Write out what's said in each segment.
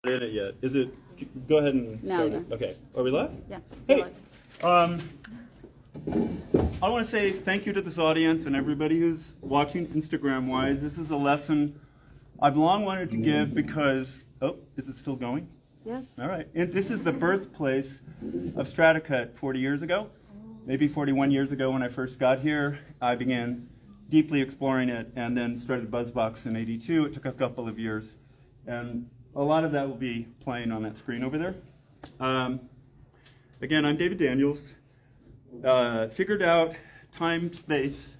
in it yet. Is it? Go ahead and start it. Okay. Are we live? Yeah. Hey. I want to say thank you to this audience and everybody who's watching Instagram-wise. This is a lesson I've long wanted to give because, oh, is it still going? Yes. All right. And this is the birthplace of StrataCut 40 years ago, maybe 41 years ago when I first got here. I began deeply exploring it and then started BuzzBox in '82. It took a couple of years. And a lot of that will be playing on that screen over there. Again, I'm David Daniels. Figured out time, space,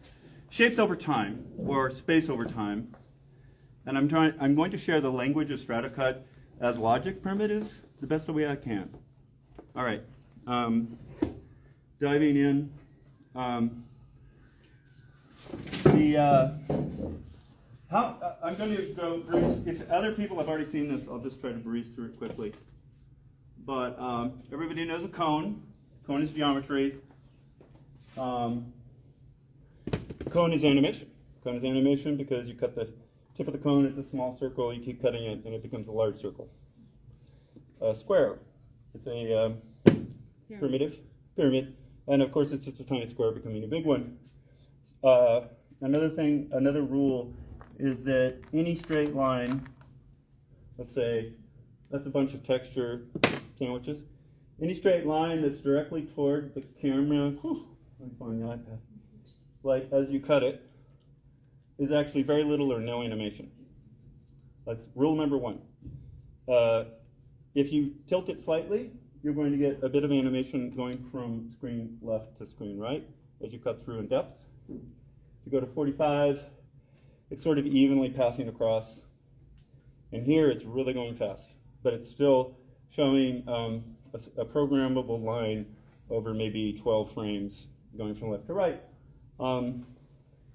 shapes over time, or space over time. And I'm going to share the language of StrataCut as logic primitives the best way I can. All right. Diving in. I'm going to go breeze. If other people have already seen this, I'll just try to breeze through it quickly. But everybody knows a cone. Cone is geometry. Cone is animation. Cone is animation because you cut the tip of the cone, it's a small circle, you keep cutting it, and it becomes a large circle. Square. It's a pyramid. And of course, it's just a tiny square becoming a big one. Another rule is that any straight line, let's say, that's a bunch of texture sandwiches. Any straight line that's directly toward the camera, let me find the iPad, like as you cut it, is actually very little or no animation. That's rule number one. If you tilt it slightly, you're going to get a bit of animation going from screen left to screen right as you cut through in depth. If you go to 45, it's sort of evenly passing across. And here it's really going fast, but it's still showing a programmable line over maybe 12 frames going from left to right. Now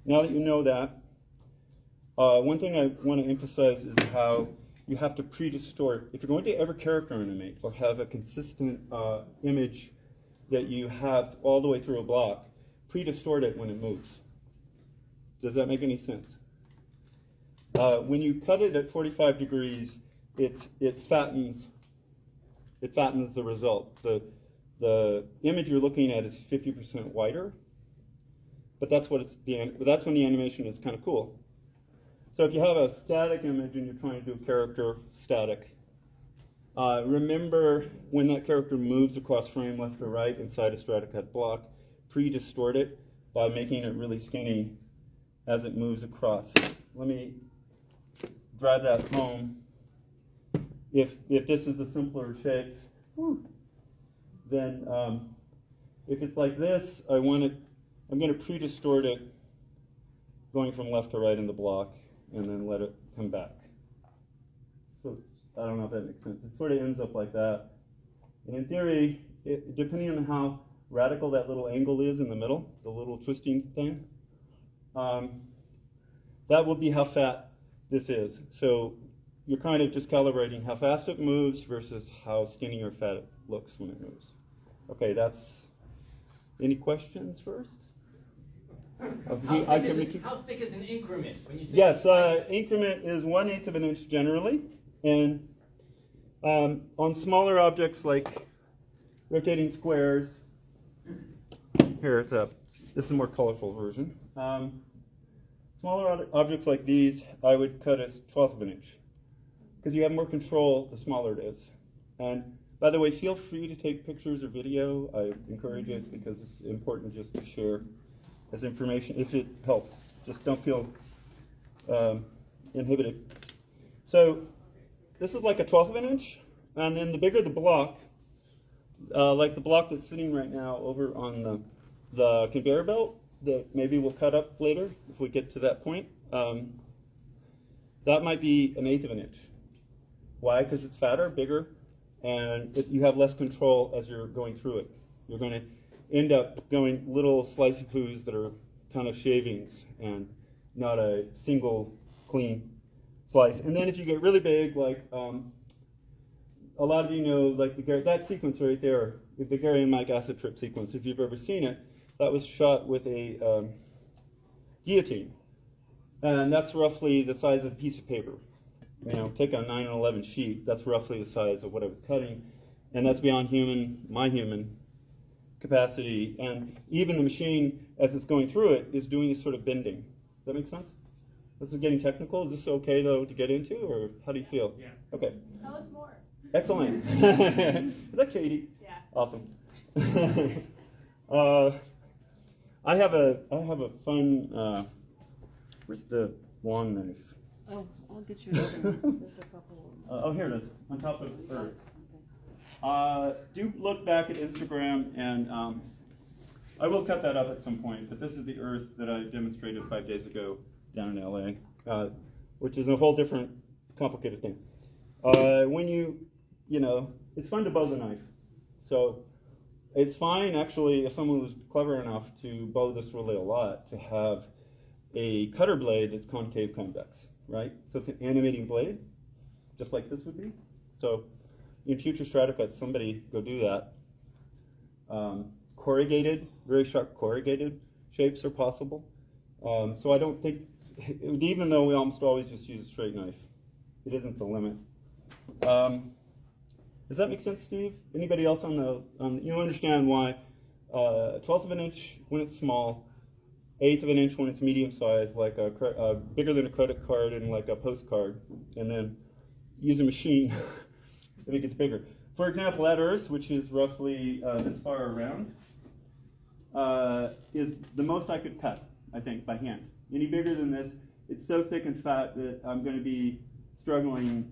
that you know that, one thing I want to emphasize is how you have to pre-distort. If you're going to ever character animate or have a consistent image that you have all the way through a block, pre-distort it when it moves. Does that make any sense? When you cut it at 45 degrees, it fattens the result. The image you're looking at is 50% wider, but that's when the animation is kind of cool. So if you have a static image and you're trying to do a character static, remember when that character moves across frame left or right inside a StrataCut block, pre-distort it by making it really skinny as it moves across. Let me drive that home. If this is a simpler shape, then if it's like this, I'm going to pre-distort it going from left to right in the block and then let it come back. So I don't know if that makes sense. It sort of ends up like that. And in theory, depending on how radical that little angle is in the middle, the little twisting thing, that will be how fat this is. So you're kind of just calibrating how fast it moves versus how skinny or fat it looks when it moves. Okay, that's... Any questions first? How thick is an increment? When you say yes, increment is 1/8 of an inch generally. And on smaller objects like rotating squares, here this is a more colorful version. Smaller objects like these, I would cut as 1/12 of an inch. Because you have more control, the smaller it is. And by the way, feel free to take pictures or video. I encourage it because it's important just to share as information if it helps. Just don't feel inhibited. So this is like a 1/12 of an inch. And then the bigger the block, like the block that's sitting right now over on the conveyor belt that maybe we'll cut up later if we get to that point, that might be 1/8 of an inch. Why? Because it's fatter, bigger, and you have less control as you're going through it. You're going to end up going little slicey poos that are kind of shavings and not a single clean slice. And then if you get really big, like a lot of you know, like that sequence right there, the Gary and Mike acid trip sequence, if you've ever seen it, that was shot with a guillotine. And that's roughly the size of a piece of paper. take a 9 and 11 sheet, that's roughly the size of what I was cutting, and that's beyond my human capacity, and even the machine, as it's going through it, is doing this sort of bending. Does that make sense? This is getting technical. Is this okay, though, to get into, or how do you feel? Yeah. Okay. Tell us more. Excellent. Is that Katie? Yeah. Awesome. I have a fun, where's the long knife? Oh, I'll get you another one. There's a couple. Oh, here it is, on top of Earth. Okay. Do look back at Instagram, and I will cut that up at some point, but this is the Earth that I demonstrated 5 days ago down in LA, which is a whole different complicated thing. When it's fun to bow the knife. So it's fine, actually, if someone was clever enough to bow this really a lot, to have a cutter blade that's concave convex, right? So it's an animating blade, just like this would be. So in future stratocuts, somebody go do that. Corrugated, very sharp corrugated shapes are possible. So I don't think, even though we almost always just use a straight knife, it isn't the limit. Does that make sense, Steve? Anybody else you understand why 1/12 of an inch when it's small, 1/8 of an inch when it's medium size, like bigger than a credit card and like a postcard, and then use a machine if it gets bigger. For example, that Earth, which is roughly this far around, is the most I could cut, I think, by hand. Any bigger than this, it's so thick and fat that I'm going to be struggling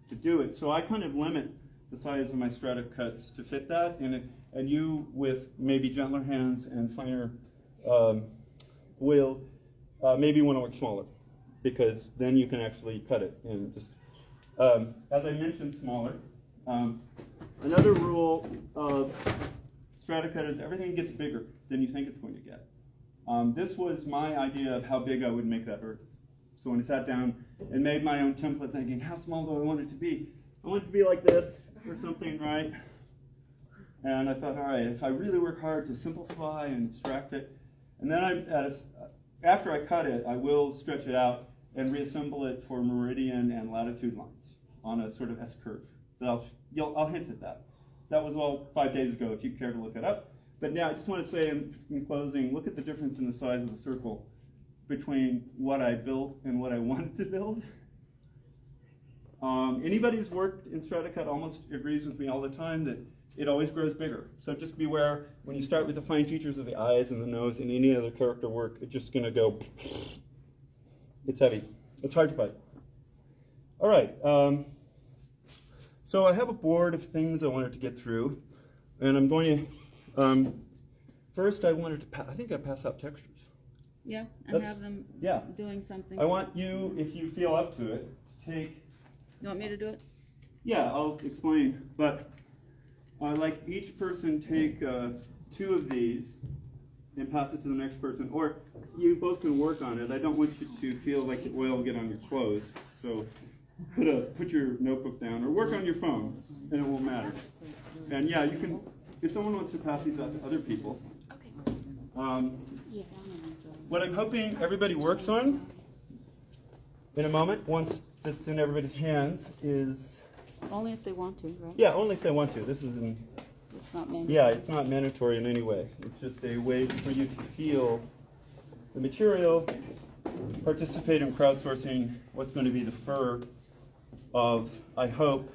to do it. So I kind of limit the size of my strata cuts to fit that, and you, with maybe gentler hands and finer will maybe want to work smaller, because then you can actually cut it. And just as I mentioned, smaller. Another rule of strata cut is everything gets bigger than you think it's going to get. This was my idea of how big I would make that Earth. So when I sat down and made my own template thinking, how small do I want it to be? I want it to be like this or something, right? And I thought, all right, if I really work hard to simplify and extract it, and then after I cut it, I will stretch it out and reassemble it for meridian and latitude lines on a sort of S-curve. I'll hint at that. That was all 5 days ago, if you care to look it up. But now I just want to say in closing, look at the difference in the size of the circle between what I built and what I wanted to build. Anybody who's worked in StrataCut almost agrees with me all the time that it always grows bigger. So just beware, when you start with the fine features of the eyes and the nose and any other character work, it's just going to go, it's heavy. It's hard to fight. All right. So I have a board of things I wanted to get through, and I'm going to, first I wanted to, I think I pass out textures. Yeah, and have them doing something. I want you, if you feel up to it, to take. You want me to do it? Yeah, I'll explain. But like each person take 2 of these and pass it to the next person. Or you both can work on it. I don't want you to feel like the oil will get on your clothes. So put your notebook down or work on your phone, and it won't matter. And yeah, you can, if someone wants to pass these out to other people. What I'm hoping everybody works on in a moment, once it's in everybody's hands, is... Only if they want to, right? Yeah, only if they want to. This isn't... It's not mandatory. Yeah, it's not mandatory in any way. It's just a way for you to feel the material, participate in crowdsourcing what's going to be the fur of, I hope,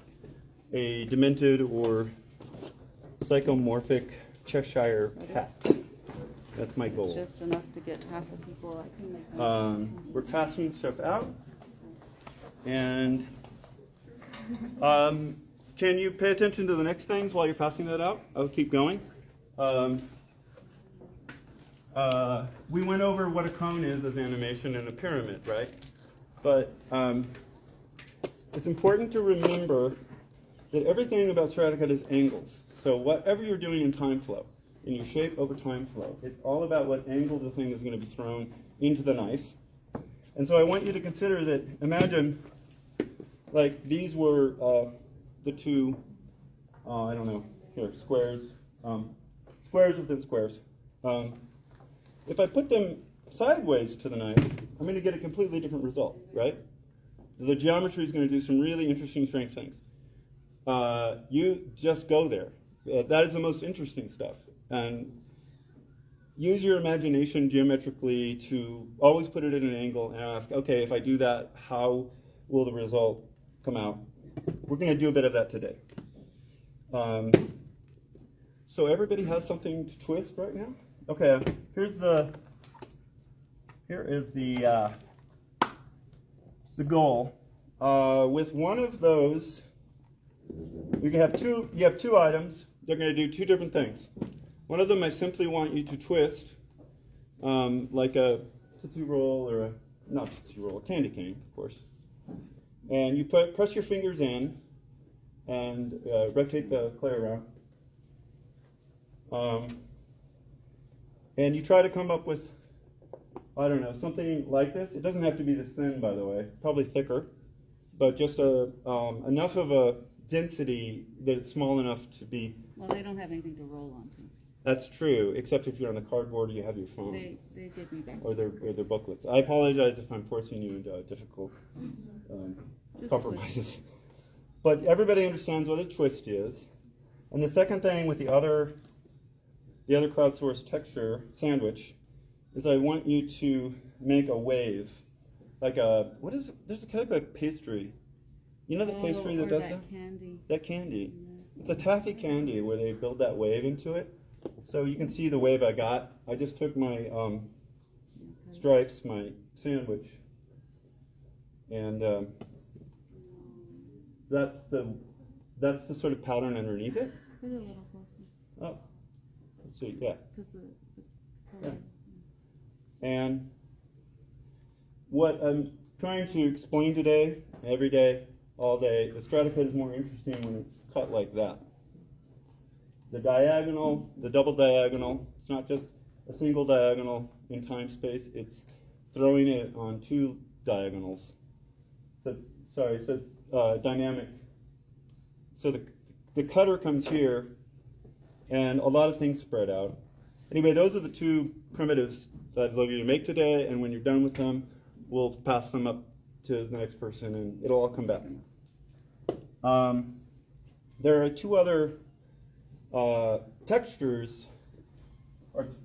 a demented or psychomorphic Cheshire cat. That's my goal. It's just enough to get half the people I can make. We're passing stuff out. And can you pay attention to the next things while you're passing that out? I'll keep going. We went over what a cone is as animation and a pyramid, right? But it's important to remember that everything about StrataCut is angles. So whatever you're doing in time flow, in your shape over time flow, it's all about what angle the thing is going to be thrown into the knife. And so I want you to consider that, imagine, like these were the 2, I don't know, here, squares, squares within squares. If I put them sideways to the knife, I'm going to get a completely different result, right? The geometry is going to do some really interesting, strange things. You just go there. That is the most interesting stuff. And use your imagination geometrically to always put it at an angle and ask, okay, if I do that, how will the result come out? We're going to do a bit of that today. So everybody has something to twist right now? Okay, here is the goal. With one of those, you have two items. They're going to do two different things. One of them I simply want you to twist, like a Tootsie Roll or not Tootsie Roll, a candy cane, of course. And you press your fingers in and rotate the clay around. And you try to come up with, I don't know, something like this. It doesn't have to be this thin, by the way, probably thicker, but just enough of a density that it's small enough to be. Well, they don't have anything to roll onto. That's true, except if you're on the cardboard or you have your phone. They give me back. Or their booklets. I apologize if I'm forcing you into difficult compromises. But everybody understands what a twist is. And the second thing with the other crowdsourced texture sandwich is I want you to make a wave. Like there's a kind of a pastry. You know the pastry that does that? Candy. That candy. Yeah. It's a taffy candy where they build that wave into it. So you can see the wave I got. I just took my stripes, my sandwich, and that's the sort of pattern underneath it. Put it a little closer. Oh, let's see, yeah. Because the Yeah. color. And what I'm trying to explain today, every day, all day, the Stratiped is more interesting when it's cut like that. The diagonal, the double diagonal, it's not just a single diagonal in time space, it's throwing it on two diagonals. So it's dynamic. So the cutter comes here, and a lot of things spread out. Anyway, those are the two primitives that I'd love you to make today, and when you're done with them, we'll pass them up to the next person, and it'll all come back. There are two other textures,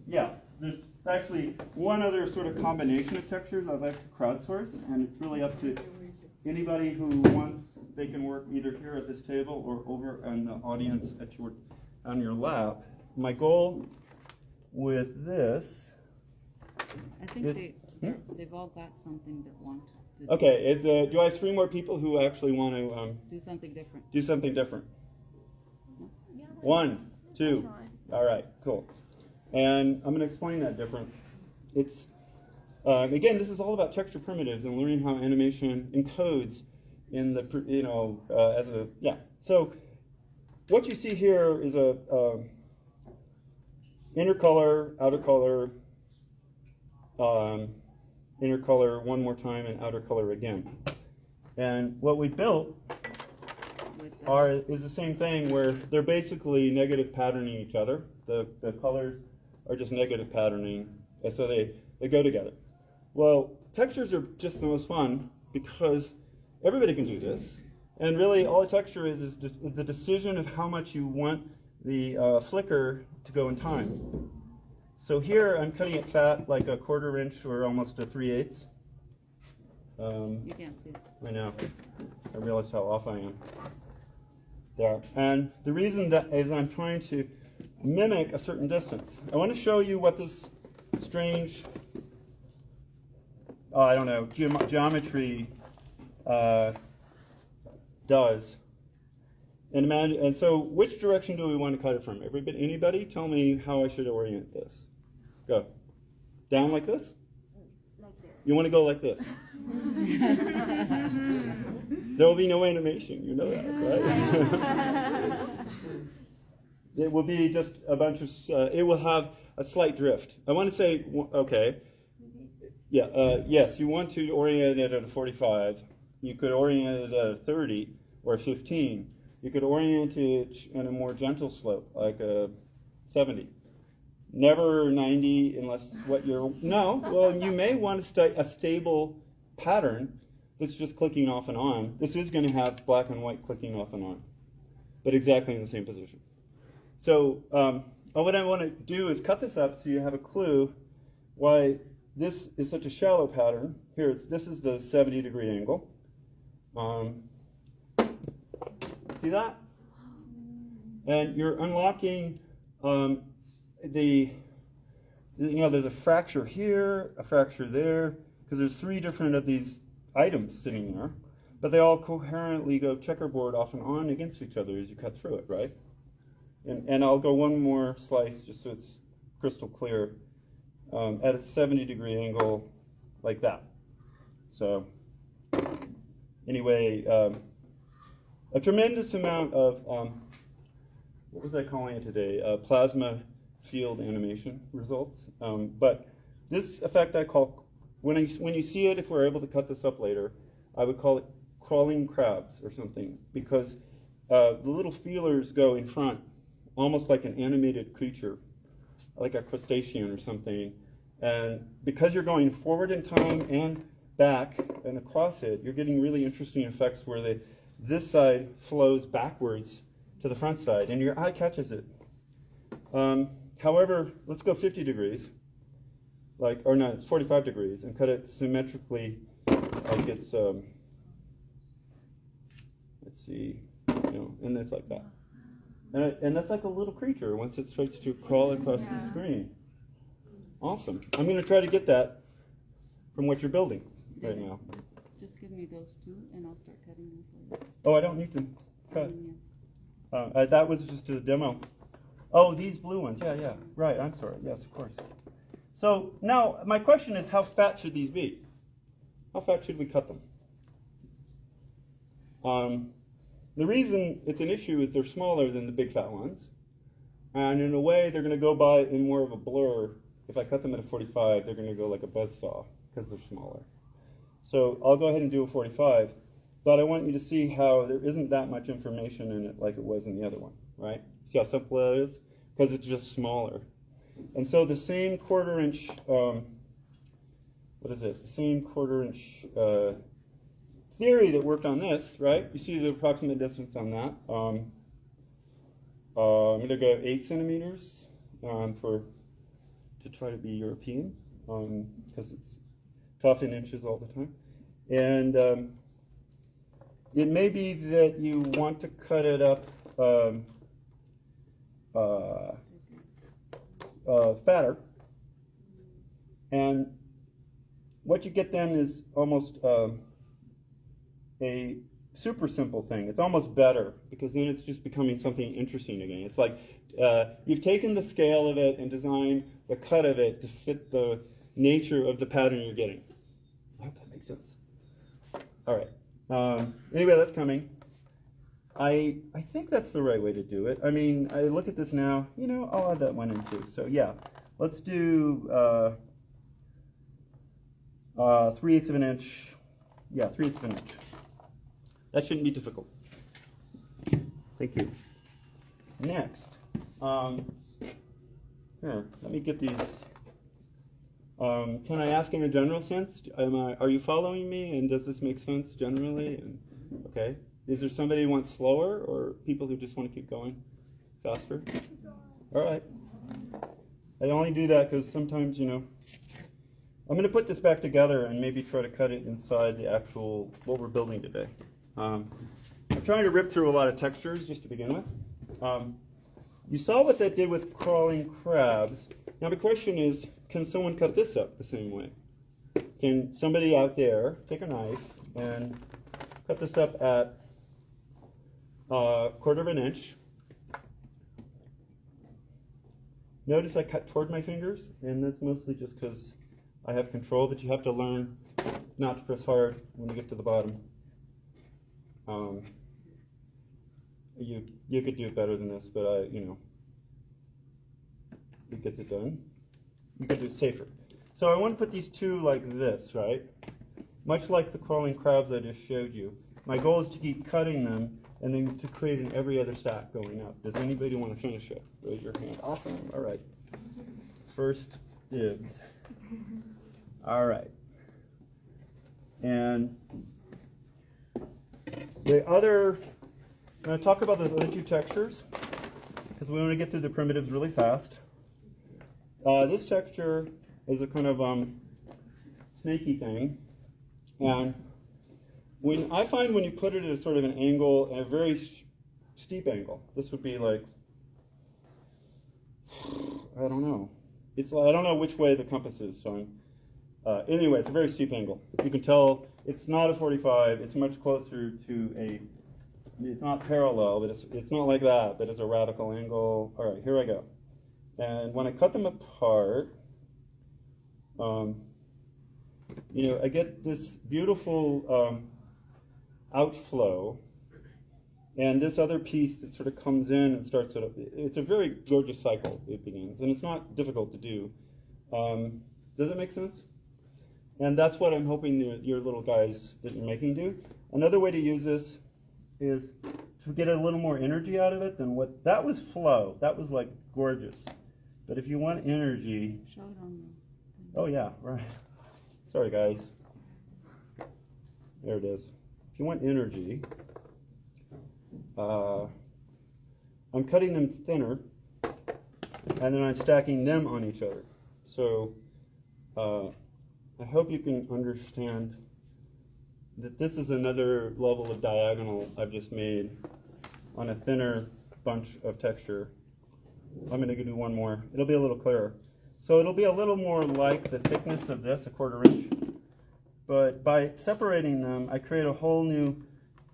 there's actually one other sort of combination of textures I'd like to crowdsource, and it's really up to anybody who wants. They can work either here at this table or over in the audience on your lap. My goal with this. I think they've all got something that want to Okay, do I have three more people who actually want to do something different? do something different? 1, 2. All right, cool. And I'm going to explain that different. It's again, this is all about texture primitives and learning how animation encodes in the So what you see here is a inner color, outer color, inner color one more time, and outer color again. And what we built is the same thing where they're basically negative patterning each other. The colors are just negative patterning, and so they go together. Well, textures are just the most fun because everybody can do this. And really all a texture is the decision of how much you want the flicker to go in time. So here I'm cutting it fat like a 1/4 inch or almost a 3/8. You can't see it. I know. I realize how off I am. There. And the reason that is I'm trying to mimic a certain distance. I want to show you what this strange, geometry does. And so which direction do we want to cut it from? Anybody? Tell me how I should orient this. Go. Down like this? Like this. You want to go like this? There will be no animation, you know that, right? It will be just a bunch of, it will have a slight drift. I want to say, okay, yes, you want to orient it at a 45. You could orient it at a 30 or a 15. You could orient it in a more gentle slope, like a 70. Never 90 unless you may want a stable pattern that's just clicking off and on. This is going to have black and white clicking off and on, but exactly in the same position. So what I want to do is cut this up so you have a clue why this is such a shallow pattern. Here, this is the 70-degree angle. See that? And you're unlocking there's a fracture here, a fracture there, because there's 3 different of these items sitting there, but they all coherently go checkerboard off and on against each other as you cut through it, right? And I'll go one more slice just so it's crystal clear at a 70-degree angle like that. So anyway, a tremendous amount of, what was I calling it today? Plasma field animation results. But this effect I call, when you see it, if we're able to cut this up later, I would call it crawling crabs or something, because the little feelers go in front, almost like an animated creature, like a crustacean or something. And because you're going forward in time and back and across it, you're getting really interesting effects where this side flows backwards to the front side, and your eye catches it. However, let's go 50 degrees, or no, it's 45 degrees, and cut it symmetrically, like it's, let's see, and it's like that. And that's like a little creature once it starts to crawl across the screen. Awesome. I'm going to try to get that from what you're building right now. Just give me those 2, and I'll start cutting them for you. Oh, I don't need to cut. That was just a demo. Oh, these blue ones. Yeah. Right, I'm sorry. Yes, of course. So now my question is, how fat should these be? How fat should we cut them? The reason it's an issue is they're smaller than the big fat ones. And in a way, they're going to go by in more of a blur. If I cut them at a 45, they're going to go like a buzzsaw because they're smaller. So I'll go ahead and do a 45. But I want you to see how there isn't that much information in it like it was in the other one, right? See how simple that is? Because it's just smaller. And so the same quarter-inch, the same quarter-inch theory that worked on this, right? You see the approximate distance on that. I'm going to go 8 centimeters to try to be European, because it's tough in inches all the time. And it may be that you want to cut it up fatter, and what you get then is almost a super simple thing. It's almost better, because then it's just becoming something interesting again. It's like you've taken the scale of it and designed the cut of it to fit the nature of the pattern you're getting. I hope that makes sense. All right. Anyway, that's coming. I think that's the right way to do it. I mean, I look at this now, I'll add that one in too. So yeah, let's do 3/8 of an inch. Yeah, 3/8 of an inch. That shouldn't be difficult. Thank you. Next, here, let me get these. Can I ask in a general sense? Are you following me? And does this make sense generally? And, okay. Is there somebody who wants slower, or people who just want to keep going faster? All right. I only do that because sometimes, I'm going to put this back together and maybe try to cut it inside the actual, what we're building today. I'm trying to rip through a lot of textures just to begin with. You saw what that did with crawling crabs. Now the question is, can someone cut this up the same way? Can somebody out there take a knife and cut this up at 1/4 of an inch? Notice I cut toward my fingers, and that's mostly just because I have control, but you have to learn not to press hard when you get to the bottom. You could do it better than this, but it gets it done. You could do it safer. So I want to put these two like this, right? Much like the crawling crabs I just showed you. My goal is to keep cutting them and then to create an every other stack going up. Does anybody want to finish it? Raise your hand. Awesome. All right. First dibs. All right. And The other, I'm going to talk about those other two textures because we want to get through the primitives really fast. This texture is a kind of snaky thing, and I find when you put it at a sort of an angle, a very steep angle, this would be like, I don't know. I don't know which way the compass is, so anyway, it's a very steep angle. You can tell it's not a 45, it's much closer to it's not parallel, but it's not like that, but it's a radical angle. All right, here I go. And when I cut them apart, I get this beautiful outflow, and this other piece that sort of comes in and starts it's a very gorgeous cycle it begins, and it's not difficult to do. Does it make sense? And that's what I'm hoping your little guys that you're making do. Another way to use this is to get a little more energy out of it than what, that was flow, that was like gorgeous. But if you want energy, Show it on the. oh yeah, right. Sorry guys. There it is. If you want energy, I'm cutting them thinner, and then I'm stacking them on each other. So I hope you can understand that this is another level of diagonal I've just made on a thinner bunch of texture. I'm going to do one more. It'll be a little clearer. So it'll be a little more like the thickness of this, 1/4 inch. But by separating them, I create a whole new,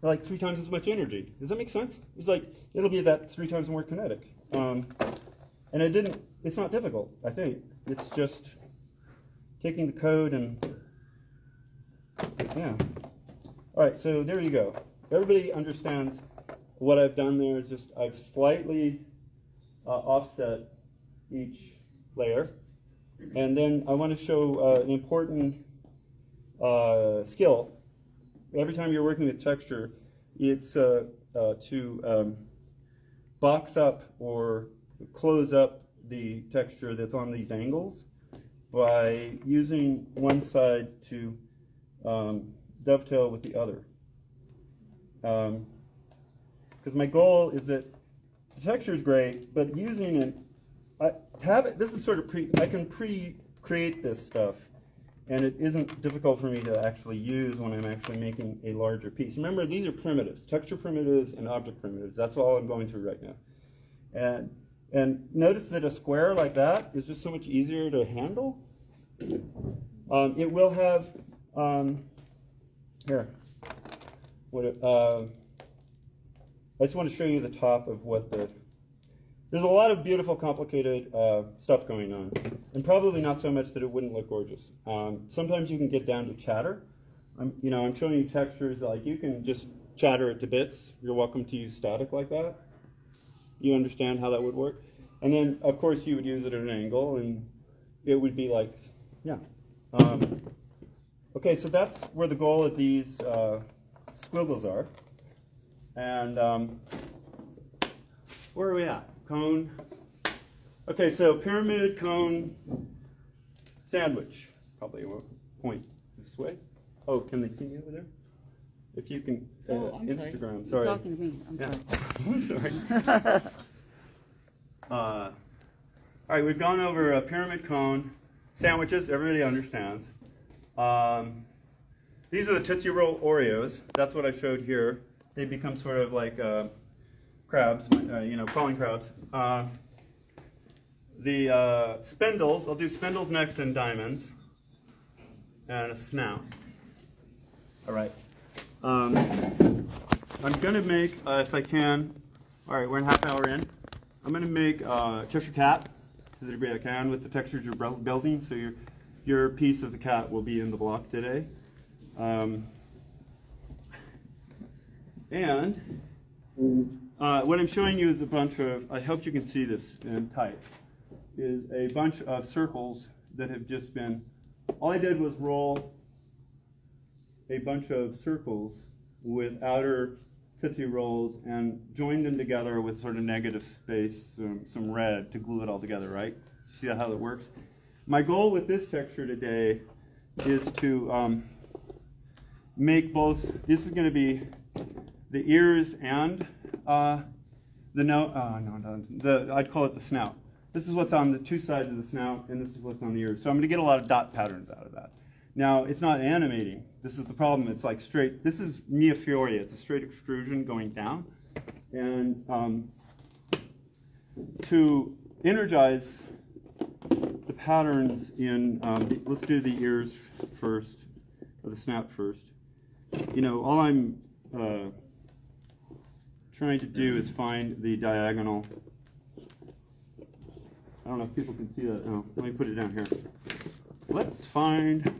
like 3 times as much energy. Does that make sense? It's like, it'll be that 3 times more kinetic. And it's not difficult, I think. It's just taking the code and, yeah. All right, so there you go. Everybody understands what I've done there is just I've slightly offset each layer. And then I want to show an important skill. Every time you're working with texture, it's to box up or close up the texture that's on these angles by using one side to dovetail with the other. Because my goal is that the texture is great, but using it, this is sort of I can pre-create this stuff, and it isn't difficult for me to actually use when I'm actually making a larger piece. Remember, these are primitives, texture primitives and object primitives. That's all I'm going through right now. And notice that a square like that is just so much easier to handle. It will have, here, I just want to show you the top of what there's a lot of beautiful, complicated stuff going on, and probably not so much that it wouldn't look gorgeous. Sometimes you can get down to chatter. I'm showing you textures, like you can just chatter it to bits. You're welcome to use static like that. You understand how that would work. And then, of course, you would use it at an angle, and it would be like, yeah. Okay, so that's where the goal of these squiggles are. And where are we at? Cone. Okay, so pyramid, cone, sandwich. Probably will point this way. Oh, can they see me over there? If you can, I'm Instagram. Sorry. Sorry. You're talking to me. I'm sorry. I'm sorry. All right, we've gone over a pyramid, cone, sandwiches. Everybody understands. These are the Tootsie Roll Oreos. That's what I showed here. They become sort of like crabs, crawling crabs. The spindles, I'll do spindles next and diamonds, and a snout. All right. I'm going to make, if I can, all right, we're a half hour in. I'm going to make Cheshire Cat to the degree I can with the textures you're building, so your piece of the cat will be in the block today. And what I'm showing you is a bunch of, I hope you can see this in type, is a bunch of circles that have just been, all I did was roll a bunch of circles with outer Tootsie Rolls and join them together with sort of negative space, some red to glue it all together, right? See how that works? My goal with this texture today is to make both, this is going to be the ears and the nose. I'd call it the snout. This is what's on the two sides of the snout, and this is what's on the ears. So I'm going to get a lot of dot patterns out of that. Now, it's not animating. This is the problem. It's like straight. This is mia fioria. It's a straight extrusion going down. And to energize the patterns in, let's do the ears first, or the snout first. You know, all I'm trying to do is find the diagonal. I don't know if people can see that. Oh, let me put it down here. Let's find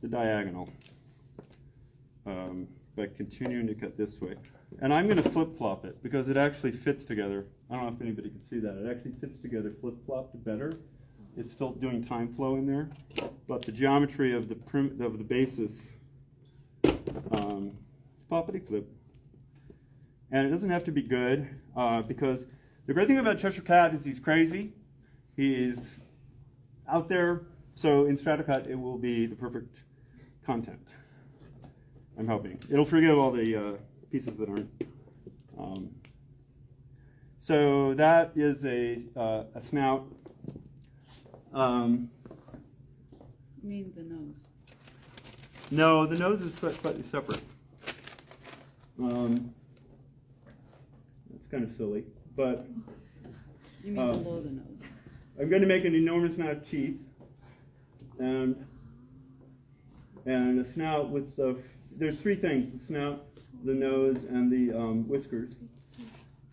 the diagonal by continuing to cut this way. And I'm going to flip-flop it because it actually fits together. I don't know if anybody can see that. It actually fits together flip-flopped better. It's still doing time flow in there, but the geometry of the basis, poppity flip. And it doesn't have to be good because the great thing about Cheshire Cat is he's crazy. He's out there. So in Stratocut, it will be the perfect content. I'm hoping. It'll forgive all the pieces that aren't. So that is a snout. You mean the nose? No, the nose is slightly separate. It's kind of silly, but You mean below the nose? I'm going to make an enormous amount of teeth, and a snout with the. There's three things: the snout, the nose, and the whiskers,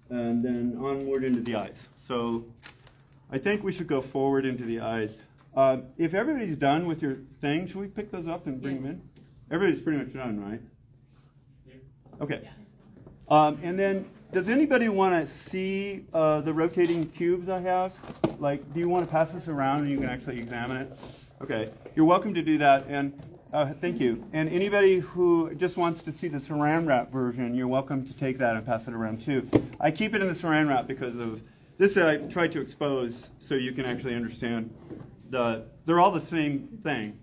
and then onward into the eyes. So I think we should go forward into the eyes. If everybody's done with your thing, should we pick those up and bring them in? Everybody's pretty much done, right? Okay. And then, does anybody want to see the rotating cubes I have? Like, do you want to pass this around and you can actually examine it? Okay. You're welcome to do that. And thank you. And anybody who just wants to see the saran wrap version, you're welcome to take that and pass it around too. I keep it in the saran wrap because of this. I tried to expose so you can actually understand. They're all the same thing.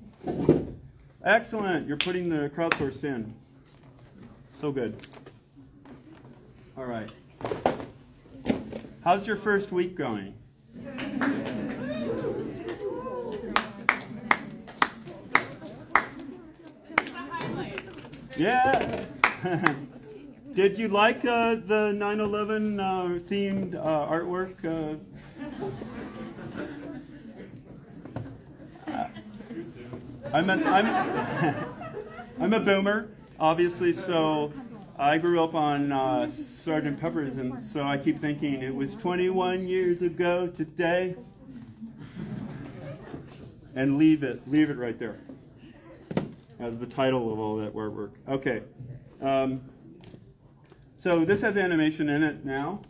Excellent. You're putting the crowdsourced in. So good. All right. How's your first week going? Yeah. Did you like the 9/11 themed artwork? I'm a boomer, obviously, so I grew up on Sgt. Pepper's, and so I keep thinking it was 21 years ago today. And leave it right there as the title of all that artwork. Okay. So this has animation in it now.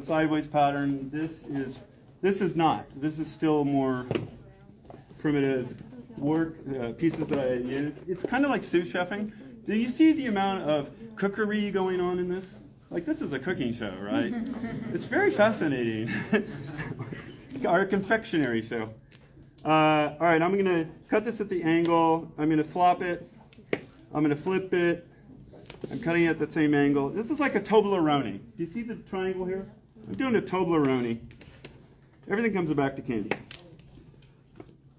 Sideways pattern. This is not. This is still more primitive work, pieces that I use. It's kind of like sous chefing. Do you see the amount of cookery going on in this? Like, this is a cooking show, right? It's very fascinating. Our confectionery show. All right, I'm going to cut this at the angle. I'm going to flop it. I'm going to flip it. I'm cutting it at the same angle. This is like a Toblerone. Do you see the triangle here? I'm doing a Toblerone. Everything comes back to candy.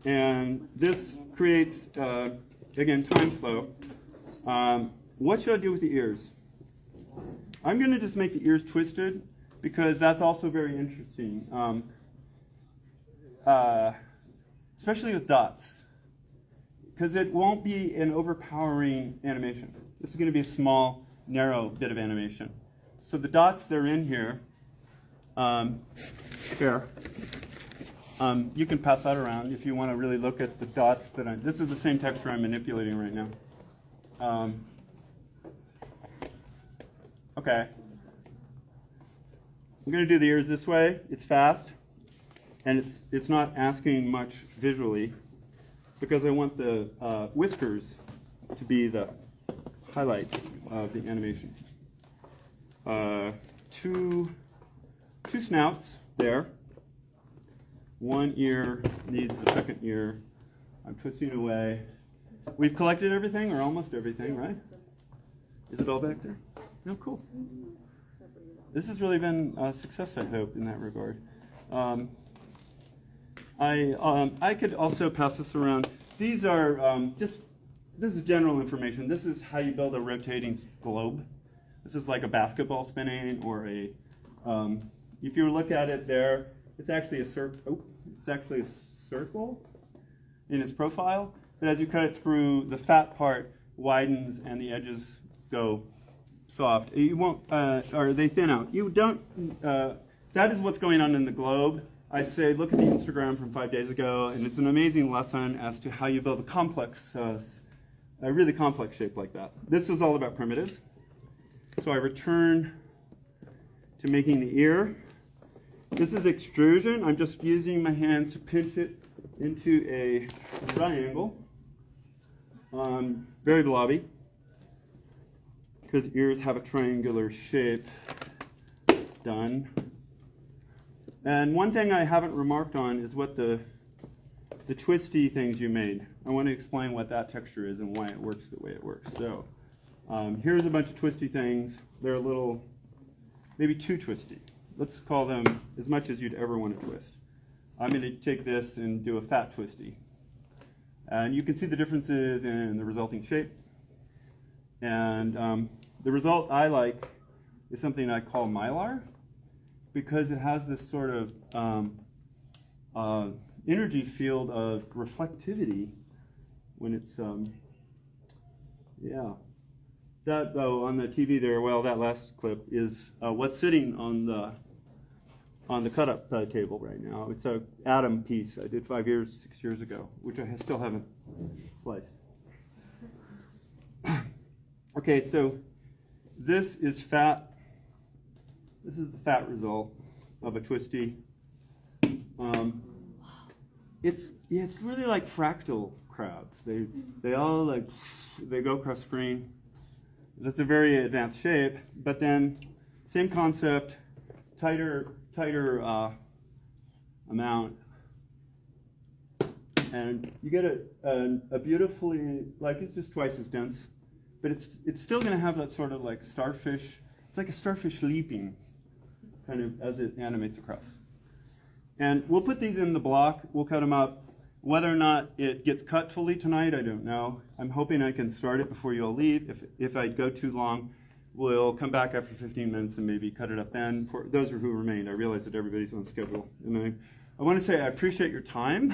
And this creates, again, time flow. What should I do with the ears? I'm going to just make the ears twisted because that's also very interesting, especially with dots, because it won't be an overpowering animation. This is going to be a small, narrow bit of animation. So the dots that are in here, you can pass that around if you want to really look at the dots that this is the same texture I'm manipulating right now. Okay. I'm going to do the ears this way. It's fast, and it's not asking much visually because I want the whiskers to be the highlight of the animation. Two snouts there. One ear needs the second ear. I'm twisting away. We've collected everything, or almost everything, right? Is it all back there? No, cool. This has really been a success, I hope, in that regard. I could also pass this around. These are this is general information. This is how you build a rotating globe. This is like a basketball spinning, or a, if you look at it there, it's actually a circle in its profile. But as you cut it through, the fat part widens and the edges go soft. You won't, or they thin out. You don't, that is what's going on in the globe. I'd say look at the Instagram from 5 days ago, and it's an amazing lesson as to how you build a complex, a really complex shape like that. This is all about primitives. So I return to making the ear. This is extrusion. I'm just using my hands to pinch it into a triangle. Very blobby, because ears have a triangular shape. Done. And one thing I haven't remarked on is what the twisty things you made. I want to explain what that texture is and why it works the way it works. So here's a bunch of twisty things. They're a little, maybe too twisty. Let's call them as much as you'd ever want to twist. I'm going to take this and do a fat twisty. And you can see the differences in the resulting shape. And the result I like is something I call mylar, because it has this sort of energy field of reflectivity when it's, yeah. That, though, on the TV there, well, that last clip is what's sitting on the cut-up table right now. It's an atom piece I did 6 years ago, which I still haven't sliced. Okay, so this is fat. This is the fat result of a twisty. It's really like fractal crabs. They all they go across screen. That's a very advanced shape, but then same concept, tighter amount, and you get a beautifully, like, it's just twice as dense, but it's still going to have that sort of like starfish. It's like a starfish leaping, kind of as it animates across. And we'll put these in the block. We'll cut them up. Whether or not it gets cut fully tonight, I don't know. I'm hoping I can start it before you all leave. If I go too long, we'll come back after 15 minutes and maybe cut it up then. For those who remained, I realize that everybody's on schedule. And I want to say I appreciate your time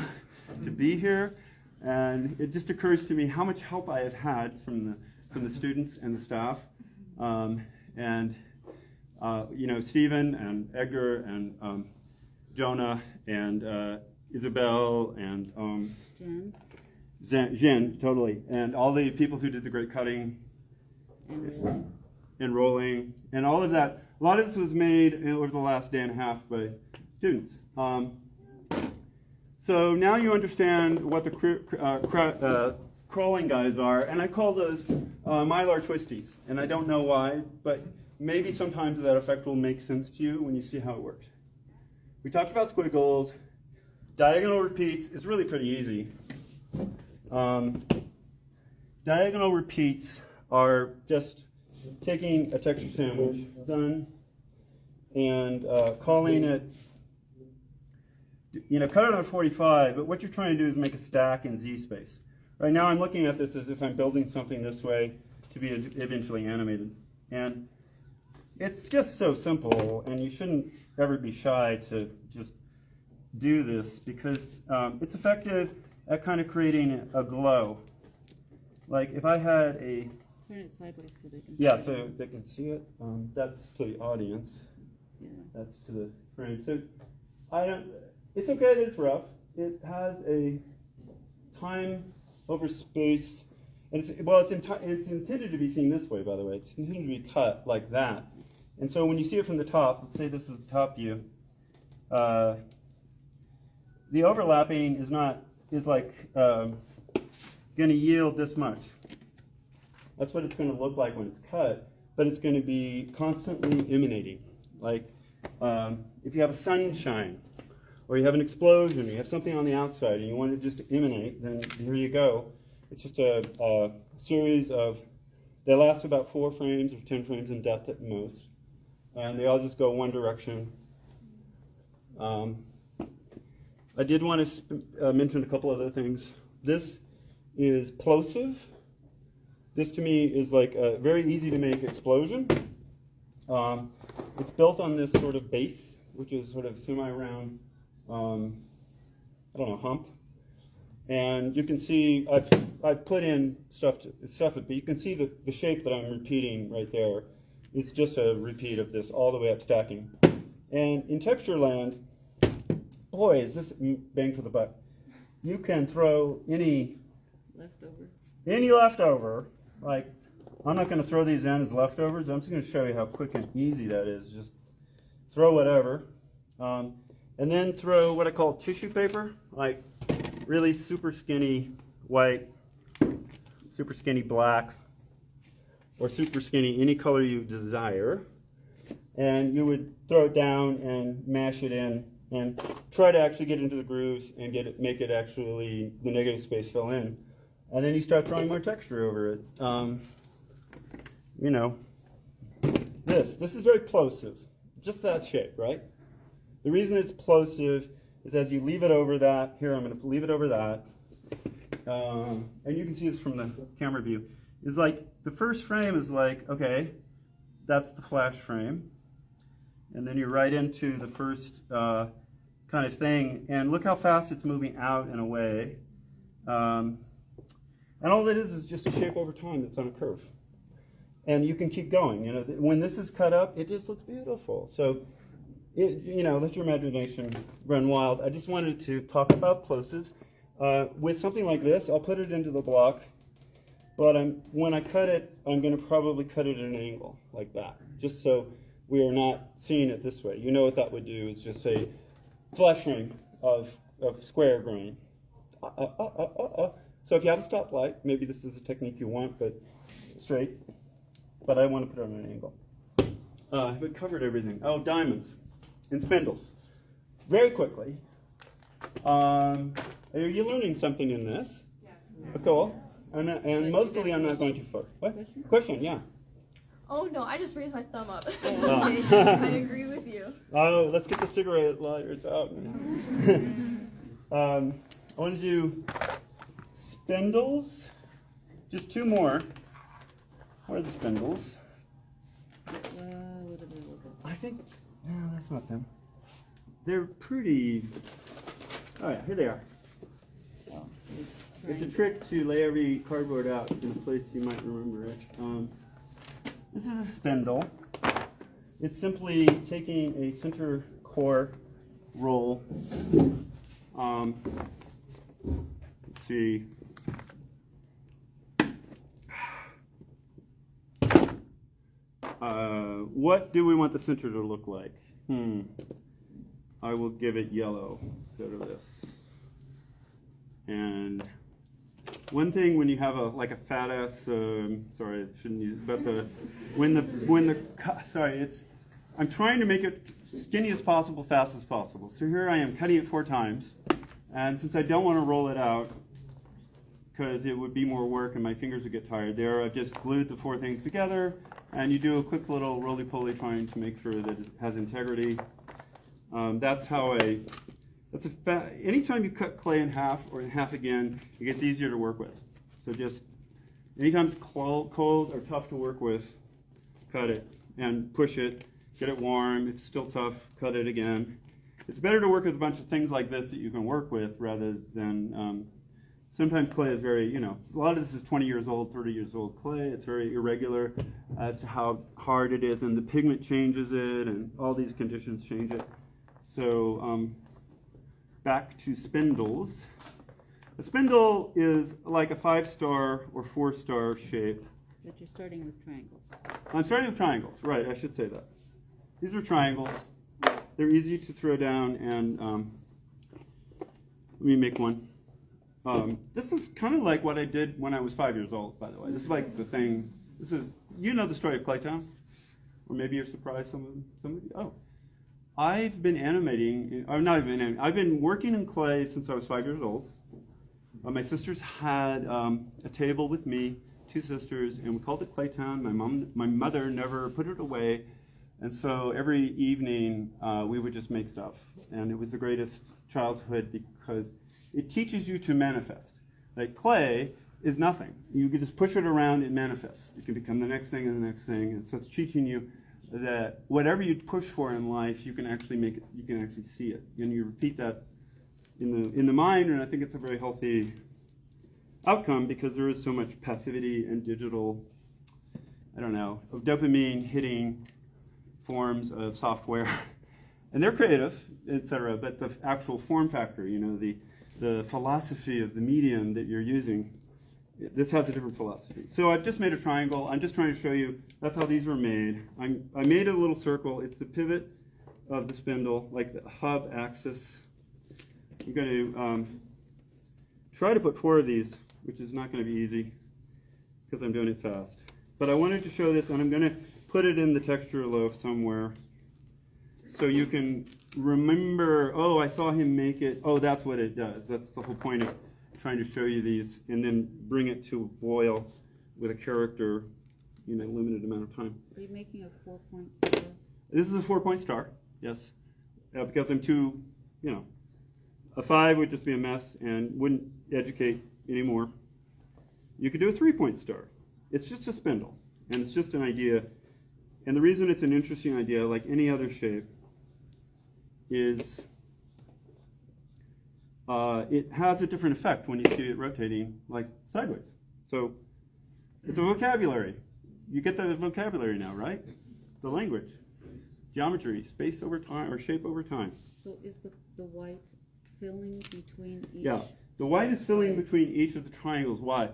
to be here. And it just occurs to me how much help I have had from the students and the staff. You know, Stephen and Edgar and Jonah and Isabel and Jen, totally, and all the people who did the great cutting and rolling, and all of that. A lot of this was made over the last day and a half by students. So now you understand what the crawling guys are, and I call those mylar twisties, and I don't know why, but maybe sometimes that effect will make sense to you when you see how it works. We talked about squiggles. Diagonal repeats is really pretty easy. Diagonal repeats are just taking a texture sandwich, done, and calling it, you know, cut it on 45, but what you're trying to do is make a stack in Z space. Right now I'm looking at this as if I'm building something this way to be eventually animated. And it's just so simple, and you shouldn't ever be shy to just do this, because it's effective at kind of creating a glow. Like if I had a... Turn it sideways so they can see Yeah, it. so they can see it. That's to the audience. Yeah. That's to the frame. So it's okay that it's rough. It has a time over space. And it's intended to be seen this way, by the way. It's intended to be cut like that. And so when you see it from the top, let's say this is the top view, the overlapping is going to yield this much. That's what it's going to look like when it's cut, but it's going to be constantly emanating. Like if you have a sunshine, or you have an explosion, or you have something on the outside, and you want it just to emanate, then here you go. It's just a series of They last about 4 frames or 10 frames in depth at most. And they all just go one direction. I did want to mention a couple other things. This is plosive. This to me is like a very easy to make explosion. It's built on this sort of base, which is sort of semi-round, I don't know, hump. And you can see I've put in stuff, but you can see the shape that I'm repeating right there. It's just a repeat of this all the way up stacking. And in texture land, boy, is this bang for the buck. You can throw any leftover. Like, I'm not going to throw these in as leftovers. I'm just going to show you how quick and easy that is. Just throw whatever. And then throw what I call tissue paper, like really super skinny white, super skinny black, or super skinny, any color you desire. And you would throw it down and mash it in and try to actually get into the grooves and make it actually, the negative space fill in. And then you start throwing more texture over it. You know, this is very plosive, just that shape, right? The reason it's plosive is as you leave it over that, here I'm going to leave it over that, and you can see this from the camera view, is like the first frame is like, okay, that's the flash frame, and then you're right into the first kind of thing, and look how fast it's moving out and away. And all that is just a shape over time that's on a curve. And you can keep going. You know, when this is cut up, it just looks beautiful. So, you know, let your imagination run wild. I just wanted to talk about plosives. With something like this, I'll put it into the block, but when I cut it, I'm going to probably cut it at an angle like that, just so we are not seeing it this way. You know what that would do is just a flash frame of square grain. So if you have a stoplight, maybe this is a technique you want, but straight. But I want to put it on an angle. I've covered everything. Oh, diamonds and spindles. Very quickly. Are you learning something in this? Yeah. Cool. And mostly I'm not going too far. What? Question, yeah. Oh no, I just raised my thumb up. Oh. I agree with you. Oh, let's get the cigarette lighters out. I want to do spindles. Just 2 more. Where are the spindles? What are they looking? I think, no, that's not them. They're pretty, oh yeah, here they are. Oh, It's a trick to lay every cardboard out in a place you might remember it. This is a spindle. It's simply taking a center core roll. Let's see. What do we want the center to look like? I will give it yellow instead of this. And one thing when you have like a fat ass, sorry, I shouldn't use it, but I'm trying to make it skinny as possible, fast as possible. So here I am cutting it 4 times, and since I don't want to roll it out, because it would be more work and my fingers would get tired there, I've just glued the 4 things together, and you do a quick little roly-poly trying to make sure that it has integrity. That's how anytime you cut clay in half or in half again, it gets easier to work with. So just, anytime it's cold or tough to work with, cut it and push it, get it warm. If it's still tough, cut it again. It's better to work with a bunch of things like this that you can work with rather than, sometimes clay is very, a lot of this is 20 years old, 30 years old clay. It's very irregular as to how hard it is, and the pigment changes it, and all these conditions change it. So back to spindles. A spindle is like a 5-star or 4-star shape. But you're starting with triangles. I'm starting with triangles, right, I should say that. These are triangles. They're easy to throw down, and let me make one. This is kind of like what I did when I was 5 years old, by the way. This is like the thing. This is, you know the story of Claytown? Or maybe you're surprised some of you. Oh. I've been animating, or not even animating, I've been working in clay since I was 5 years old. My sisters had a table with me two sisters, and we called it Claytown. My mother never put it away, and so every evening we would just make stuff, and it was the greatest childhood because it teaches you to manifest. Like clay is nothing. You can just push it around, it manifests. It can become the next thing and the next thing, and so it's teaching you that whatever you push for in life, you can actually make it. You can actually see it, and you repeat that in the mind, and I think it's a very healthy outcome because there is so much passivity and digital, I don't know, of dopamine hitting forms of software, and they're creative, etc. But the actual form factor, you know, the philosophy of the medium that you're using, this has a different philosophy. So I've just made a triangle. I'm just trying to show you that's how these were made. I made a little circle. It's the pivot of the spindle, like the hub axis. I'm going to try to put 4 of these, which is not going to be easy because I'm doing it fast. But I wanted to show this, and I'm going to put it in the texture loaf somewhere so you can remember, oh, I saw him make it. Oh, that's what it does. That's the whole point of trying to show you these, and then bring it to a boil with a character in a limited amount of time. Are you making a 4-point star? This is a 4-point star, yes, because I'm too, you know, a 5 would just be a mess and wouldn't educate anymore. You could do a 3-point star. It's just a spindle, and it's just an idea. And the reason it's an interesting idea, like any other shape, is it has a different effect when you see it rotating, like sideways. So it's a vocabulary. You get the vocabulary now, right? The language, geometry, space over time, or shape over time. So is the white filling between each? Yeah, the white is filling between each of the triangles. Why?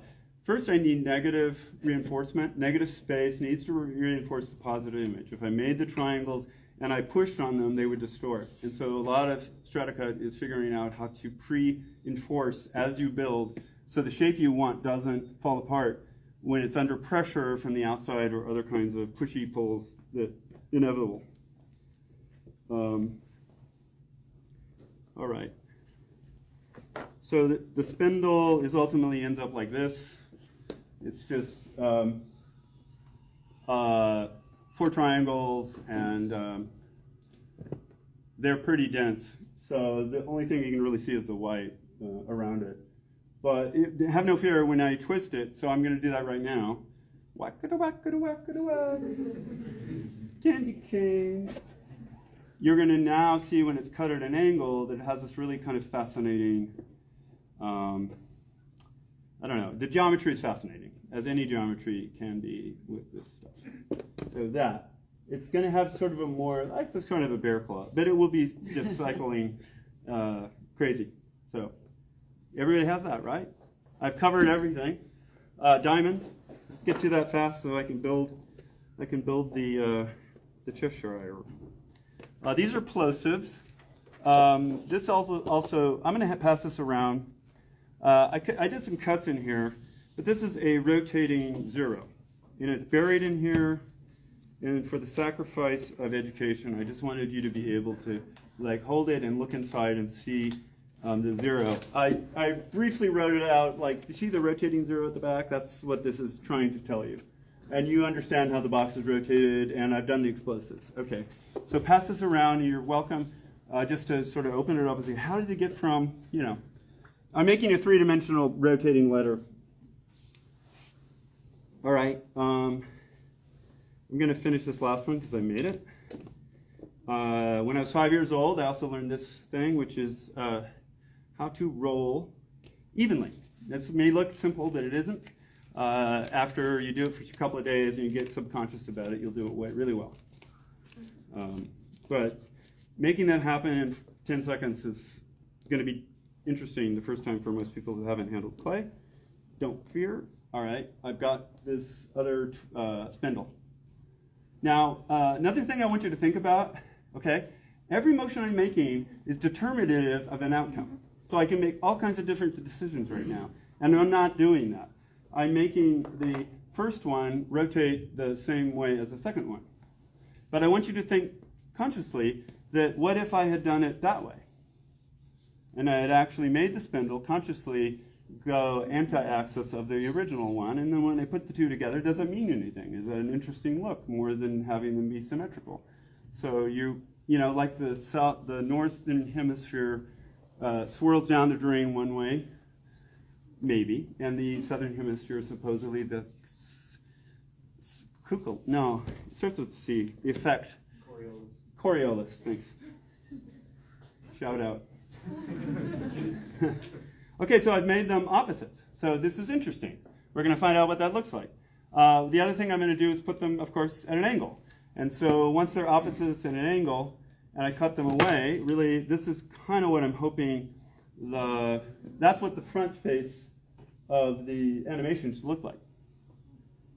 First, I need negative reinforcement. Negative space needs to reinforce the positive image. If I made the triangles and I pushed on them, they would distort. And so a lot of Stratacut is figuring out how to pre-enforce as you build so the shape you want doesn't fall apart when it's under pressure from the outside or other kinds of pushy pulls that inevitable. All right. So the spindle is ultimately ends up like this. It's just 4 triangles, and they're pretty dense. So the only thing you can really see is the white around it. But have no fear when I twist it, so I'm going to do that right now. Whack-a-da-whack-a-da-whack-a-da-whack. Candy cane. You're going to now see when it's cut at an angle that it has this really kind of fascinating, I don't know, the geometry is fascinating, as any geometry can be with this stuff. So that, it's going to have sort of a more, like this kind of a bear claw, but it will be just cycling crazy. So everybody has that, right? I've covered everything. Diamonds, let's get to that fast so I can build the Cheshire. These are plosives. This also I'm going to pass this around. I did some cuts in here, but this is a rotating 0. And it's buried in here. And for the sacrifice of education, I just wanted you to be able to like hold it and look inside and see the 0. I briefly wrote it out, like, you see the rotating 0 at the back? That's what this is trying to tell you. And you understand how the box is rotated, and I've done the explosives. Okay, so pass this around, and you're welcome just to sort of open it up and see, how did it get from, you know, I'm making a 3-dimensional rotating letter. All right, I'm going to finish this last one because I made it. When I was 5 years old, I also learned this thing, which is how to roll evenly. This may look simple, but it isn't. After you do it for a couple of days and you get subconscious about it, you'll do it really well. But making that happen in 10 seconds is going to be interesting the first time for most people who haven't handled clay. Don't fear. All right, I've got this other spindle. Now, another thing I want you to think about, okay, every motion I'm making is determinative of an outcome. So I can make all kinds of different decisions right now, and I'm not doing that. I'm making the first one rotate the same way as the second one. But I want you to think consciously that what if I had done it that way? And I had actually made the spindle consciously go anti-axis of the original one, and then when they put the two together, does it mean anything? Is that an interesting look more than having them be symmetrical? So you know, like the northern hemisphere swirls down the drain one way, maybe, and the southern hemisphere supposedly the kukul. No, it starts with C. The effect. Coriolis. Thanks. Shout out. Okay, so I've made them opposites. So this is interesting. We're going to find out what that looks like. The other thing I'm going to do is put them, of course, at an angle. And so once they're opposites at an angle, and I cut them away, really, this is kind of what I'm hoping that's what the front face of the animation should look like.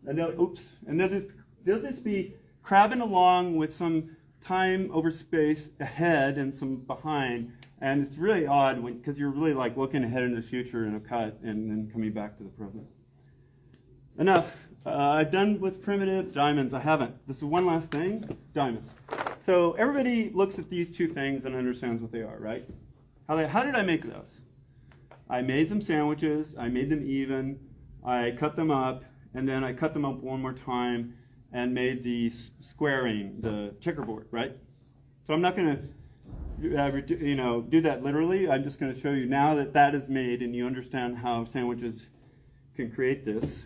And they'll just be crabbing along with some time over space ahead and some behind. And it's really odd because you're really like looking ahead into the future in a cut and then coming back to the present. Enough. I've done with primitives, diamonds. I haven't. This is one last thing, diamonds. So everybody looks at these two things and understands what they are, right? How did I make those? I made some sandwiches. I made them even. I cut them up, and then I cut them up one more time and made the squaring, the checkerboard, right? So I'm not going to do that literally. I'm just going to show you now that that is made and you understand how sandwiches can create this.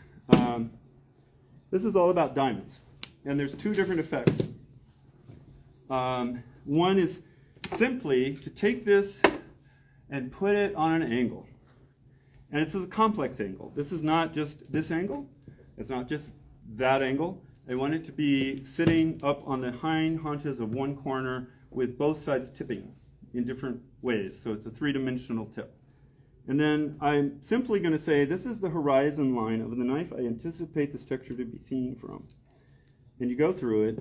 This is all about diamonds. And there's two different effects. One is simply to take this and put it on an angle. And it's a complex angle. This is not just this angle. It's not just that angle. I want it to be sitting up on the hind haunches of one corner with both sides tipping in different ways. So it's a three-dimensional tip. And then I'm simply going to say, this is the horizon line of the knife I anticipate this texture to be seen from. And you go through it,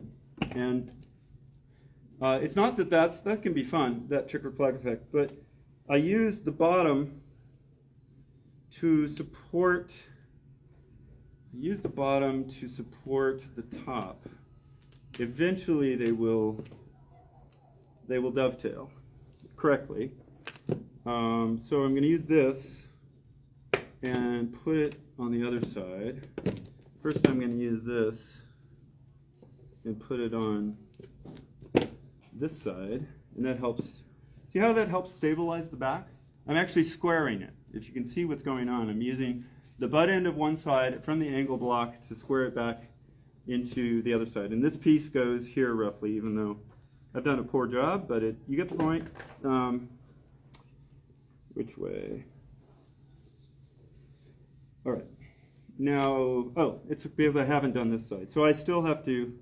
and it's not that can be fun, that checkered flag effect, but I use the bottom to support the top. Eventually they will dovetail correctly. So I'm going to use this and put it on the other side. First I'm going to use this and put it on this side, and that helps. See how that helps stabilize the back? I'm actually squaring it. If you can see what's going on, I'm using the butt end of one side from the angle block to square it back into the other side. And this piece goes here roughly, even though I've done a poor job, but you get the point. Which way? All right. Now, it's because I haven't done this side. So I still have to,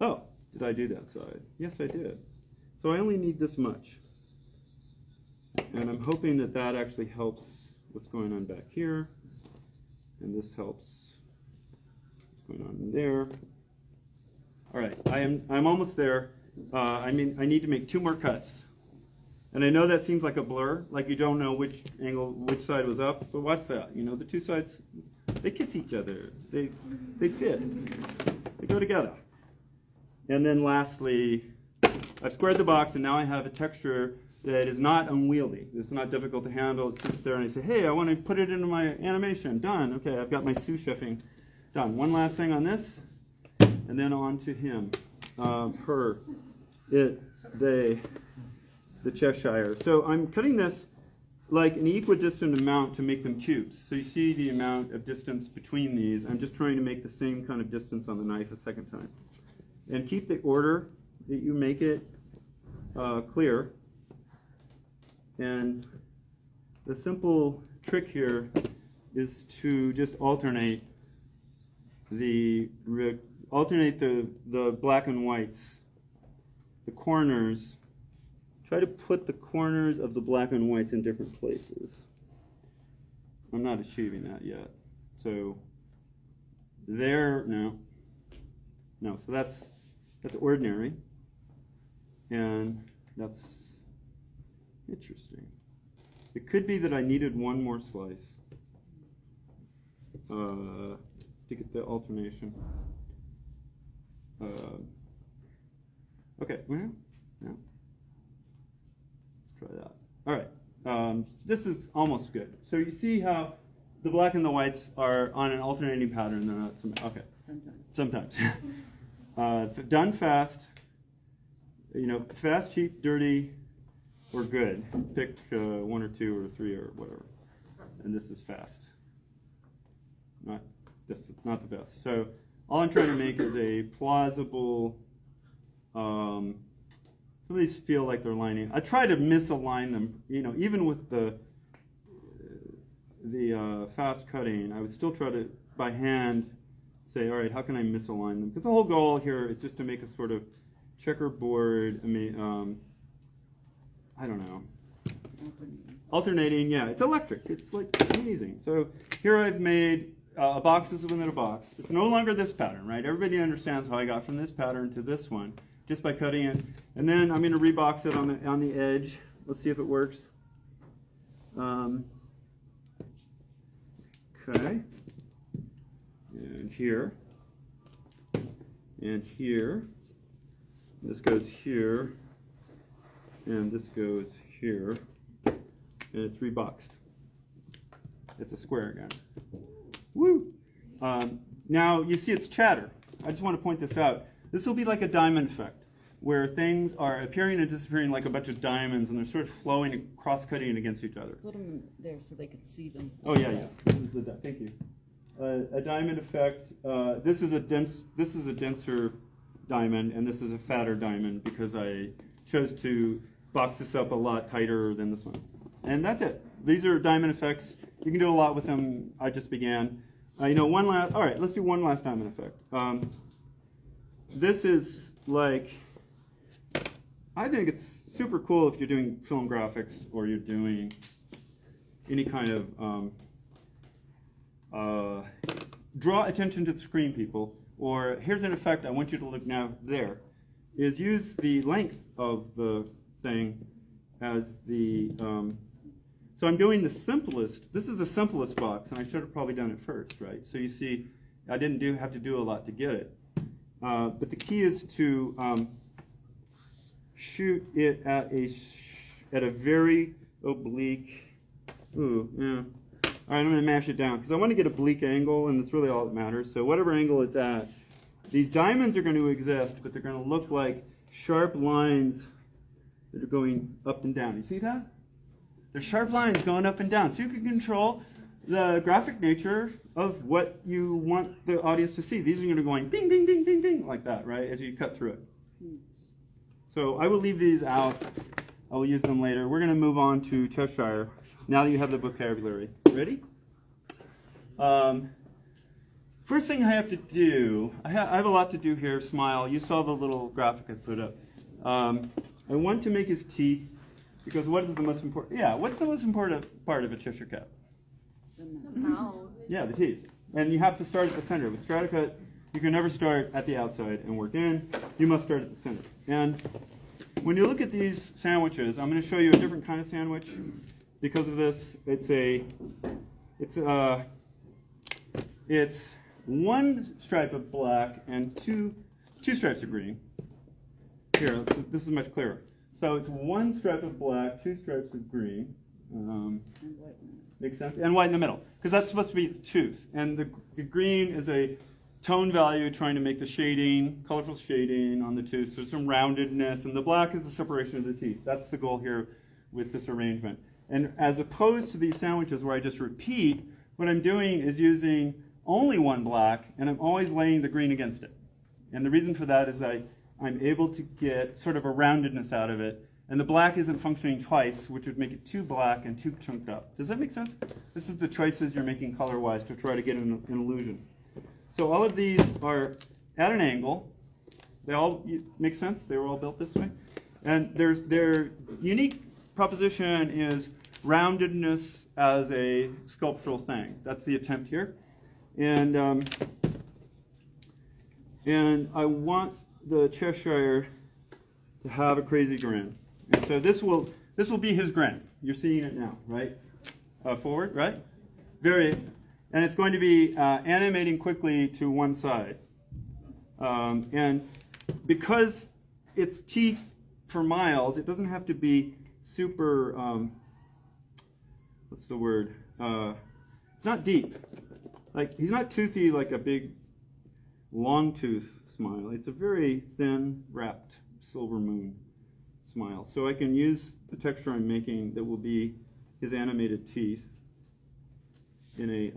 did I do that side? Yes, I did. So I only need this much. And I'm hoping that that actually helps what's going on back here. And this helps what's going on in there. All right, I'm almost there. I need to make two more cuts. And I know that seems like a blur, like you don't know which side was up, but watch that. You know, the two sides, they kiss each other. They fit. They go together. And then lastly, I've squared the box, and now I have a texture that is not unwieldy. It's not difficult to handle. It sits there, and I say, hey, I want to put it into my animation. Done. Okay, I've got my sous chefing done. One last thing on this, and then on to him, her, it, they, the Cheshire. So I'm cutting this like an equidistant amount to make them cubes. So you see the amount of distance between these. I'm just trying to make the same kind of distance on the knife a second time. And keep the order that you make it clear. And the simple trick here is to just alternate the black and whites, the corners. Try to put the corners of the black and whites in different places. I'm not achieving that yet. So there, no. So that's ordinary, and that's interesting. It could be that I needed one more slice to get the alternation. Okay, well, yeah. Let's try that. All right. This is almost good. So you see how the black and the whites are on an alternating pattern. They're not okay. Sometimes. Done fast. Fast, cheap, dirty, or good. Pick 1 or 2 or 3 or whatever. And this is fast. This is not the best. So all I'm trying to make is a plausible. Some of these feel like they're lining. I try to misalign them. Even with the fast cutting, I would still try to by hand say, all right, how can I misalign them? Because the whole goal here is just to make a sort of checkerboard. I don't know. Alternating, yeah, it's electric. It's like amazing. So here I've made a box within a box. It's no longer this pattern, right? Everybody understands how I got from this pattern to this one just by cutting it. And then I'm going to rebox it on the edge. Let's see if it works. Okay. And here. And here. This goes here. And this goes here. And it's reboxed. It's a square again. Woo! Now you see it's chatter. I just want to point this out. This will be like a diamond effect, where things are appearing and disappearing like a bunch of diamonds, and they're sort of flowing and cross-cutting against each other. Put them there so they could see them. Oh yeah. Thank you. A diamond effect. This is a denser diamond, and this is a fatter diamond because I chose to box this up a lot tighter than this one. And that's it. These are diamond effects. You can do a lot with them. I just began. All right, let's do one last diamond effect. This is like, I think it's super cool if you're doing film graphics or you're doing any kind of draw attention to the screen, people. Or here's an effect I want you to look now there, is use the length of the thing as the, so I'm doing the simplest, this is the simplest box, and I should have probably done it first, right? So you see, I didn't have to do a lot to get it. But the key is to shoot it at a very oblique, ooh, yeah. All right, I'm going to mash it down because I want to get a oblique angle, and that's really all that matters. So whatever angle it's at, these diamonds are going to exist, but they're going to look like sharp lines that are going up and down. You see that? They're sharp lines going up and down. So you can control the graphic nature of what you want the audience to see. These are going to go going bing, bing, bing, bing, bing, like that, right, as you cut through it. So I will leave these out. I will use them later. We're going to move on to Cheshire. Now that you have the vocabulary. Ready? First thing I have to do, I have a lot to do here. Smile. You saw the little graphic I put up. I want to make his teeth, because what is the most important? Yeah, what's the most important part of a Cheshire Cat? The mouth. Yeah, the teeth. And you have to start at the center. With Stratacut, you can never start at the outside and work in. You must start at the center. And when you look at these sandwiches, I'm going to show you a different kind of sandwich. Because of this, it's one stripe of black and two stripes of green. Here, this is much clearer. So it's one stripe of black, 2 stripes of green. Makes sense? And white in the middle, because that's supposed to be the tooth. And the green is a tone value trying to make the shading, colorful shading on the tooth, so some roundedness. And the black is the separation of the teeth. That's the goal here with this arrangement. And as opposed to these sandwiches where I just repeat, what I'm doing is using only one black, and I'm always laying the green against it. And the reason for that is that I'm able to get sort of a roundedness out of it. And the black isn't functioning twice, which would make it too black and too chunked up. Does that make sense? This is the choices you're making color-wise to try to get an illusion. So all of these are at an angle. They all make sense? They were all built this way. And their unique proposition is roundedness as a sculptural thing. That's the attempt here. And I want the Cheshire to have a crazy grin. And so this will be his grin. You're seeing it now, right? Forward, right? And it's going to be animating quickly to one side. And because it's teeth for miles, it doesn't have to be super what's the word? It's not deep. Like, he's not toothy like a big, long tooth smile. It's a very thin, wrapped silver moon smile. So I can use the texture I'm making that will be his animated teeth in a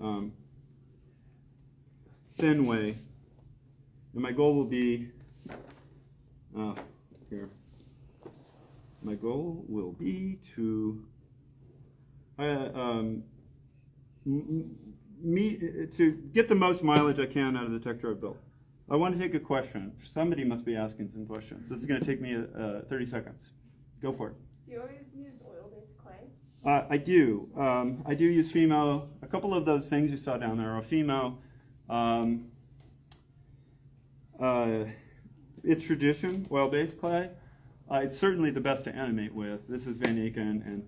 thin way. And my goal will be, here. My goal will be to to get the most mileage I can out of the texture I've built. I want to take a question. Somebody must be asking some questions. This is going to take me 30 seconds. Go for it. Do you always use oil-based clay? I do. I do use Fimo. A couple of those things you saw down there are Fimo. It's tradition, oil-based clay. It's certainly the best to animate with. This is Van Aken, and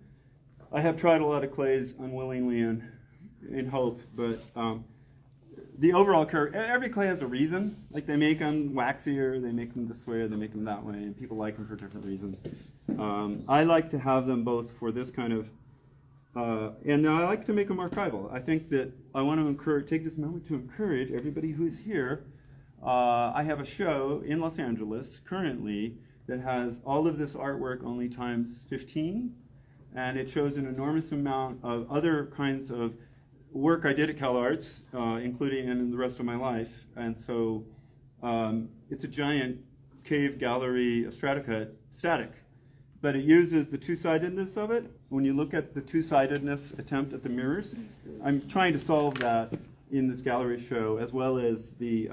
I have tried a lot of clays unwillingly and in hope, but the overall curve, every clay has a reason. Like, they make them waxier, they make them this way, or they make them that way, and people like them for different reasons. I like to have them both for this kind of, and I like to make them archival. I think that I want to take this moment to encourage everybody who's here. I have a show in Los Angeles currently that has all of this artwork only times 15, and it shows an enormous amount of other kinds of work I did at Cal Arts, including in the rest of my life. And so it's a giant cave gallery of Stratacut, static, but it uses the two-sidedness of it. When you look at the two-sidedness attempt at the mirrors, I'm trying to solve that in this gallery show, as well as the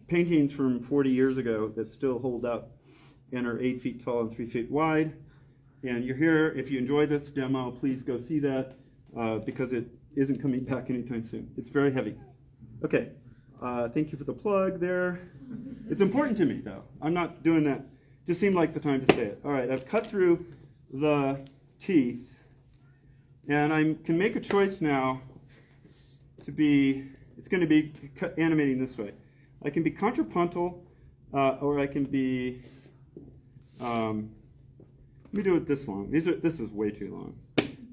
paintings from 40 years ago that still hold up and are 8 feet tall and 3 feet wide. And you're here. If you enjoy this demo, please go see that because it isn't coming back anytime soon. It's very heavy. Okay, thank you for the plug there. It's important to me, though. I'm not doing that. Just seemed like the time to say it. All right, I've cut through the teeth, and I can make a choice now to be, it's going to be animating this way. I can be contrapuntal, or I can be, let me do it this long. This is way too long.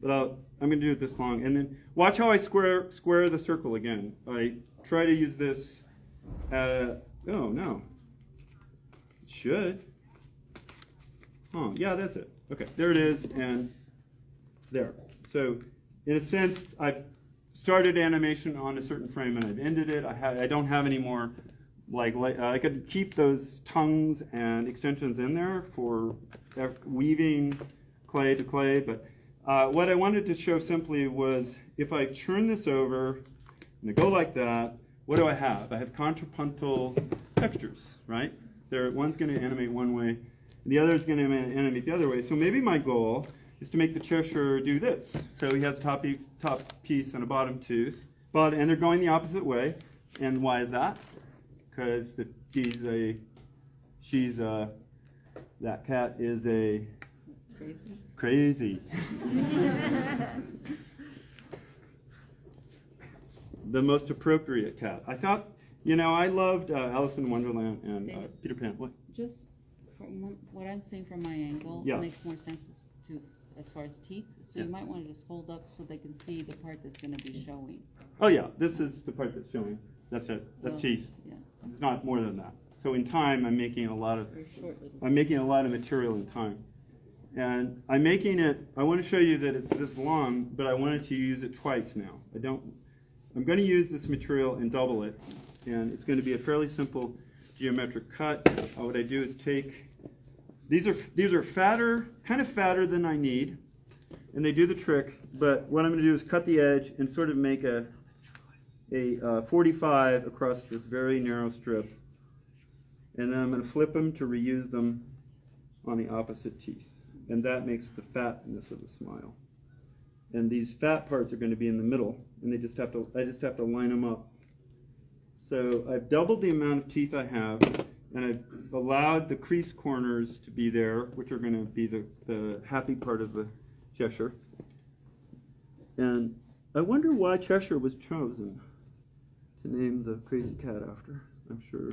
But I'm going to do it this long. And then watch how I square the circle again. I try to use this, oh no. It should. Oh, yeah, that's it. Okay, there it is, and there. So in a sense, I've started animation on a certain frame and I've ended it. I don't have any more, I could keep those tongues and extensions in there for weaving clay to clay, but what I wanted to show simply was if I turn this over and I go like that, what do I have? I have contrapuntal textures, right? One's going to animate one way, and the other is going to animate the other way. So maybe my goal is to make the Cheshire do this. So he has a top piece and a bottom tooth, and they're going the opposite way. And why is that? Because that cat is a crazy. The most appropriate cat. I thought, I loved Alice in Wonderland and Peter Pan. What? Just from what I'm seeing from my angle, Yeah. it makes more sense as far as teeth. So Yeah. you might want to just hold up so they can see the part that's going to be showing. Oh yeah, this is the part that's showing. That's it. That's So, teeth. Yeah. It's not more than that. So in time, I'm making a lot of Very short little. material in time. And I'm making it, I want to show you that it's this long, but I wanted to use it twice now. I'm going to use this material and double it, and it's going to be a fairly simple geometric cut. What I do is take, these are fatter, kind of fatter than I need, and they do the trick, but what I'm going to do is cut the edge and sort of make a 45 across this very narrow strip, and then I'm going to flip them to reuse them on the opposite teeth. And that makes the fatness of the smile. And these fat parts are going to be in the middle, and I just have to line them up. So I've doubled the amount of teeth I have, and I've allowed the crease corners to be there, which are going to be the happy part of the Cheshire. And I wonder why Cheshire was chosen to name the crazy cat after. I'm sure.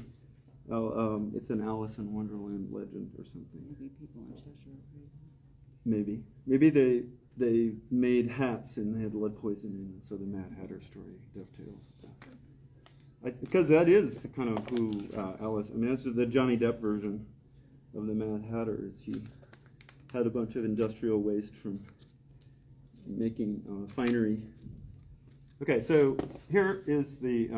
It's an Alice in Wonderland legend or something. Maybe people in Cheshire are crazy. Maybe they made hats and they had lead poisoning, and so the Mad Hatter story dovetails. Because that is kind of who Alice, I mean, that's the Johnny Depp version of the Mad Hatter. Is he had a bunch of industrial waste from making finery. Okay, so here is the,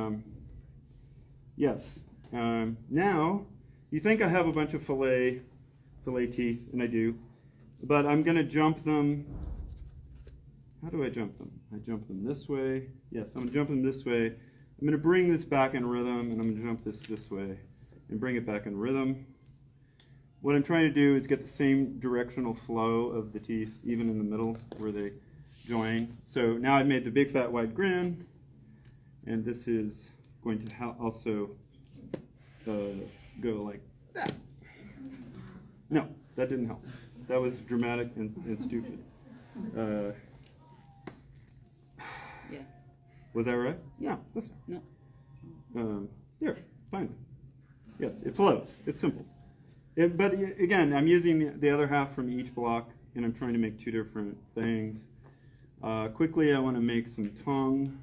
now, you think I have a bunch of fillet teeth, and I do, but I'm going to jump them. How do I jump them? I jump them this way. Yes, I'm going to jump them this way. I'm going to bring this back in rhythm, and I'm going to jump this way and bring it back in rhythm. What I'm trying to do is get the same directional flow of the teeth, even in the middle where they join. So now I've made the big fat wide grin, and this is going to also go like that. No, that didn't help. That was dramatic and stupid. Yeah. Was that right? Yeah. No, that's No. there, finally. Yes, it flows. It's simple. But again, I'm using the other half from each block, and I'm trying to make two different things. Quickly, I want to make some tongue,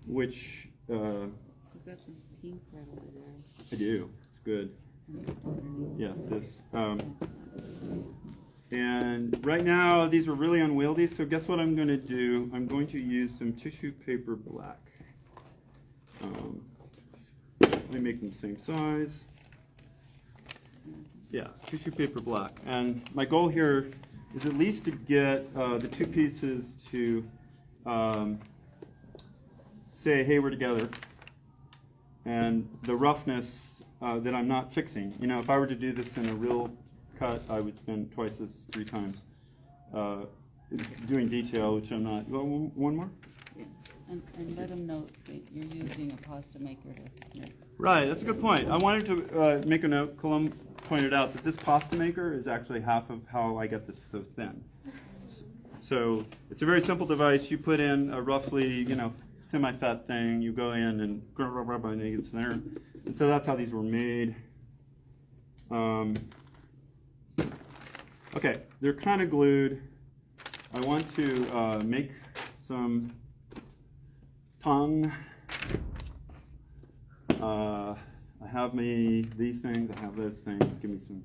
which You've got some pink right over there. I do. It's good. Yes, this. And right now, these are really unwieldy, so guess what I'm going to do? I'm going to use some tissue paper black. Let me make them the same size. Yeah, tissue paper black. And my goal here is at least to get the two pieces to say, hey, we're together. And the roughness that I'm not fixing. You know, if I were to do this in a real cut, I would spend twice as 3 times doing detail, which I'm not. One more? Yeah. And let them know that you're using a pasta maker to make. Right, that's a good point. I wanted to make a note. Colum pointed out that this pasta maker is actually half of how I get this so thin. So it's a very simple device. You put in a roughly, semi-fat thing. You go in and and it gets there. And so that's how these were made. Okay, they're kind of glued. I want to make some tongue. I have these things, I have those things, give me some.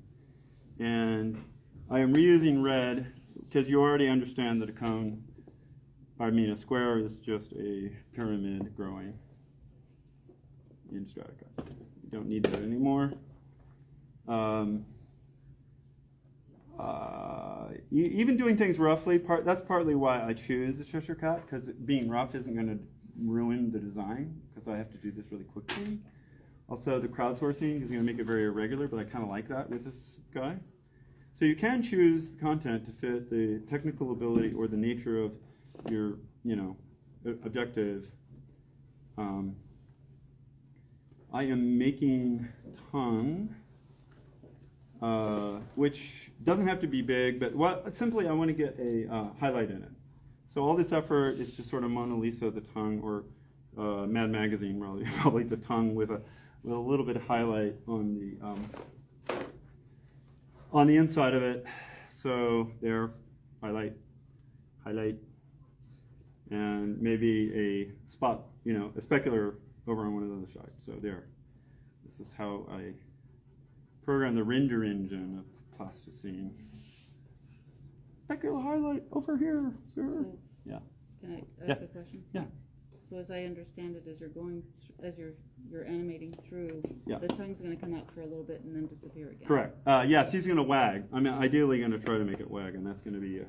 And I am reusing red because you already understand that a square is just a pyramid growing in straticut. You don't need that anymore. Even doing things roughly, that's partly why I choose the Cheshire Cat, because being rough isn't going to ruin the design, because I have to do this really quickly. Also, the crowdsourcing is going to make it very irregular, but I kind of like that with this guy. So you can choose the content to fit the technical ability or the nature of your, objective. I am making tongue, which doesn't have to be big, but simply I want to get a highlight in it. So all this effort is just sort of Mona Lisa the tongue, or Mad Magazine, probably the tongue with a little bit of highlight on the inside of it. So there, highlight, and maybe a spot, a specular over on one of the other sides. So there, this is how I program the render engine of plasticine. Specular highlight over here, sir. So, Yeah. Can I ask a question? Yeah. So as I understand it, as you're animating through, Yeah. the tongue's going to come out for a little bit and then disappear again. Correct. Yes, he's going to wag. I mean, ideally going to try to make it wag, and that's going to be.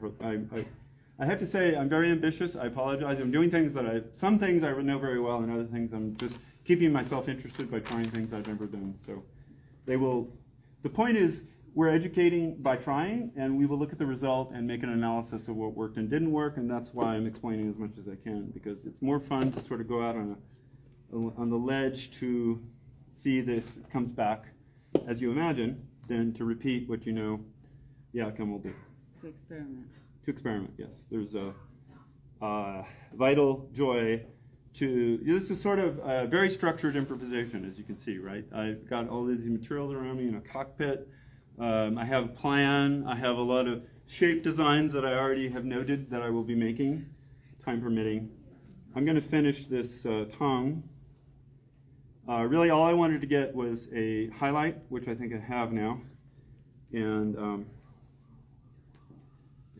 I have to say, I'm very ambitious. I apologize. I'm doing things some things I know very well, and other things I'm just keeping myself interested by trying things I've never done. So, they will. The point is, we're educating by trying, and we will look at the result and make an analysis of what worked and didn't work, and that's why I'm explaining as much as I can, because it's more fun to sort of go out on the ledge to see that it comes back as you imagine, than to repeat what you know the outcome will be. To experiment. To experiment, yes. There's a vital joy to, this is sort of a very structured improvisation, as you can see, right? I've got all these materials around me in a cockpit. I have a plan. I have a lot of shape designs that I already have noted that I will be making, time permitting. I'm going to finish this tongue. Really, all I wanted to get was a highlight, which I think I have now. And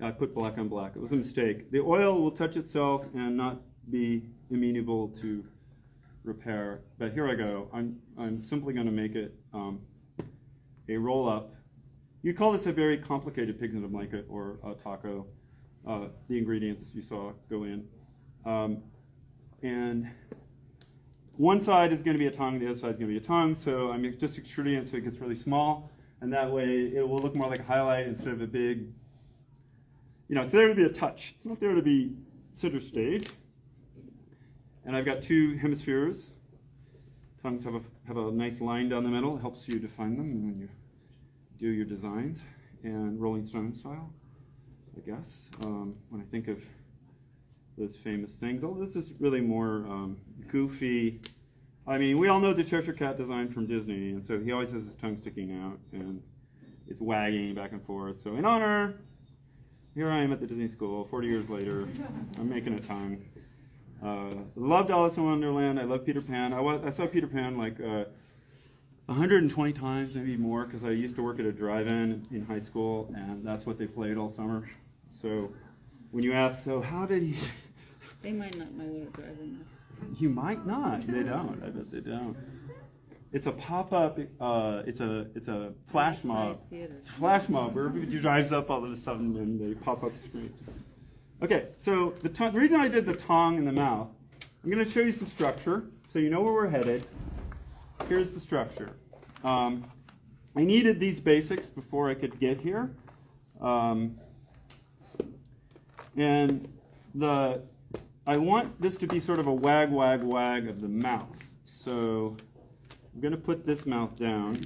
I put black on black. It was a mistake. The oil will touch itself and not be amiable to repair. But here I go. I'm simply going to make it a roll-up. You call this a very complicated pigs in a blanket or a taco. The ingredients you saw go in. And one side is going to be a tongue, the other side is going to be a tongue, so I'm just extruding it so it gets really small, and that way it will look more like a highlight instead of a big, it's there to be a touch. It's not there to be center stage. And I've got two hemispheres. Tongues have a nice line down the middle. It helps you define them when you do your designs, and Rolling Stone style, I guess, when I think of those famous things. Oh, this is really more goofy. I mean, we all know the Cheshire Cat design from Disney, and so he always has his tongue sticking out, and it's wagging back and forth. So in honor, here I am at the Disney School, 40 years later. I'm making a tongue. Loved Alice in Wonderland. I love Peter Pan. I saw Peter Pan like 120 times, maybe more, because I used to work at a drive-in in high school, and that's what they played all summer. So when you ask, so how did he... They might not know what a drive-in is. You might not. They don't. I bet they don't. It's a pop-up. It's a flash mob. Flash mob where everybody drives up all of a sudden and they pop up the screen. Okay, so the reason I did the tongue and the mouth, I'm going to show you some structure so you know where we're headed. Here's the structure. I needed these basics before I could get here. And I want this to be sort of a wag, wag, wag of the mouth. So I'm going to put this mouth down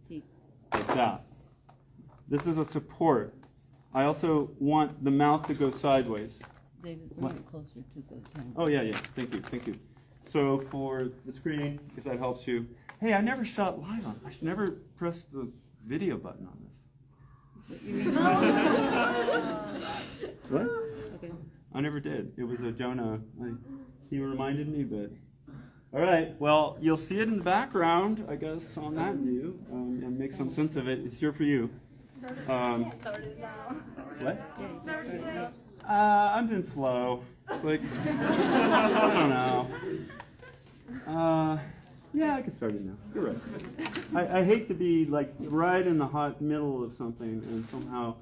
like that. This is a support. I also want the mouth to go sideways. David, bring it closer to the camera. Oh, yeah. Thank you. So for the screen, if that helps you. Hey, I never shot live on. I should never press the video button on this. What? Okay. I never did. It was a Jonah. He reminded me, but... All right, well, you'll see it in the background, I guess, on that view, and make some sense of it. It's here for you. What? I'm in flow. It's like, I don't know. Yeah, I can start it now. You're right. I hate to be like right in the hot middle of something and somehow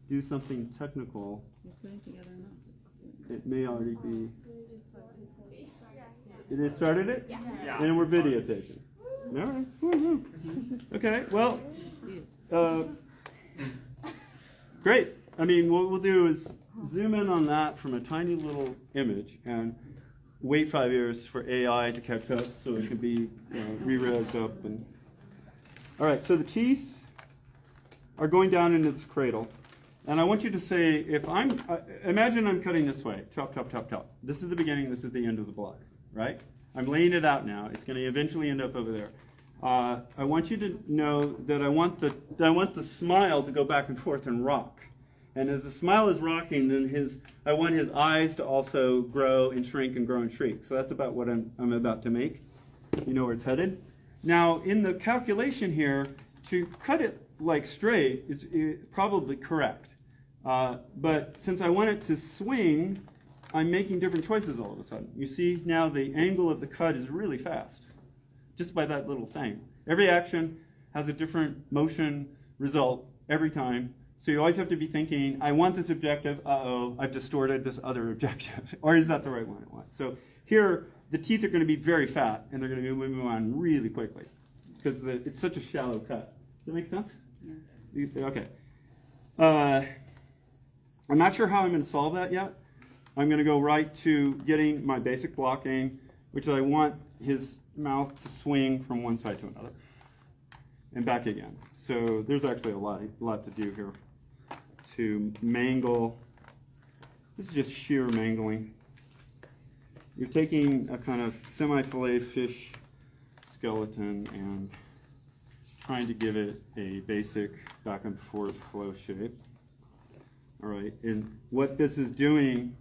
do something technical. You're putting together enough. It may already be. It started it? Yeah. And we're videotaping. All right. Woo-hoo. Okay, well, great. I mean, what we'll do is zoom in on that from a tiny little image and wait 5 years for AI to catch up so it can be re-rigged up. And all right, so the teeth are going down into this cradle. And I want you to say, if imagine I'm cutting this way, chop, chop, chop, chop. This is the beginning, this is the end of the block, right? I'm laying it out now. It's going to eventually end up over there. I want you to know that I want the smile to go back and forth and rock. And as the smile is rocking, then I want his eyes to also grow and shrink and grow and shrink. So that's about what I'm about to make. You know where it's headed. Now, in the calculation here, to cut it like straight is probably correct. But since I want it to swing, I'm making different choices all of a sudden. You see now the angle of the cut is really fast, just by that little thing. Every action has a different motion result every time. So you always have to be thinking, I want this objective, uh-oh, I've distorted this other objective. Or is that the right one I want? So here, the teeth are going to be very fat, and they're going to be moving on really quickly, because it's such a shallow cut. Does that make sense? Yeah. Okay. I'm not sure how I'm going to solve that yet. I'm going to go right to getting my basic blocking, which is I want his mouth to swing from one side to another and back again. So there's actually a lot to do here to mangle. This is just sheer mangling. You're taking a kind of semi-fillet fish skeleton and trying to give it a basic back and forth flow shape. All right, and what this is doing,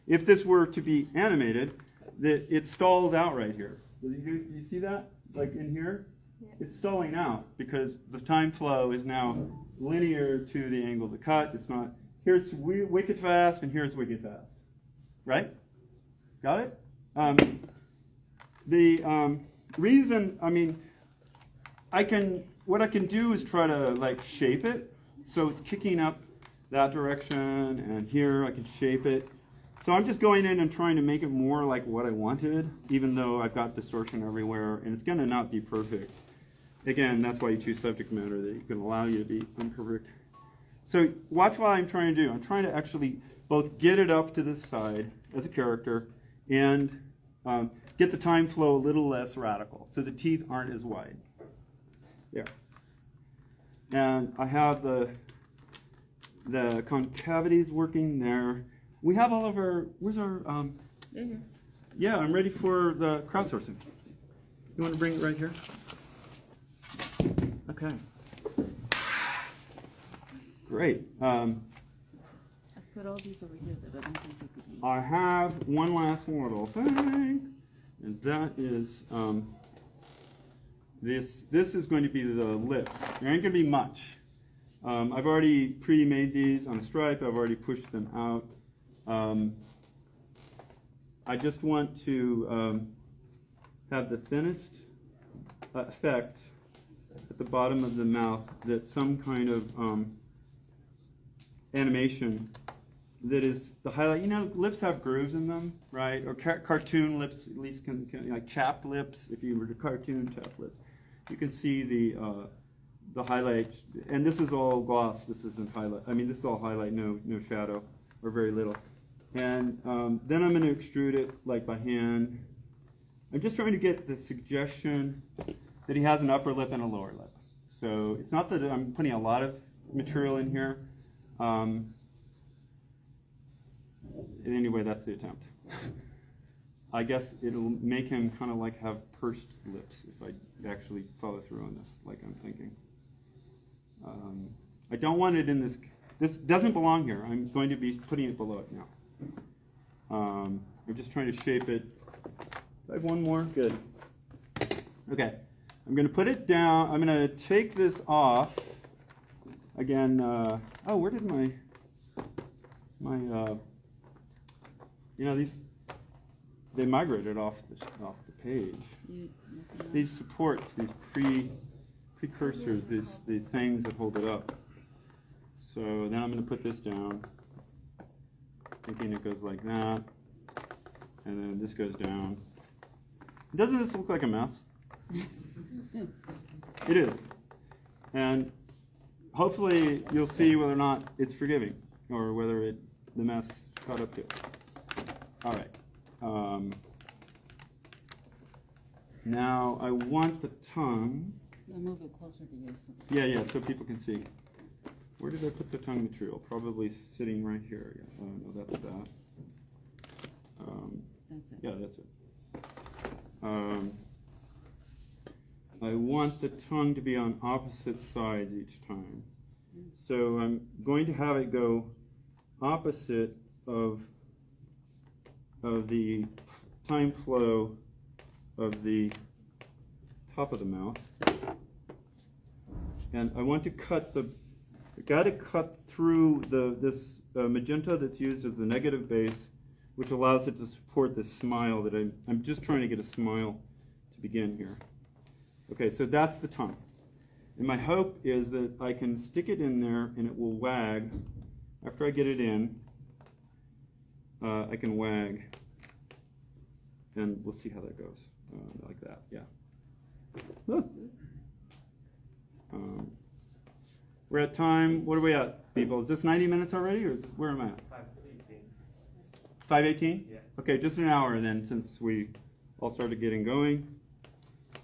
if this were to be animated, that it stalls out right here. You see that? Like in here? Yeah. It's stalling out because the time flow is now linear to the angle of the cut. It's not, here's wicked fast and here's wicked fast. Right? Got it? The reason, I mean, what I can do is try to like shape it so it's kicking up that direction, and here I can shape it. So I'm just going in and trying to make it more like what I wanted, even though I've got distortion everywhere, and it's going to not be perfect. Again, that's why you choose subject matter, that can allow you to be imperfect. So watch what I'm trying to do. I'm trying to actually both get it up to this side as a character and get the time flow a little less radical, so the teeth aren't as wide. There. And I have the concavities working there. We have all of our, where's our, They're here. yeah, I'm ready for the crowdsourcing. You want to bring it right here? Okay. Great. I put all these over here that I don't think you could use. I have one last little thing, and that is this is going to be the lips. There ain't going to be much. I've already pre-made these on a stripe. I've already pushed them out. I just want to have the thinnest effect at the bottom of the mouth, that some kind of animation that is the highlight. You know, lips have grooves in them, right? Or cartoon lips, at least can like chapped lips. If you were to cartoon chapped lips, you can see the highlight. And this is all gloss. This isn't highlight. I mean, this is all highlight, no shadow, or very little. And then I'm going to extrude it like by hand. I'm just trying to get the suggestion that he has an upper lip and a lower lip. So it's not that I'm putting a lot of material in here. Anyway, that's the attempt. I guess it'll make him kind of like have pursed lips if I actually follow through on this, like I'm thinking. I don't want it in this. This doesn't belong here. I'm going to be putting it below it now. I'm just trying to shape it. I have one more? Good. Okay. I'm going to put it down. I'm going to take this off. Again, oh, where did my you know, they migrated off the page. These supports, these precursors, these things that hold it up. So then I'm going to put this down, thinking it goes like that, and then this goes down. Doesn't this look like a mess? It is. And hopefully you'll see whether or not it's forgiving, or whether the mess caught up to it. All right. Now I want the tongue. I'll move it closer to you. So. Yeah, so people can see. Where did I put the tongue material? Probably sitting right here. Yeah. Oh, no, that's that. That's it. Yeah, that's it. I want the tongue to be on opposite sides each time. So I'm going to have it go opposite of the time flow of the top of the mouth. And I want to cut through this magenta that's used as the negative base, which allows it to support this smile that I'm just trying to get a smile to begin here. Okay, so that's the tongue. And my hope is that I can stick it in there and it will wag. After I get it in, I can wag. And we'll see how that goes. Like that, yeah. We're at time. What are we at, people? Is this 90 minutes already, or where am I at? 5:18. 5:18? Yeah. Okay, just an hour then, since we all started getting going.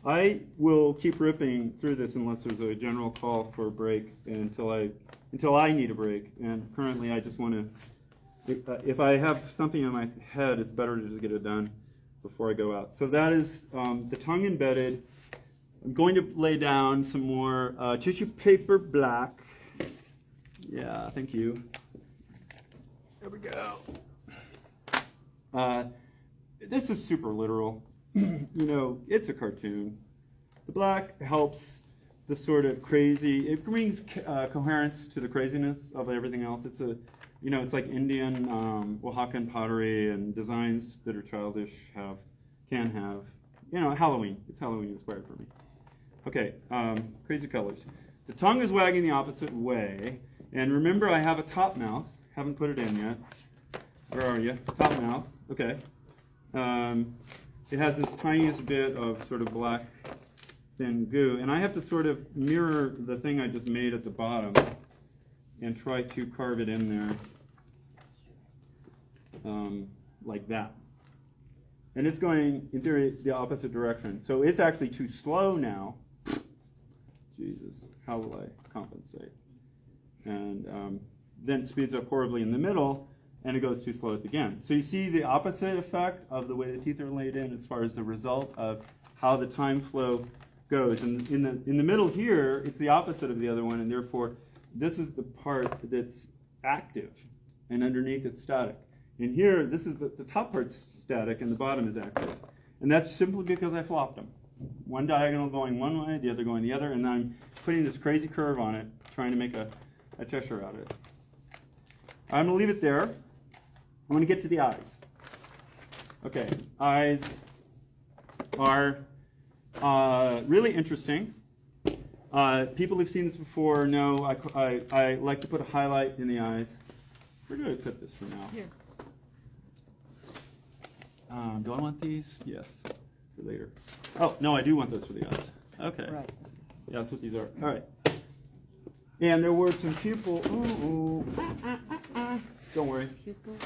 I will keep ripping through this unless there's a general call for a break, until I need a break. And currently, I just want to. If I have something in my head, it's better to just get it done before I go out. So that is the tongue embedded. I'm going to lay down some more tissue paper black. Yeah, thank you. There we go. This is super literal. You know, it's a cartoon. The black helps the sort of crazy, it brings coherence to the craziness of everything else. It's a, you know, it's like Indian Oaxacan pottery and designs that are childish can have, you know, Halloween. It's Halloween inspired for me. Okay, crazy colors. The tongue is wagging the opposite way. And remember, I have a top mouth. Haven't put it in yet. Where are you? Top mouth. Okay. It has this tiniest bit of sort of black thin goo. And I have to sort of mirror the thing I just made at the bottom and try to carve it in there like that. And it's going, in theory, the opposite direction. So it's actually too slow now. Jesus, how will I compensate? And then it speeds up horribly in the middle, and it goes too slow at the end. So you see the opposite effect of the way the teeth are laid in as far as the result of how the time flow goes. And in the middle here, it's the opposite of the other one, and therefore this is the part that's active, and underneath it's static. And here, this is the top part's static, and the bottom is active. And that's simply because I flopped them. One diagonal going one way, the other going the other, and then I'm putting this crazy curve on it, trying to make a Cheshire out of it. I'm going to leave it there. I'm going to get to the eyes. Okay, eyes are really interesting. People who've seen this before know I like to put a highlight in the eyes. Where do I put this for now? Here. Do I want these? Yes, for later. Oh, no, I do want those for the eyes. Okay. Right. Yeah, that's what these are. All right. And there were some pupil. Don't worry. Pupils.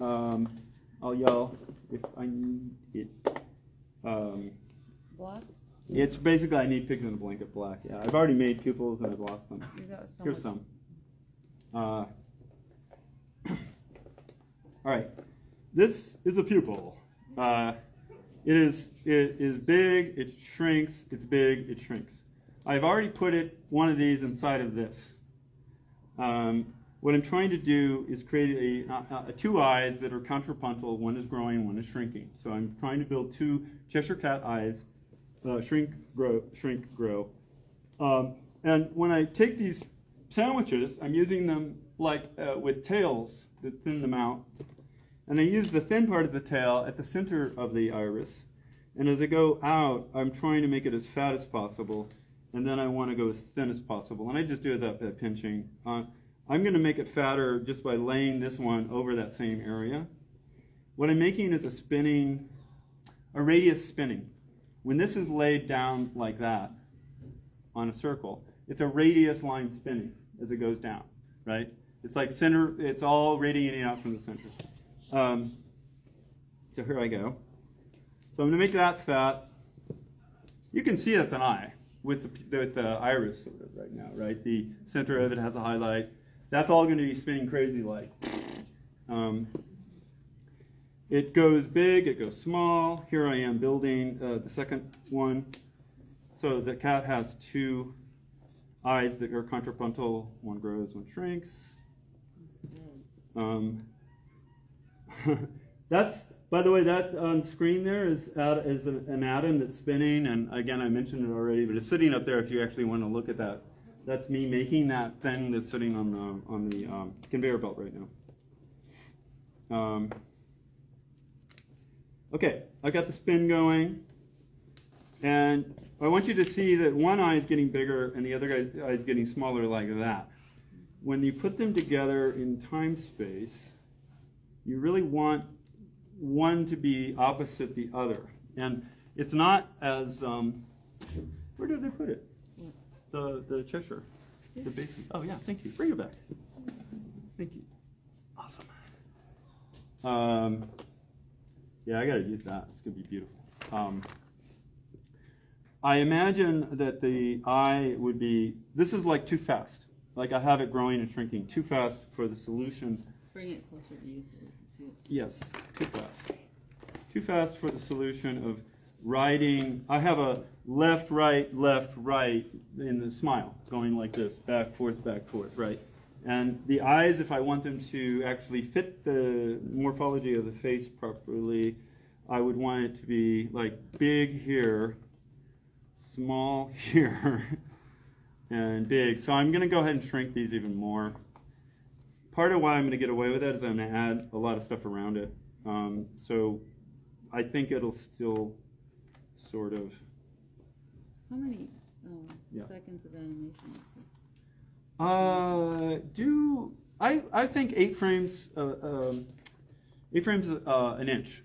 I'll yell if I need it. Black. It's basically I need pigs in a blanket black. Yeah, I've already made pupils and I've lost them. You got some. Here's some. All right. This is a pupil. It is big, it shrinks, it's big, it shrinks. I've already put one of these inside of this. What I'm trying to do is create two eyes that are contrapuntal. One is growing, one is shrinking. So I'm trying to build two Cheshire Cat eyes, shrink, grow. And when I take these sandwiches, I'm using them like with tails that thin them out. And I use the thin part of the tail at the center of the iris. And as I go out, I'm trying to make it as fat as possible. And then I want to go as thin as possible. And I just do that by pinching. I'm going to make it fatter just by laying this one over that same area. What I'm making is a radius spinning. When this is laid down like that on a circle, it's a radius line spinning as it goes down, right? It's like it's all radiating out from the center. So here I go. So I'm going to make that fat. You can see that's an eye with the iris sort of right now, right? The center of it has a highlight. That's all going to be spinning crazy like. It goes big, it goes small. Here I am building the second one. So the cat has two eyes that are contrapuntal. One grows, one shrinks. That's, by the way, that on screen there is an atom that's spinning, and again, I mentioned it already, but it's sitting up there if you actually want to look at that. That's me making that thing that's sitting on the conveyor belt right now. Okay, I got the spin going, and I want you to see that one eye is getting bigger and the other eye is getting smaller like that. When you put them together in time space, you really want one to be opposite the other. And it's not as, where did I put it? The Cheshire, the basic. Oh yeah, thank you. Bring it back. Thank you. Awesome. Yeah, I gotta use that. It's gonna be beautiful. I imagine that the eye would be, this is like too fast. Like I have it growing and shrinking too fast for the solution. Bring it closer to you so we can see it. Yes, too fast. Too fast for the solution of writing. I have a left, right, in the smile, going like this, back, forth, right? And the eyes, if I want them to actually fit the morphology of the face properly, I would want it to be like big here, small here, and big. So I'm going to go ahead and shrink these even more. Part of why I'm going to get away with that is I'm going to add a lot of stuff around it. So I think it'll still sort of... How many Yeah. seconds of animation is this? I think 8 frames, 8 frames an inch.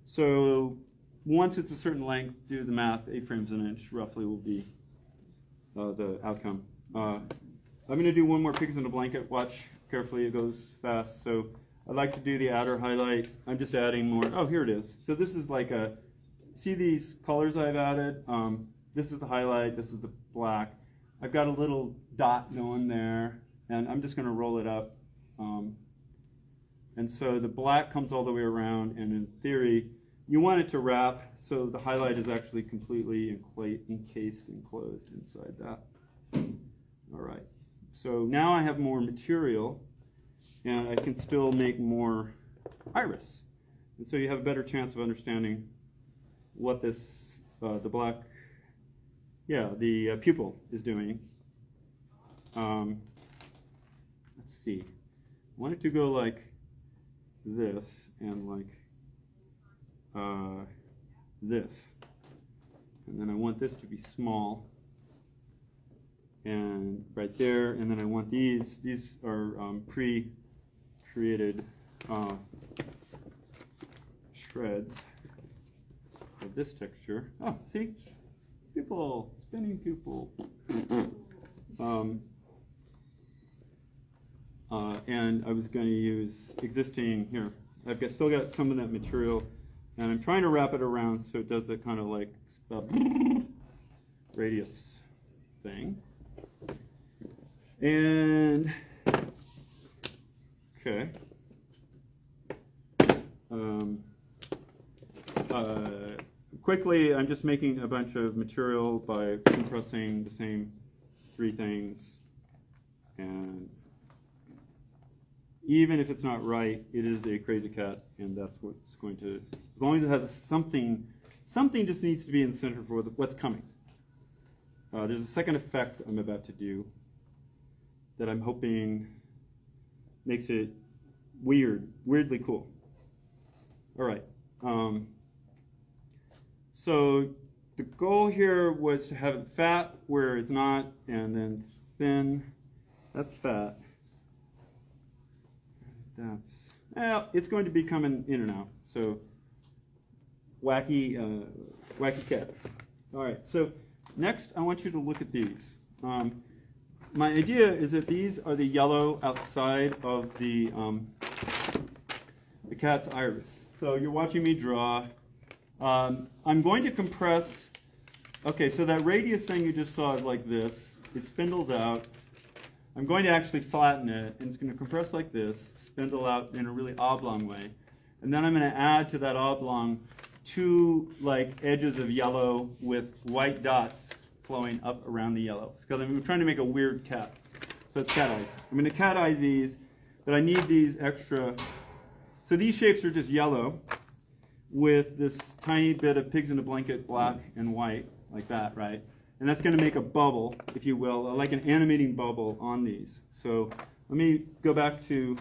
So once it's a certain length, do the math, 8 frames an inch roughly will be the outcome. I'm going to do one more pigs in a blanket. Watch carefully, it goes fast. So I'd like to do the outer highlight. I'm just adding more. Oh, here it is. So this is like a, see these colors I've added? This is the highlight, this is the black. I've got a little dot going there, and I'm just going to roll it up. And so the black comes all the way around, and in theory, you want it to wrap so the highlight is actually completely encased, enclosed inside that. All right. So now I have more material, and I can still make more iris. And so you have a better chance of understanding what this, the black, the pupil is doing. Let's see. I want it to go like this and like this. And then I want this to be small. And right there, and then I want these are pre-created shreds of this texture. Oh, see? Pupil, spinning pupil. And I was going to use existing, here, still got some of that material, and I'm trying to wrap it around so it does that kind of like radius thing. And, okay. Quickly, I'm just making a bunch of material by compressing the same 3 things. And even if it's not right, it is a crazy cat, and that's what's going to, as long as it has something just needs to be in the center for what's coming. There's a second effect I'm about to do that I'm hoping makes it weirdly cool. All right. So the goal here was to have it fat where it's not, and then thin. That's fat. It's going to be coming in and out. So wacky cat. All right. So next, I want you to look at these. My idea is that these are the yellow outside of the cat's iris. So you're watching me draw. I'm going to compress. Okay, so that radius thing you just saw is like this. It spindles out. I'm going to actually flatten it, and it's going to compress like this, spindle out in a really oblong way. And then I'm going to add to that oblong 2 like edges of yellow with white dots flowing up around the yellow. Because I'm trying to make a weird cat. So it's cat eyes. I'm going to cat eye these, but I need these extra. So these shapes are just yellow with this tiny bit of pigs in a blanket, black and white, like that, right? And that's going to make a bubble, if you will, like an animating bubble on these. So let me go back to,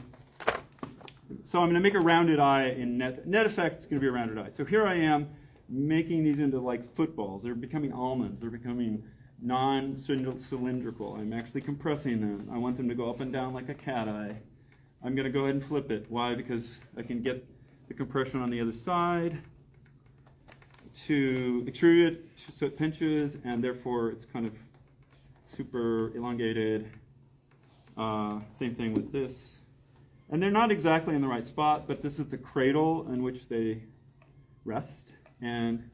so I'm going to make a rounded eye in net effect. It's going to be a rounded eye. So here I am making these into like footballs. They're becoming almonds. They're becoming non-cylindrical. I'm actually compressing them. I want them to go up and down like a cat eye. I'm going to go ahead and flip it. Why? Because I can get the compression on the other side to extrude it so it pinches, and therefore it's kind of super elongated. Same thing with this. And they're not exactly in the right spot, but this is the cradle in which they rest. And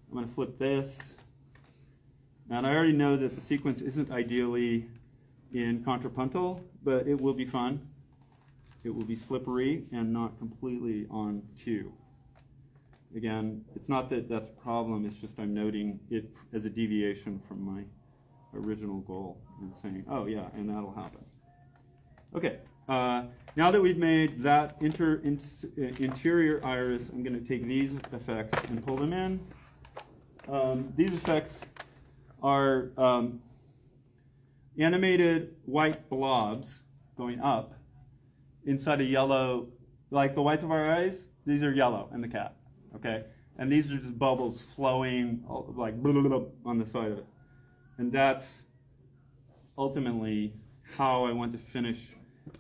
I'm going to flip this. And I already know that the sequence isn't ideally in contrapuntal, but it will be fun. It will be slippery and not completely on cue. Again, it's not that that's a problem, it's just I'm noting it as a deviation from my original goal and saying, oh yeah, and that'll happen. Okay, now that we've made that interior iris, I'm going to take these effects and pull them in. These effects are animated white blobs going up inside a yellow, like the whites of our eyes, these are yellow in the cat, okay? And these are just bubbles flowing like blah, blah, blah, on the side of it. And that's ultimately how I want to finish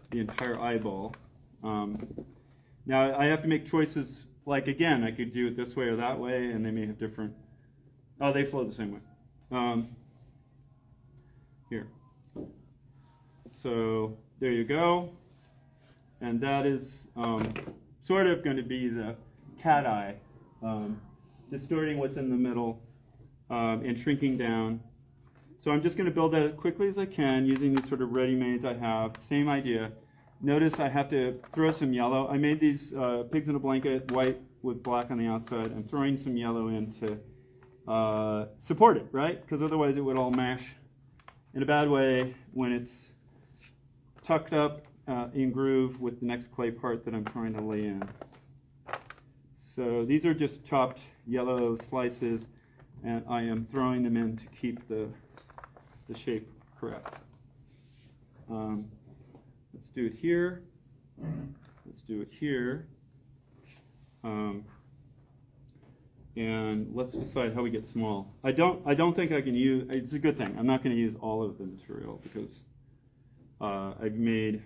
the entire eyeball. Now I have to make choices, like again, I could do it this way or that way, and they may have different, oh, they flow the same way. Here. So there you go. And that is sort of going to be the cat eye, distorting what's in the middle and shrinking down. So I'm just going to build that as quickly as I can using these sort of ready-mades I have. Same idea. Notice I have to throw some yellow. I made these pigs in a blanket, white with black on the outside. I'm throwing some yellow in to support it, right? Because otherwise it would all mash in a bad way when it's tucked up in groove with the next clay part that I'm trying to lay in. So these are just chopped yellow slices, and I am throwing them in to keep the shape correct. Let's do it here. Let's do it here. And let's decide how we get small. I don't think I can use, it's a good thing, I'm not going to use all of the material because I've made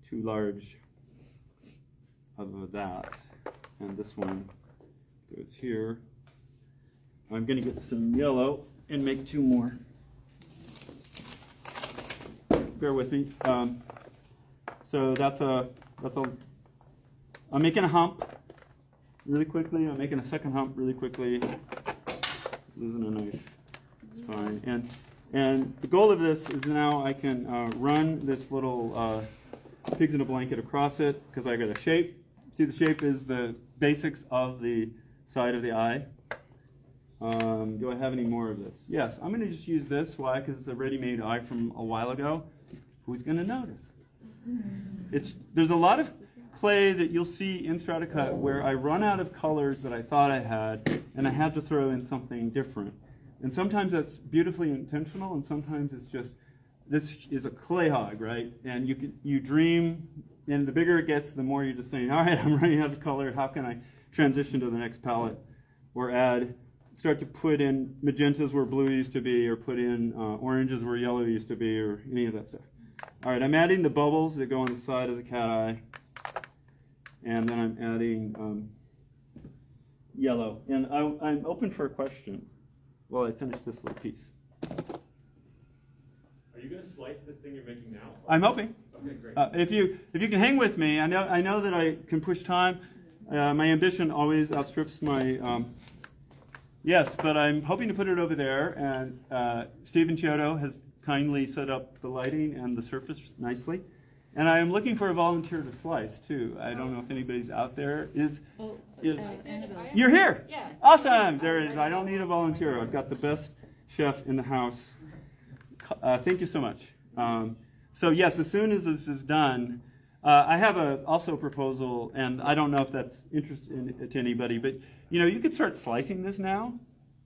too large of that. And this one goes here. I'm going to get some yellow and make two more. Bear with me. So I'm making a hump really quickly. I'm making a second hump really quickly. Losing a knife. It's fine. And the goal of this is now I can run this little pigs in a blanket across it because I got a shape. See, the shape is the basics of the side of the eye. Do I have any more of this? Yes, I'm going to just use this. Why? Because it's a ready-made eye from a while ago. Who's going to notice? There's a lot of clay that you'll see in Stratacut where I run out of colors that I thought I had, and I had to throw in something different. And sometimes that's beautifully intentional, and sometimes it's just, this is a clay hog, right? And you dream, and the bigger it gets, the more you're just saying, all right, I'm running out of color. How can I transition to the next palette? Or start to put in magentas where blue used to be, or put in oranges where yellow used to be, or any of that stuff. All right, I'm adding the bubbles that go on the side of the cat eye. And then I'm adding yellow. And I'm open for a question while I finish this little piece. Are you going to slice this thing you're making now? I'm hoping. Okay, great. If you can hang with me, I know that I can push time. My ambition always outstrips my yes, but I'm hoping to put it over there. And Stephen Chiodo has kindly set up the lighting and the surface nicely. And I am looking for a volunteer to slice too. I don't know if anybody's out there. You're here? Yeah. Awesome. There it is. I don't need a volunteer. I've got the best chef in the house. Thank you so much. So yes, as soon as this is done, I have also a proposal, and I don't know if that's interesting to anybody, but you could start slicing this now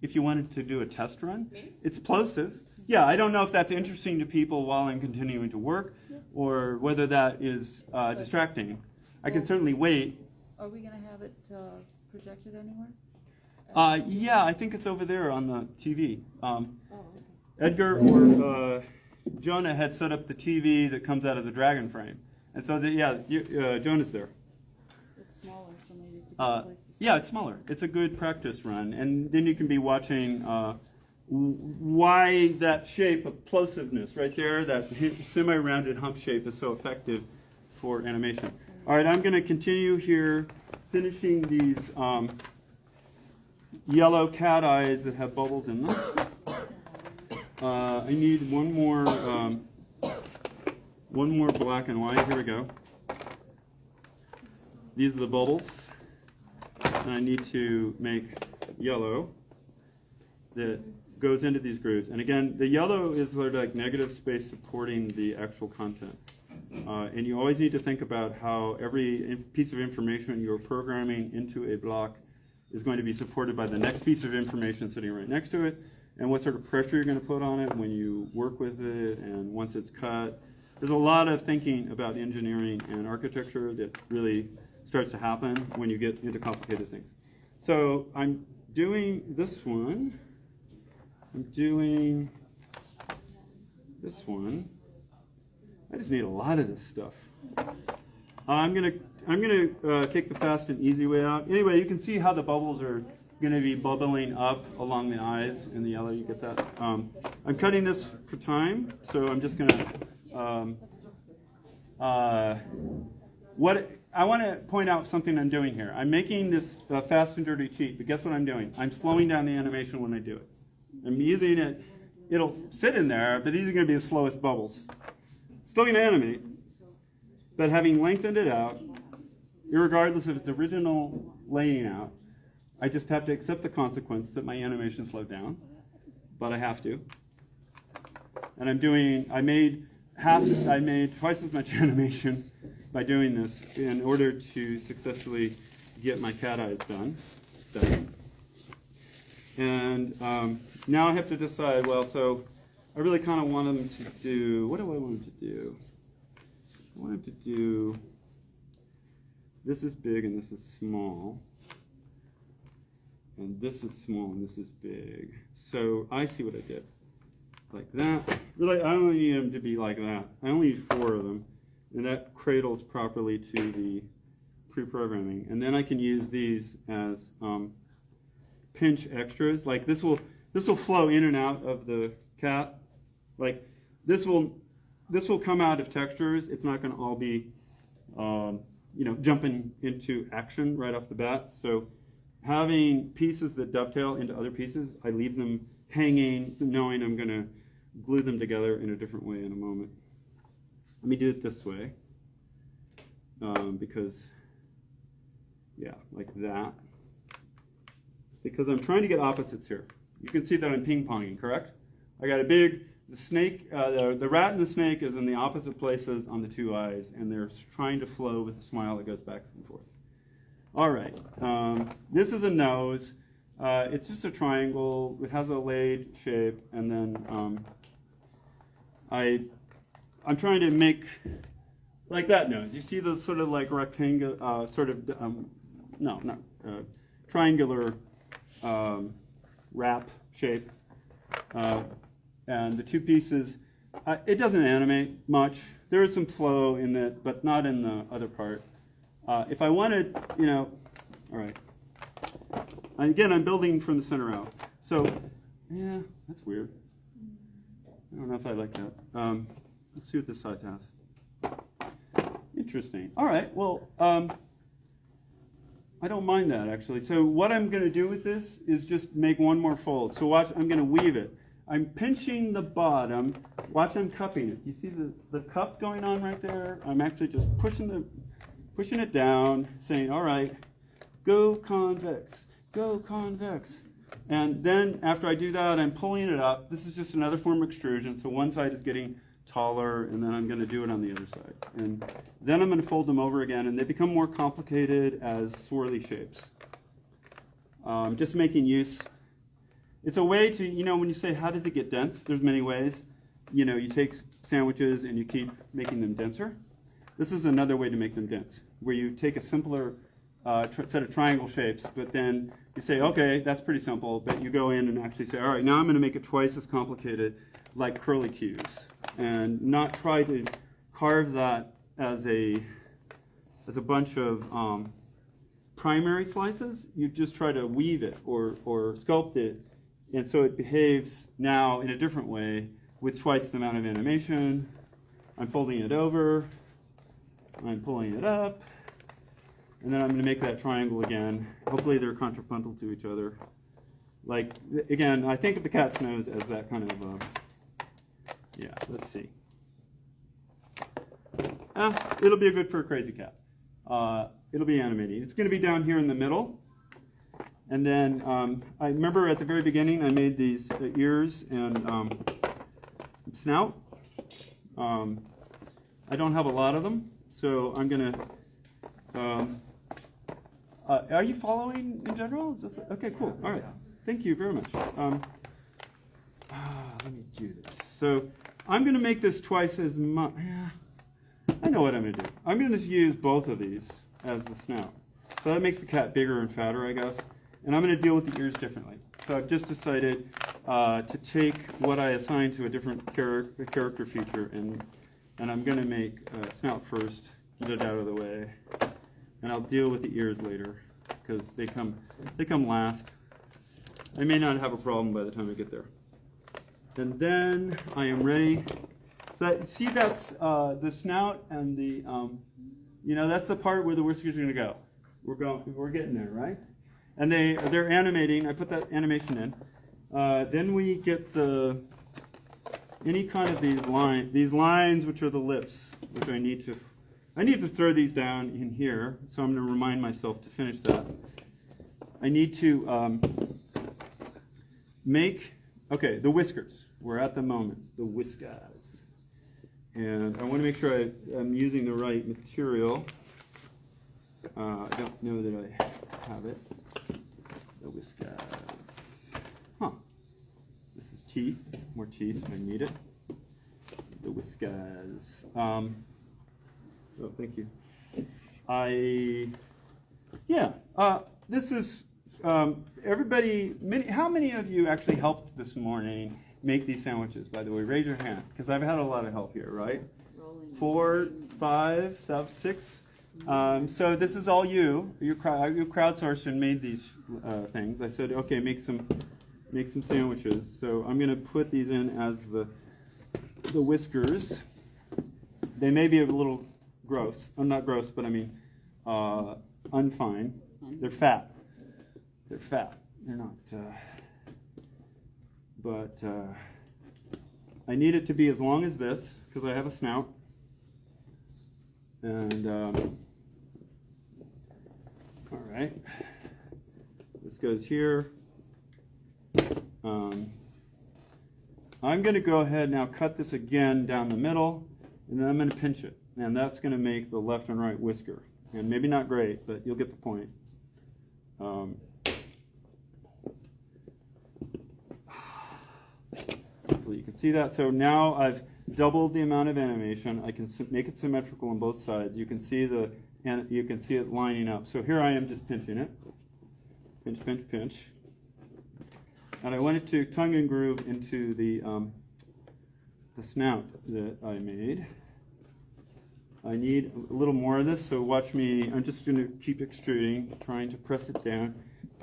if you wanted to do a test run. Maybe. It's plosive. Yeah, I don't know if that's interesting to people while I'm continuing to work, or whether that is distracting. I can certainly wait. Are we going to have it projected anywhere? Yeah, I think it's over there on the TV. Okay. Edgar or Jonah had set up the TV that comes out of the Dragon frame. And so, Jonah's there. It's smaller, so maybe it's a good place to start. Yeah, it's smaller. It's a good practice run. And then you can be watching why that shape of plosiveness right there, that semi-rounded hump shape is so effective for animation. All right, I'm going to continue here, finishing these yellow cat eyes that have bubbles in them. I need one more black and white. Here we go. These are the bubbles. and I need to make yellow that goes into these grooves. And again, the yellow is sort of like negative space supporting the actual content. And you always need to think about how every piece of information you're programming into a block is going to be supported by the next piece of information sitting right next to it, and what sort of pressure you're going to put on it when you work with it, and once it's cut. There's a lot of thinking about engineering and architecture that really starts to happen when you get into complicated things. So I'm doing this one. I'm doing this one. I just need a lot of this stuff. I'm gonna take the fast and easy way out. Anyway, you can see how the bubbles are gonna be bubbling up along the eyes in the yellow. You get that? I'm cutting this for time, so I'm just gonna. What I want to point out something I'm doing here. I'm making this fast and dirty cheat, but guess what I'm doing? I'm slowing down the animation when I do it. I'm using it. It'll sit in there, but these are going to be the slowest bubbles. Still going to animate, but having lengthened it out, irregardless of its original laying out, I just have to accept the consequence that my animation slowed down, but I have to. And I made twice as much animation by doing this in order to successfully get my cat eyes done. And now I have to decide, well, so I really kind of want them to do, what do I want them to do? I want them to do, this is big and this is small. And this is small and this is big. So I see what I did. Like that. Really, I only need them to be like that. I only need 4 of them. And that cradles properly to the pre-programming. And then I can use these as pinch extras. Like this will flow in and out of the cat. Like this will come out of textures. It's not going to all be jumping into action right off the bat. So having pieces that dovetail into other pieces, I leave them hanging, knowing I'm going to glue them together in a different way in a moment. Let me do it this way, because, yeah, like that. Because I'm trying to get opposites here. You can see that I'm ping-ponging, correct? I got the snake, the rat and the snake is in the opposite places on the 2 eyes, and they're trying to flow with a smile that goes back and forth. All right, this is a nose. It's just a triangle. It has a laid shape, and then I'm trying to make like that nose. You see the sort of like rectangular, triangular wrap shape, and the 2 pieces. It doesn't animate much. There is some flow in it, but not in the other part. If I wanted, all right. And again, I'm building from the center out. So, yeah, that's weird. I don't know if I like that. Let's see what this size has. Interesting. All right, well, I don't mind that, actually. So what I'm going to do with this is just make one more fold. So watch, I'm going to weave it. I'm pinching the bottom. Watch, I'm cupping it. You see the cup going on right there? I'm actually just pushing it down, saying, all right, go convex, go convex. And then after I do that, I'm pulling it up. This is just another form of extrusion. So one side is getting taller, and then I'm going to do it on the other side. And then I'm going to fold them over again, and they become more complicated as swirly shapes. Just making use. It's a way to, when you say, how does it get dense? There's many ways. You take sandwiches and you keep making them denser. This is another way to make them dense, where you take a simpler set of triangle shapes, but then you say, okay, that's pretty simple, but you go in and actually say, all right, now I'm going to make it twice as complicated, like curly cues, and not try to carve that as a bunch of primary slices. You just try to weave it or sculpt it, and so it behaves now in a different way with twice the amount of animation. I'm folding it over, I'm pulling it up, and then I'm going to make that triangle again. Hopefully they're contrapuntal to each other. Like, again, I think of the cat's nose as that kind of, yeah, let's see. It'll be good for a crazy cat. It'll be animating. It's going to be down here in the middle. And then I remember at the very beginning I made these ears and snout. I don't have a lot of them, so I'm going to... are you following in general? Okay, cool. All right. Thank you very much. Let me do this. So I'm going to make this twice as much. Yeah, I know what I'm going to do. I'm going to use both of these as the snout. So that makes the cat bigger and fatter, I guess. And I'm going to deal with the ears differently. So I've just decided to take what I assigned to a different character feature, and I'm going to make snout first, get it out of the way, and I'll deal with the ears later because they come last. I may not have a problem by the time I get there. And then I am ready. So see, that's the snout and the that's the part where the whiskers are going to go. We're getting there, right? And they're animating. I put that animation in. Then we get any kind of these lines, which are the lips, which I need to throw these down in here. So I'm going to remind myself to finish that. I need to make the whiskers. We're at the moment, the whiskers, and I want to make sure I'm using the right material. I don't know that I have it. The whiskers. Huh. This is teeth. More teeth if I need it. The whiskers. Oh, thank you. This is everybody. How many of you actually helped this morning make these sandwiches? By the way, raise your hand because I've had a lot of help here. Right? 4, 5, 7, 6. So this is all you. You crowdsourced and made these things. I said, okay, make some sandwiches. So I'm going to put these in as the whiskers. They may be a little gross. I'm not gross, but I mean unfine. They're fat. They're fat. They're not. But I need it to be as long as this because I have a snout. And all right, this goes here. I'm going to go ahead now, cut this again down the middle, and then I'm going to pinch it, and that's going to make the left and right whisker. And maybe not great, but you'll get the point. Hopefully you can see that. So now I've doubled the amount of animation. I can make it symmetrical on both sides. You can see it lining up. So here I am just pinching it. Pinch, pinch, pinch. And I want it to tongue and groove into the snout that I made. I need a little more of this, so watch me. I'm just going to keep extruding, trying to press it down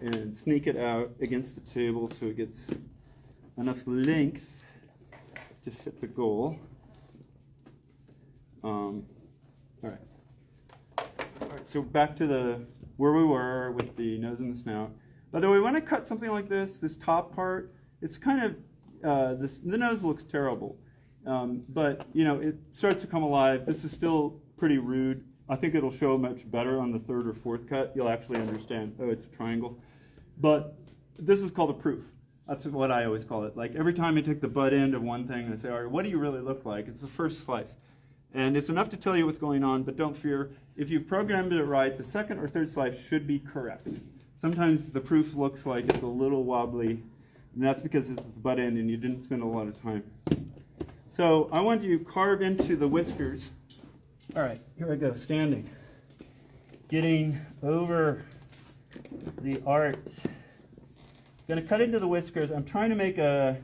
and sneak it out against the table so it gets enough length to fit the goal. All right, so back to where we were with the nose and the snout. By the way, when I cut something like this top part, it's kind of, the nose looks terrible. But, it starts to come alive. This is still pretty rude. I think it'll show much better on the third or fourth cut. You'll actually understand, oh, it's a triangle. But this is called a proof. That's what I always call it. Like every time I take the butt end of one thing and I say, all right, what do you really look like? It's the first slice. And it's enough to tell you what's going on, but don't fear. If you've programmed it right, the second or third slice should be correct. Sometimes the proof looks like it's a little wobbly, and that's because it's the butt end and you didn't spend a lot of time. So I want you to carve into the whiskers. All right, here I go, standing. Getting over the art. Going to cut into the whiskers. I'm trying to make a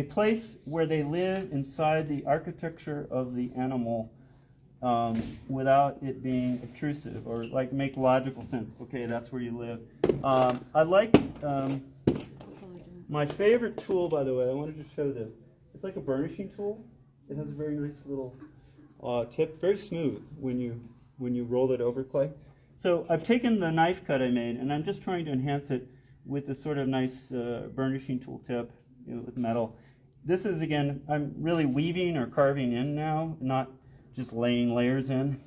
place where they live inside the architecture of the animal without it being obtrusive, or like make logical sense. Okay, that's where you live. I like my favorite tool, by the way. I wanted to show this. It's like a burnishing tool. It has a very nice little tip, very smooth when you roll it over clay. So I've taken the knife cut I made, and I'm just trying to enhance it with this sort of nice burnishing tool tip with metal. This is, again, I'm really weaving or carving in now, not just laying layers in.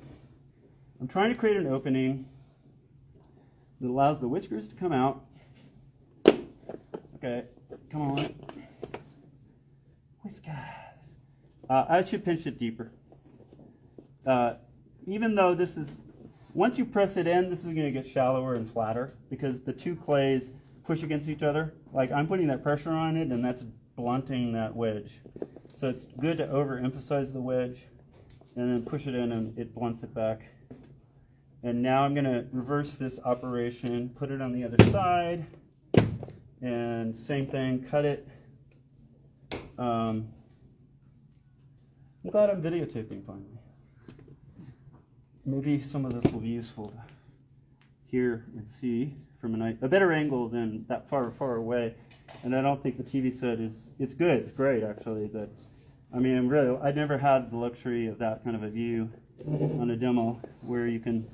I'm trying to create an opening that allows the whiskers to come out. Okay, come on. Whiskers. I should pinch it deeper. Even though this is, once you press it in, this is going to get shallower and flatter because the two clays push against each other. Like I'm putting that pressure on it and that's blunting that wedge. So it's good to overemphasize the wedge and then push it in and it blunts it back. And now I'm going to reverse this operation, put it on the other side, and same thing, cut it. I'm glad I'm videotaping finally. Maybe some of this will be useful to hear and see from a better angle than that far away. And I don't think the TV set it's good, it's great actually, but I mean, really, I never had the luxury of that kind of a view on a demo where you can,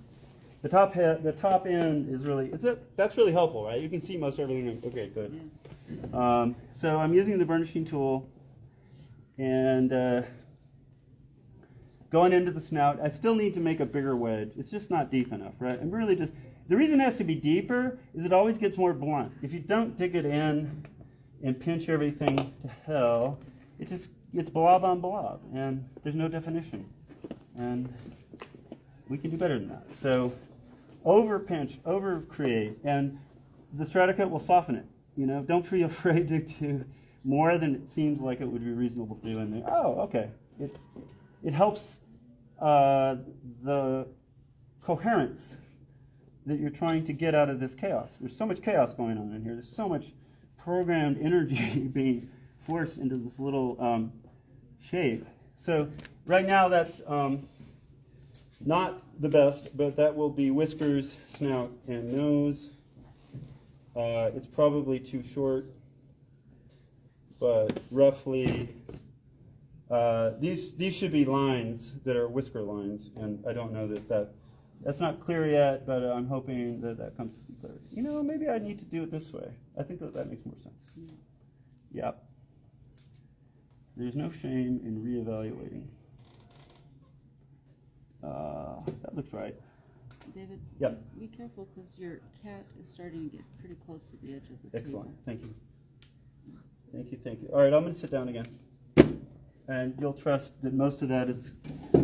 the top end is really, that's really helpful, right? You can see most everything. Okay, good. Yeah. So I'm using the burnishing tool and going into the snout. I still need to make a bigger wedge. It's just not deep enough, right? I'm really just, the reason it has to be deeper is it always gets more blunt. If you don't dig it in and pinch everything to hell, it's blob on blob, and there's no definition. And we can do better than that. So over pinch, over create, and the Stratacut will soften it. You know, don't be afraid to do more than it seems like it would be reasonable to do in there. Oh, okay. It helps the coherence that you're trying to get out of this chaos. There's so much chaos going on in here. There's so much programmed energy being forced into this little shape. So right now that's not the best, but that will be whiskers, snout, and nose. It's probably too short, but roughly these should be lines that are whisker lines, and I don't know that's not clear yet, but I'm hoping that comes to clarity. You know, maybe I need to do it this way. I think that makes more sense. Yep. There's no shame in reevaluating. That looks right. David, Yep. be careful because your cat is starting to get pretty close to the edge of the table. Excellent. Thank you. Thank you, thank you. All right, I'm going to sit down again. And you'll trust that most of that is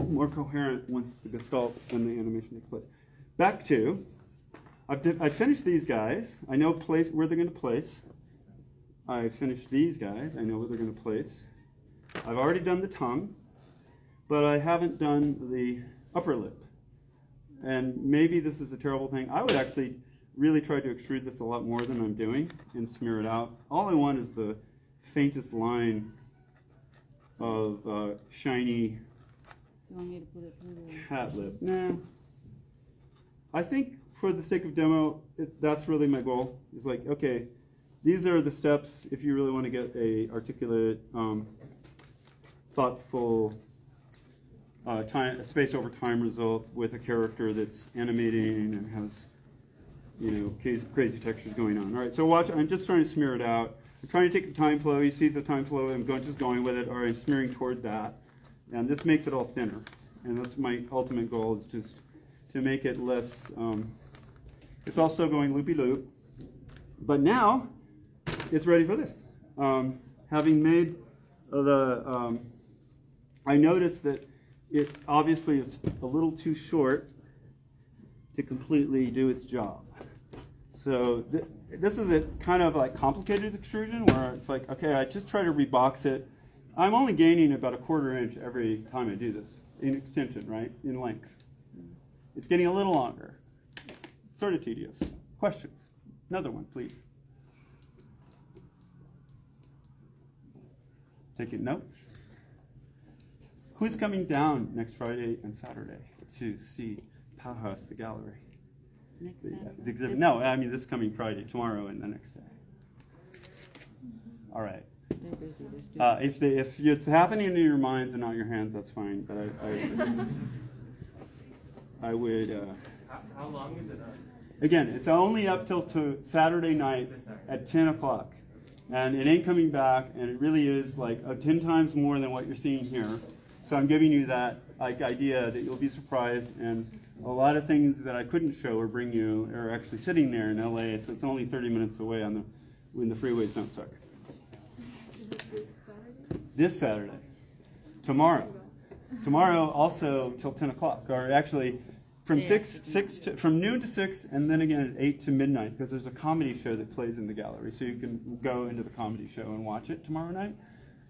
more coherent once the gestalt and the animation takes place. Back to, I finished these guys. I know where they're going to place. I finished these guys. I know where they're going to place. I've already done the tongue, but I haven't done the upper lip. And maybe this is a terrible thing. I would actually really try to extrude this a lot more than I'm doing and smear it out. All I want is the faintest line of shiny Do you want me to put it through the hat lip. Nah. I think for the sake of demo, that's really my goal. It's like, okay, these are the steps if you really want to get a articulate, thoughtful space over time result with a character that's animating and has, you know, crazy textures going on. All right, so watch. I'm just trying to smear it out. I'm trying to take the time flow. You see the time flow. I'm just going with it, or I'm smearing toward that, and this makes it all thinner. And that's my ultimate goal, is just to make it less. It's also going loopy loop, but now it's ready for this. Having made the, I noticed that it obviously is a little too short to completely do its job. So this is a kind of like complicated extrusion where it's like, okay, I just try to rebox it. I'm only gaining about 1/4 inch every time I do this in extension, right, in length. It's getting a little longer. It's sort of tedious. Questions? Another one, please. Taking notes? Who's coming down next Friday and Saturday to see Powerhouse, the gallery? next The Saturday? exhibit? No, I mean this coming Friday, tomorrow and the next day. All right. They're busy. They're students. If it's happening in your minds and not your hands, that's fine. But I would. How long is it up? Again, it's only up till Saturday night at 10 o'clock. And it ain't coming back, and it really is like 10 times more than what you're seeing here. So I'm giving you that idea that you'll be surprised, and a lot of things that I couldn't show or bring you are actually sitting there in LA, so it's only 30 minutes away when the freeways don't suck. This Saturday. Tomorrow. Tomorrow also till 10 o'clock, or actually from from noon to 6, and then again at 8 to midnight, because there's a comedy show that plays in the gallery, so you can go into the comedy show and watch it tomorrow night.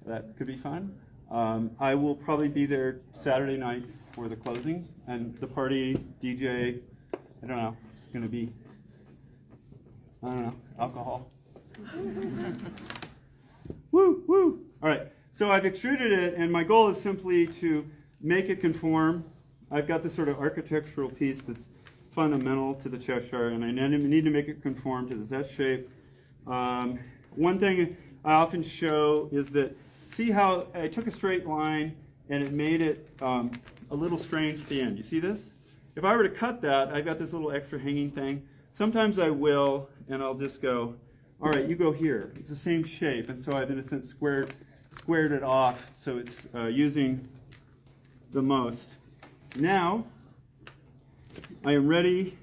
That could be fun. I will probably be there Saturday night for the closing, and the party, DJ, I don't know, it's going to be, I don't know, alcohol. Woo, woo. All right, so I've extruded it, and my goal is simply to make it conform. I've got this sort of architectural piece that's fundamental to the Cheshire, and I need to make it conform to the S shape. One thing I often show is that, see how I took a straight line and it made it a little strange at the end. You see this? If I were to cut that, I've got this little extra hanging thing. Sometimes I will, and I'll just go, all right, you go here. It's the same shape, and so I've in a sense squared it off so it's using the most. Now, I'm ready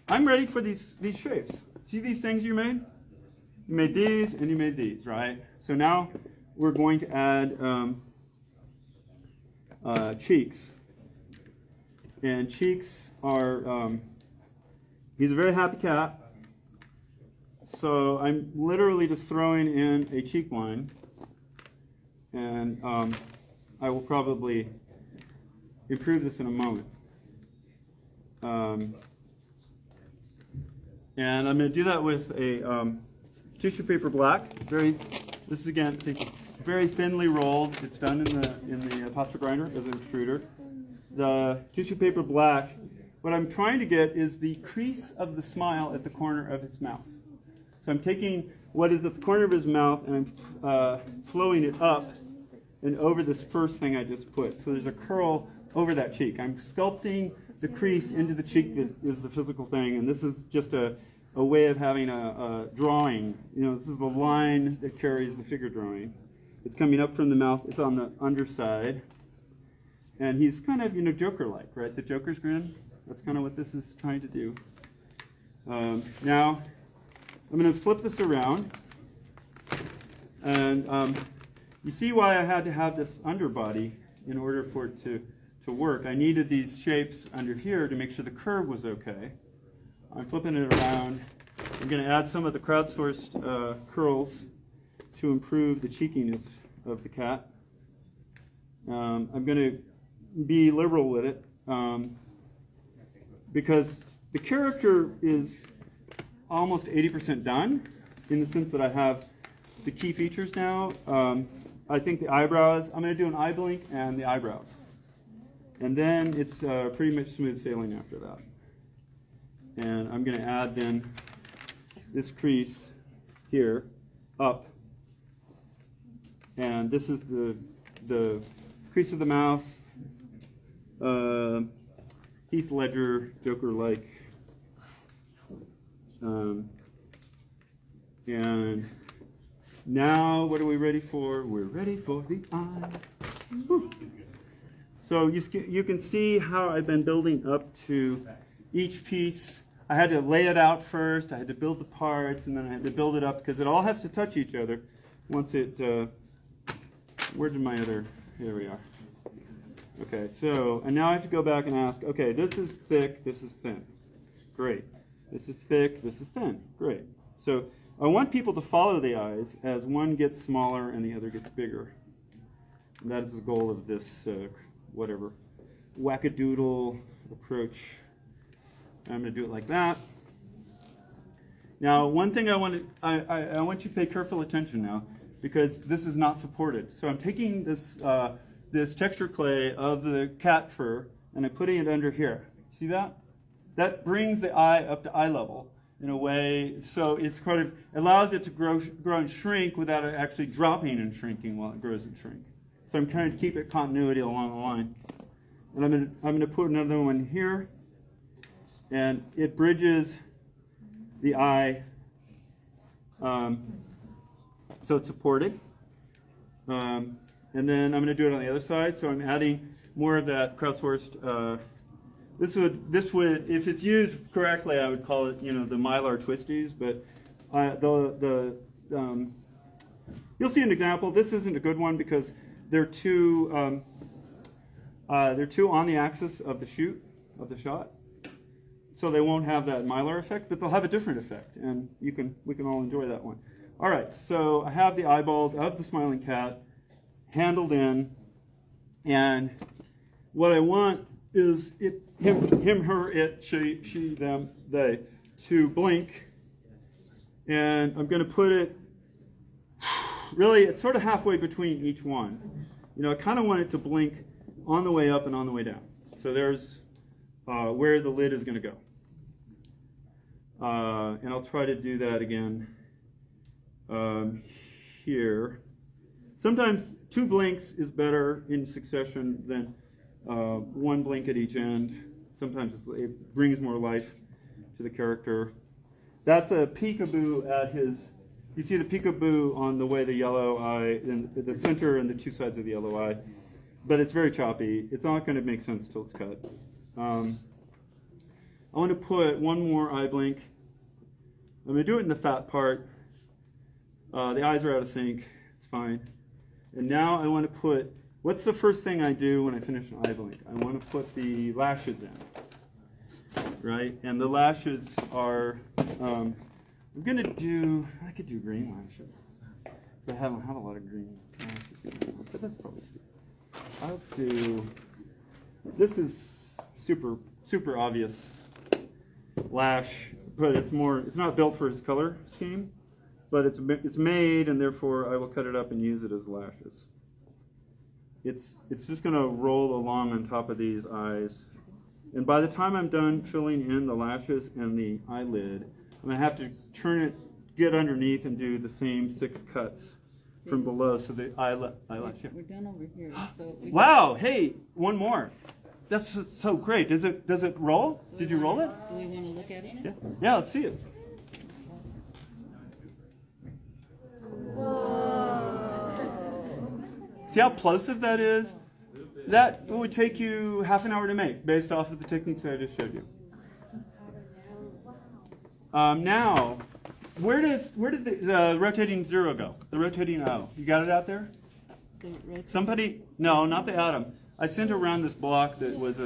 for these shapes. See these things you made? You made these and you made these, right? So now we're going to add cheeks. And cheeks are, he's a very happy cat. So I'm literally just throwing in a cheek line. And I will probably improve this in a moment. And I'm going to do that with a tissue paper black. This is again very thinly rolled. It's done in the pasta grinder as an extruder. The tissue paper black. What I'm trying to get is the crease of the smile at the corner of his mouth. So I'm taking what is at the corner of his mouth and I'm flowing it up and over this first thing I just put. So there's a curl over that cheek. I'm sculpting the crease into the cheek that is the physical thing, and this is just a way of having a drawing. You know, this is the line that carries the figure drawing. It's coming up from the mouth. It's on the underside. And he's kind of, Joker-like, right? The Joker's grin. That's kind of what this is trying to do. Now, I'm going to flip this around. And you see why I had to have this underbody in order for it to work. I needed these shapes under here to make sure the curve was okay. I'm flipping it around. I'm going to add some of the crowdsourced curls to improve the cheekiness of the cat. I'm going to be liberal with it because the character is almost 80% done in the sense that I have the key features now. I think the eyebrows, I'm going to do an eye blink and the eyebrows. And then it's pretty much smooth sailing after that. And I'm going to add then this crease here up. And this is the crease of the mouth. Heath Ledger, Joker-like. And now what are we ready for? We're ready for the eyes. Woo. So you can see how I've been building up to each piece. I had to lay it out first, I had to build the parts, and then I had to build it up because it all has to touch each other once it, where did my other, here we are. Okay, so, and now I have to go back and ask, okay, this is thick, this is thin. Great. This is thick, this is thin. Great. So I want people to follow the eyes as one gets smaller and the other gets bigger. And that is the goal of this, whatever, wackadoodle approach. I'm going to do it like that. Now, one thing I want you to pay careful attention now, because this is not supported. So I'm taking this this texture clay of the cat fur and I'm putting it under here. See that? That brings the eye up to eye level in a way, so it's kind of allows it to grow and shrink without it actually dropping and shrinking while it grows and shrinks. So I'm trying to keep it continuity along the line. And I'm going to put another one here. And it bridges the eye, so it's supported. And then I'm going to do it on the other side, so I'm adding more of that crowdsourced This would, if it's used correctly, I would call it, the Mylar twisties. But you'll see an example. This isn't a good one because they're too on the axis of the shoot of the shot, so they won't have that Mylar effect, but they'll have a different effect, and we can all enjoy that one. All right, so I have the eyeballs of the smiling cat handled in, and what I want is him, her, it, she, them, they, to blink, and I'm going to put it. Really, it's sort of halfway between each one. I kind of want it to blink on the way up and on the way down. So there's where the lid is going to go. And I'll try to do that again here. Sometimes 2 blinks is better in succession than 1 blink at each end. Sometimes it brings more life to the character. That's a peekaboo at his. You see the peekaboo on the way the yellow eye, in the center and the 2 sides of the yellow eye. But it's very choppy. It's not going to make sense till it's cut. I want to put 1 more eye blink. I'm going to do it in the fat part. The eyes are out of sync. It's fine. And now I want to put, what's the first thing I do when I finish an eye blink? I want to put the lashes in, right? And the lashes are, I'm going to do, I could do green lashes. I haven't had a lot of green lashes, but that's probably sweet. I'll do, this is super obvious lash, but it's not built for its color scheme, but it's made, and therefore I will cut it up and use it as lashes. It's just going to roll along on top of these eyes, and by the time I'm done filling in the lashes and the eyelid, I'm going to have to get underneath and do the same 6 cuts from below, so the eyelash. We're done over here. So Wow! Hey, 1 more. That's so great. Does it roll? Did you roll it? Do we want to look at it? Yeah. Let's see it. See how plosive that is? That would take you half an hour to make, based off of the techniques I just showed you. Now, where did the rotating 0 go? The rotating O. You got it out there? Somebody? No, not the atom. I sent around this block that was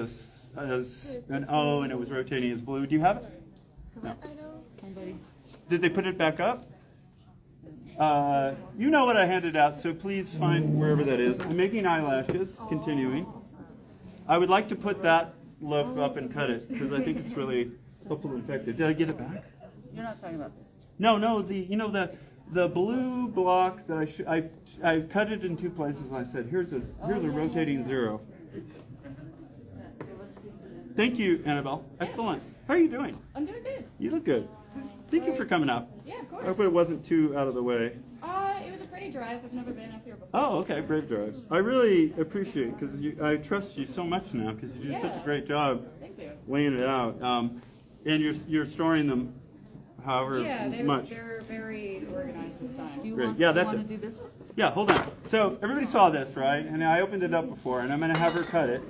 an O and it was rotating as blue. Do you have it? No. Did they put it back up? You know what I handed out, so please find wherever that is. I'm making eyelashes, continuing. I would like to put that loaf up and cut it, because I think it's really helpful and effective. Did I get it back? You're not talking about this. No, the blue block that I cut it in 2 places, and I said, here's a rotating 0. Thank you, Annabelle. Excellent. How are you doing? I'm doing good. You look good. Thank you for coming up. Yeah, of I course. hope it wasn't too out of the way. It was a pretty drive. I've never been up here before. Oh, okay, brave drive. I really appreciate it because I trust you so much now because you do such a great job Thank you. laying it out. And you're storing them however much. They're very organized this time. Do you Great. want, Yeah, you that's want it. to do this one? Yeah, hold on. So everybody saw this, right? And I opened it up before, and I'm going to have her cut it.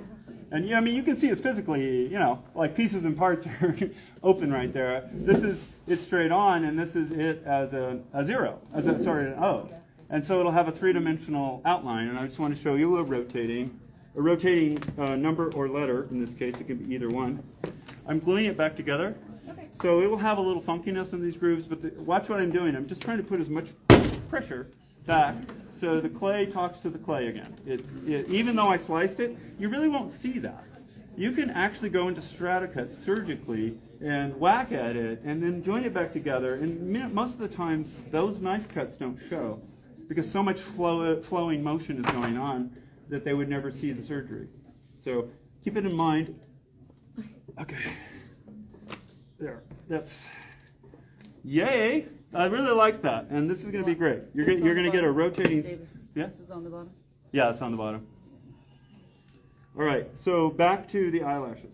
And yeah, I mean, you can see it's physically, like pieces and parts are open right there. This is it straight on, and this is it as a 0, an O. And so it'll have a 3-dimensional outline. And I just want to show you a rotating number or letter. In this case, it can be either one. I'm gluing it back together. Okay. So it will have a little funkiness in these grooves, but watch what I'm doing. I'm just trying to put as much pressure back so the clay talks to the clay again. Even though I sliced it, you really won't see that. You can actually go into strata cuts surgically and whack at it and then join it back together. And most of the times, those knife cuts don't show because so much flowing motion is going on that they would never see the surgery. So keep it in mind. Okay. There. That's yay. I really like that, and this is going to be great. You're going to get a rotating. David, Yeah? this is on the bottom. Yeah, it's on the bottom. All right, so back to the eyelashes.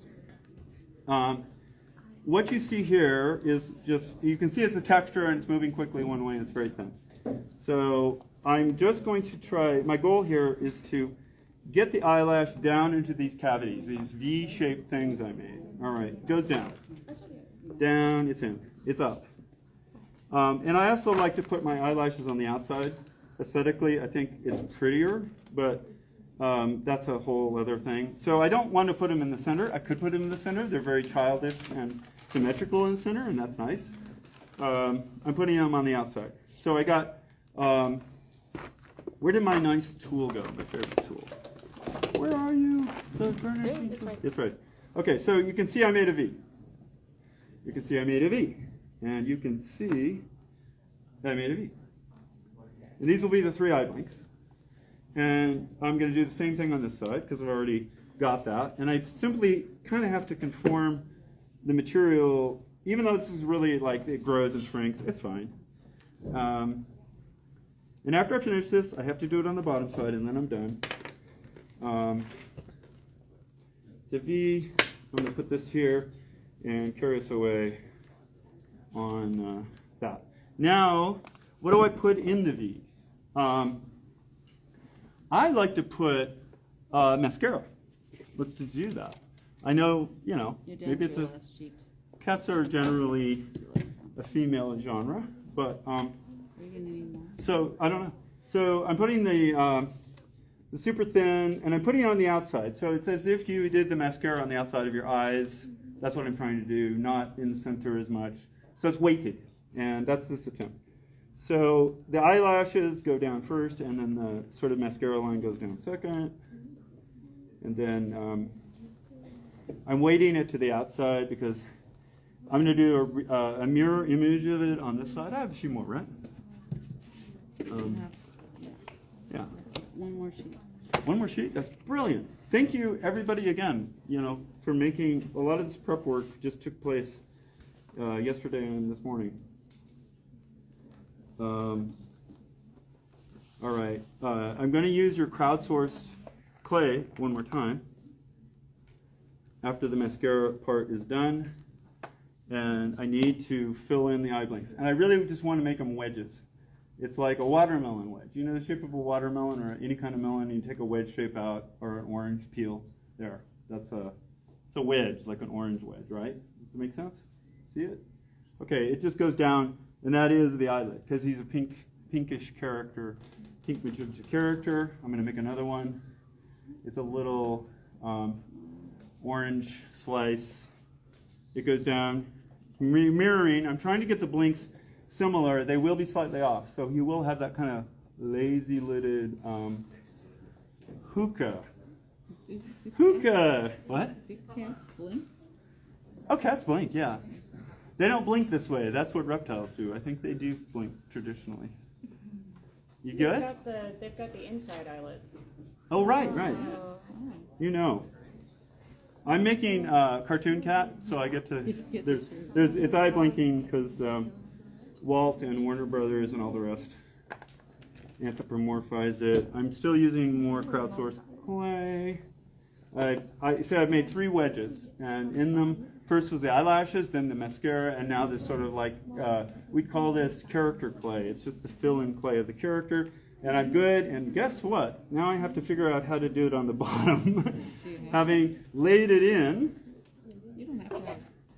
What you see here is you can see it's a texture and it's moving quickly one way and it's very thin. So I'm just going to try, my goal here is to get the eyelash down into these cavities, these V-shaped things I made. All right, it goes down. Down, it's in, it's up. And I also like to put my eyelashes on the outside. Aesthetically, I think it's prettier, but that's a whole other thing. So I don't want to put them in the center. I could put them in the center. They're very childish and symmetrical in the center, and that's nice. I'm putting them on the outside. So I got, where did my nice tool go, my favorite tool? Where are you? The furnishing It's tool? right. It's right. Okay, so you can see I made a V. You can see I made a V. And you can see I made a V. And these will be the 3 eye blinks. And I'm going to do the same thing on this side because I've already got that. And I simply kind of have to conform the material, even though this is really like it grows and shrinks, it's fine. And after I finish this, I have to do it on the bottom side and then I'm done. It's a V. I'm going to put this here and carry us away on that. Now, what do I put in the V? I like to put mascara. Let's just do that. I know, you know, You're down maybe to it's your a, last sheet. cats are generally a female genre, but Are you gonna need more? so I don't know. So I'm putting the super thin, and I'm putting it on the outside. So it's as if you did the mascara on the outside of your eyes. That's what I'm trying to do, not in the center as much. So it's weighted, and that's this attempt. So the eyelashes go down first, and then the sort of mascara line goes down second. And then I'm weighting it to the outside because I'm going to do a mirror image of it on this side. I have a few more, right? You have, Yeah. that's one more sheet. One more sheet? That's brilliant. Thank you, everybody, again, for making a lot of this prep work just took place yesterday and this morning. All right. I'm going to use your crowdsourced clay one more time after the mascara part is done. And I need to fill in the eye blinks. And I really just want to make them wedges. It's like a watermelon wedge. You know the shape of a watermelon or any kind of melon, you take a wedge shape out or an orange peel. There. It's a wedge, like an orange wedge, right? Does it make sense? See it? Okay, it just goes down, and that is the eyelid, because he's a pinkish character, pink magenta character. I'm going to make another one. It's a little orange slice. It goes down, mirroring. I'm trying to get the blinks similar. They will be slightly off, so you will have that kind of lazy-lidded hookah. Hookah! What? Do cats blink? Oh, cats blink, yeah. They don't blink this way. That's what reptiles do. I think they do blink traditionally. You good? They've got the inside eyelid. Oh, right, right. So, You know. I'm making cartoon cat, so I get to. It's eye blinking because Walt and Warner Brothers and all the rest anthropomorphized it. I'm still using more crowdsourced clay. I've made 3 wedges, and in them, first was the eyelashes, then the mascara, and now this sort of like, we call this character clay. It's just the fill-in clay of the character, and I'm good, and guess what? Now I have to figure out how to do it on the bottom. Having laid it in, You don't have to have.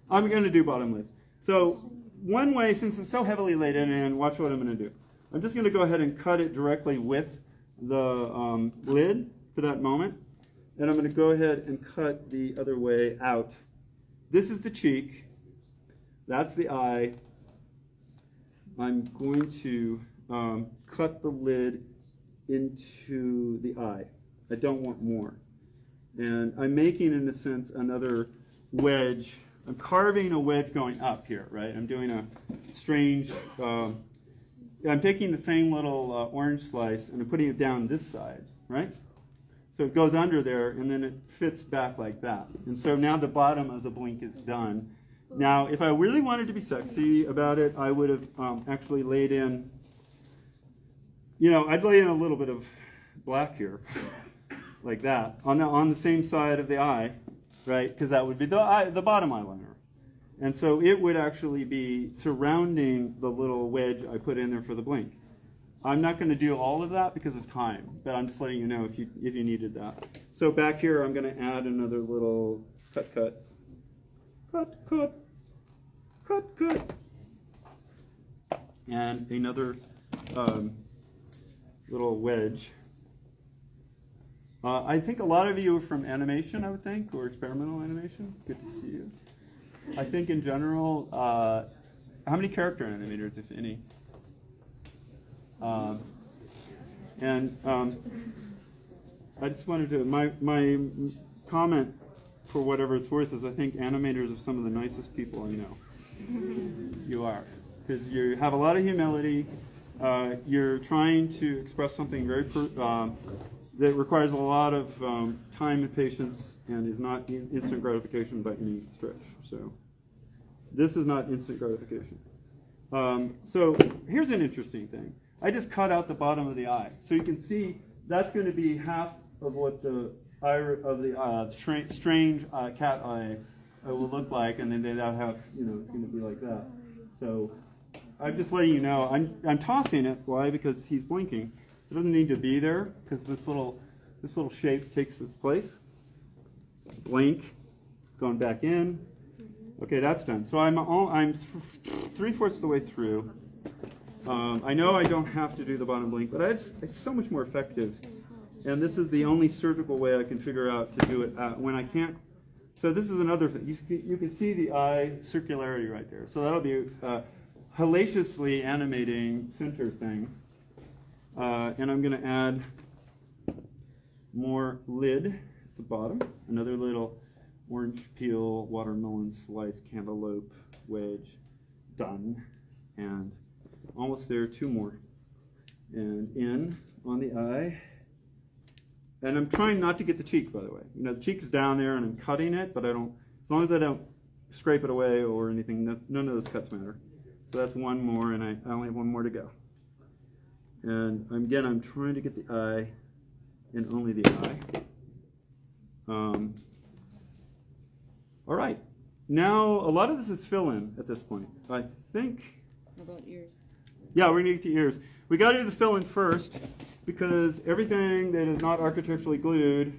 I'm going to do bottom lids. So one way, since it's so heavily laid in, watch what I'm going to do. I'm just going to go ahead and cut it directly with the lid for that moment. And I'm going to go ahead and cut the other way out. This is the cheek. That's the eye. I'm going to cut the lid into the eye. I don't want more. And I'm making, in a sense, another wedge. I'm carving a wedge going up here, right? I'm doing a strange, I'm taking the same little orange slice and I'm putting it down this side, right? So it goes under there and then it fits back like that. And so now the bottom of the blink is done. Now, if I really wanted to be sexy about it, I would have actually laid in, I'd lay in a little bit of black here. Like that, on the same side of the eye, right? Because that would be the bottom eyeliner. And so it would actually be surrounding the little wedge I put in there for the blink. I'm not going to do all of that because of time, but I'm just letting you know if you needed that. So back here, I'm going to add another little cut. And another little wedge. I think a lot of you are from animation, I would think, or experimental animation. Good to see you. I think in general, how many character animators, if any? I just wanted to, my comment, for whatever it's worth, is I think animators are some of the nicest people I know. You are. Because you have a lot of humility. You're trying to express something very that requires a lot of time and patience and is not instant gratification by any stretch. So this is not instant gratification. So here's an interesting thing. I just cut out the bottom of the eye. So you can see that's going to be half of what the eye of the strange cat eye will look like, and then they'll have, it's going to be like that. So I'm just letting you know. I'm tossing it. Why? Because he's blinking. It doesn't need to be there because this little shape takes its place. Blink, going back in. Okay, that's done. So I'm 3/4 of the way through. I know I don't have to do the bottom blink, but it's so much more effective. And this is the only surgical way I can figure out to do it when I can't. So this is another thing. You can see the eye circularity right there. So that'll be a hellaciously animating center thing. And I'm going to add more lid at the bottom. Another little orange peel, watermelon slice, cantaloupe wedge. Done. And almost there, 2 more. And in on the eye. And I'm trying not to get the cheek, by the way. The cheek is down there and I'm cutting it, but as long as I don't scrape it away or anything, none of those cuts matter. So that's 1 more, and I only have 1 more to go. And again, I'm trying to get the eye and only the eye. All right. Now, a lot of this is fill-in at this point. I think... How about ears? Yeah, we're going to get to ears. We got to do the fill-in first because everything that is not architecturally glued.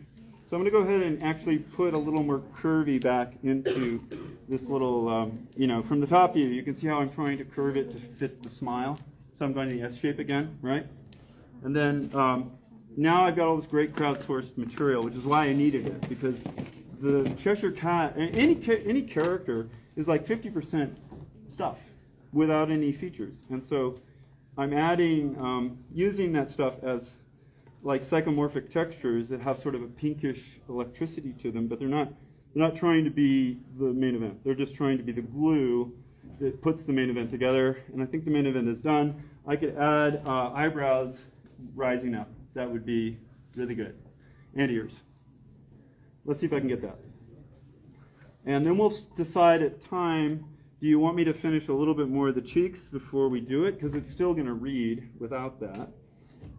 So I'm going to go ahead and actually put a little more curvy back into this little, from the top view, you can see how I'm trying to curve it to fit the smile. So I'm going to the S shape again, right? And then now I've got all this great crowdsourced material, which is why I needed it, because the Cheshire Cat, any character is like 50% stuff without any features. And so I'm adding, using that stuff as like psychomorphic textures that have sort of a pinkish electricity to them, but they're not trying to be the main event. They're just trying to be the glue that puts the main event together. And I think the main event is done. I could add eyebrows rising up. That would be really good. And ears. Let's see if I can get that. And then we'll decide at time, do you want me to finish a little bit more of the cheeks before we do it? Because it's still going to read without that.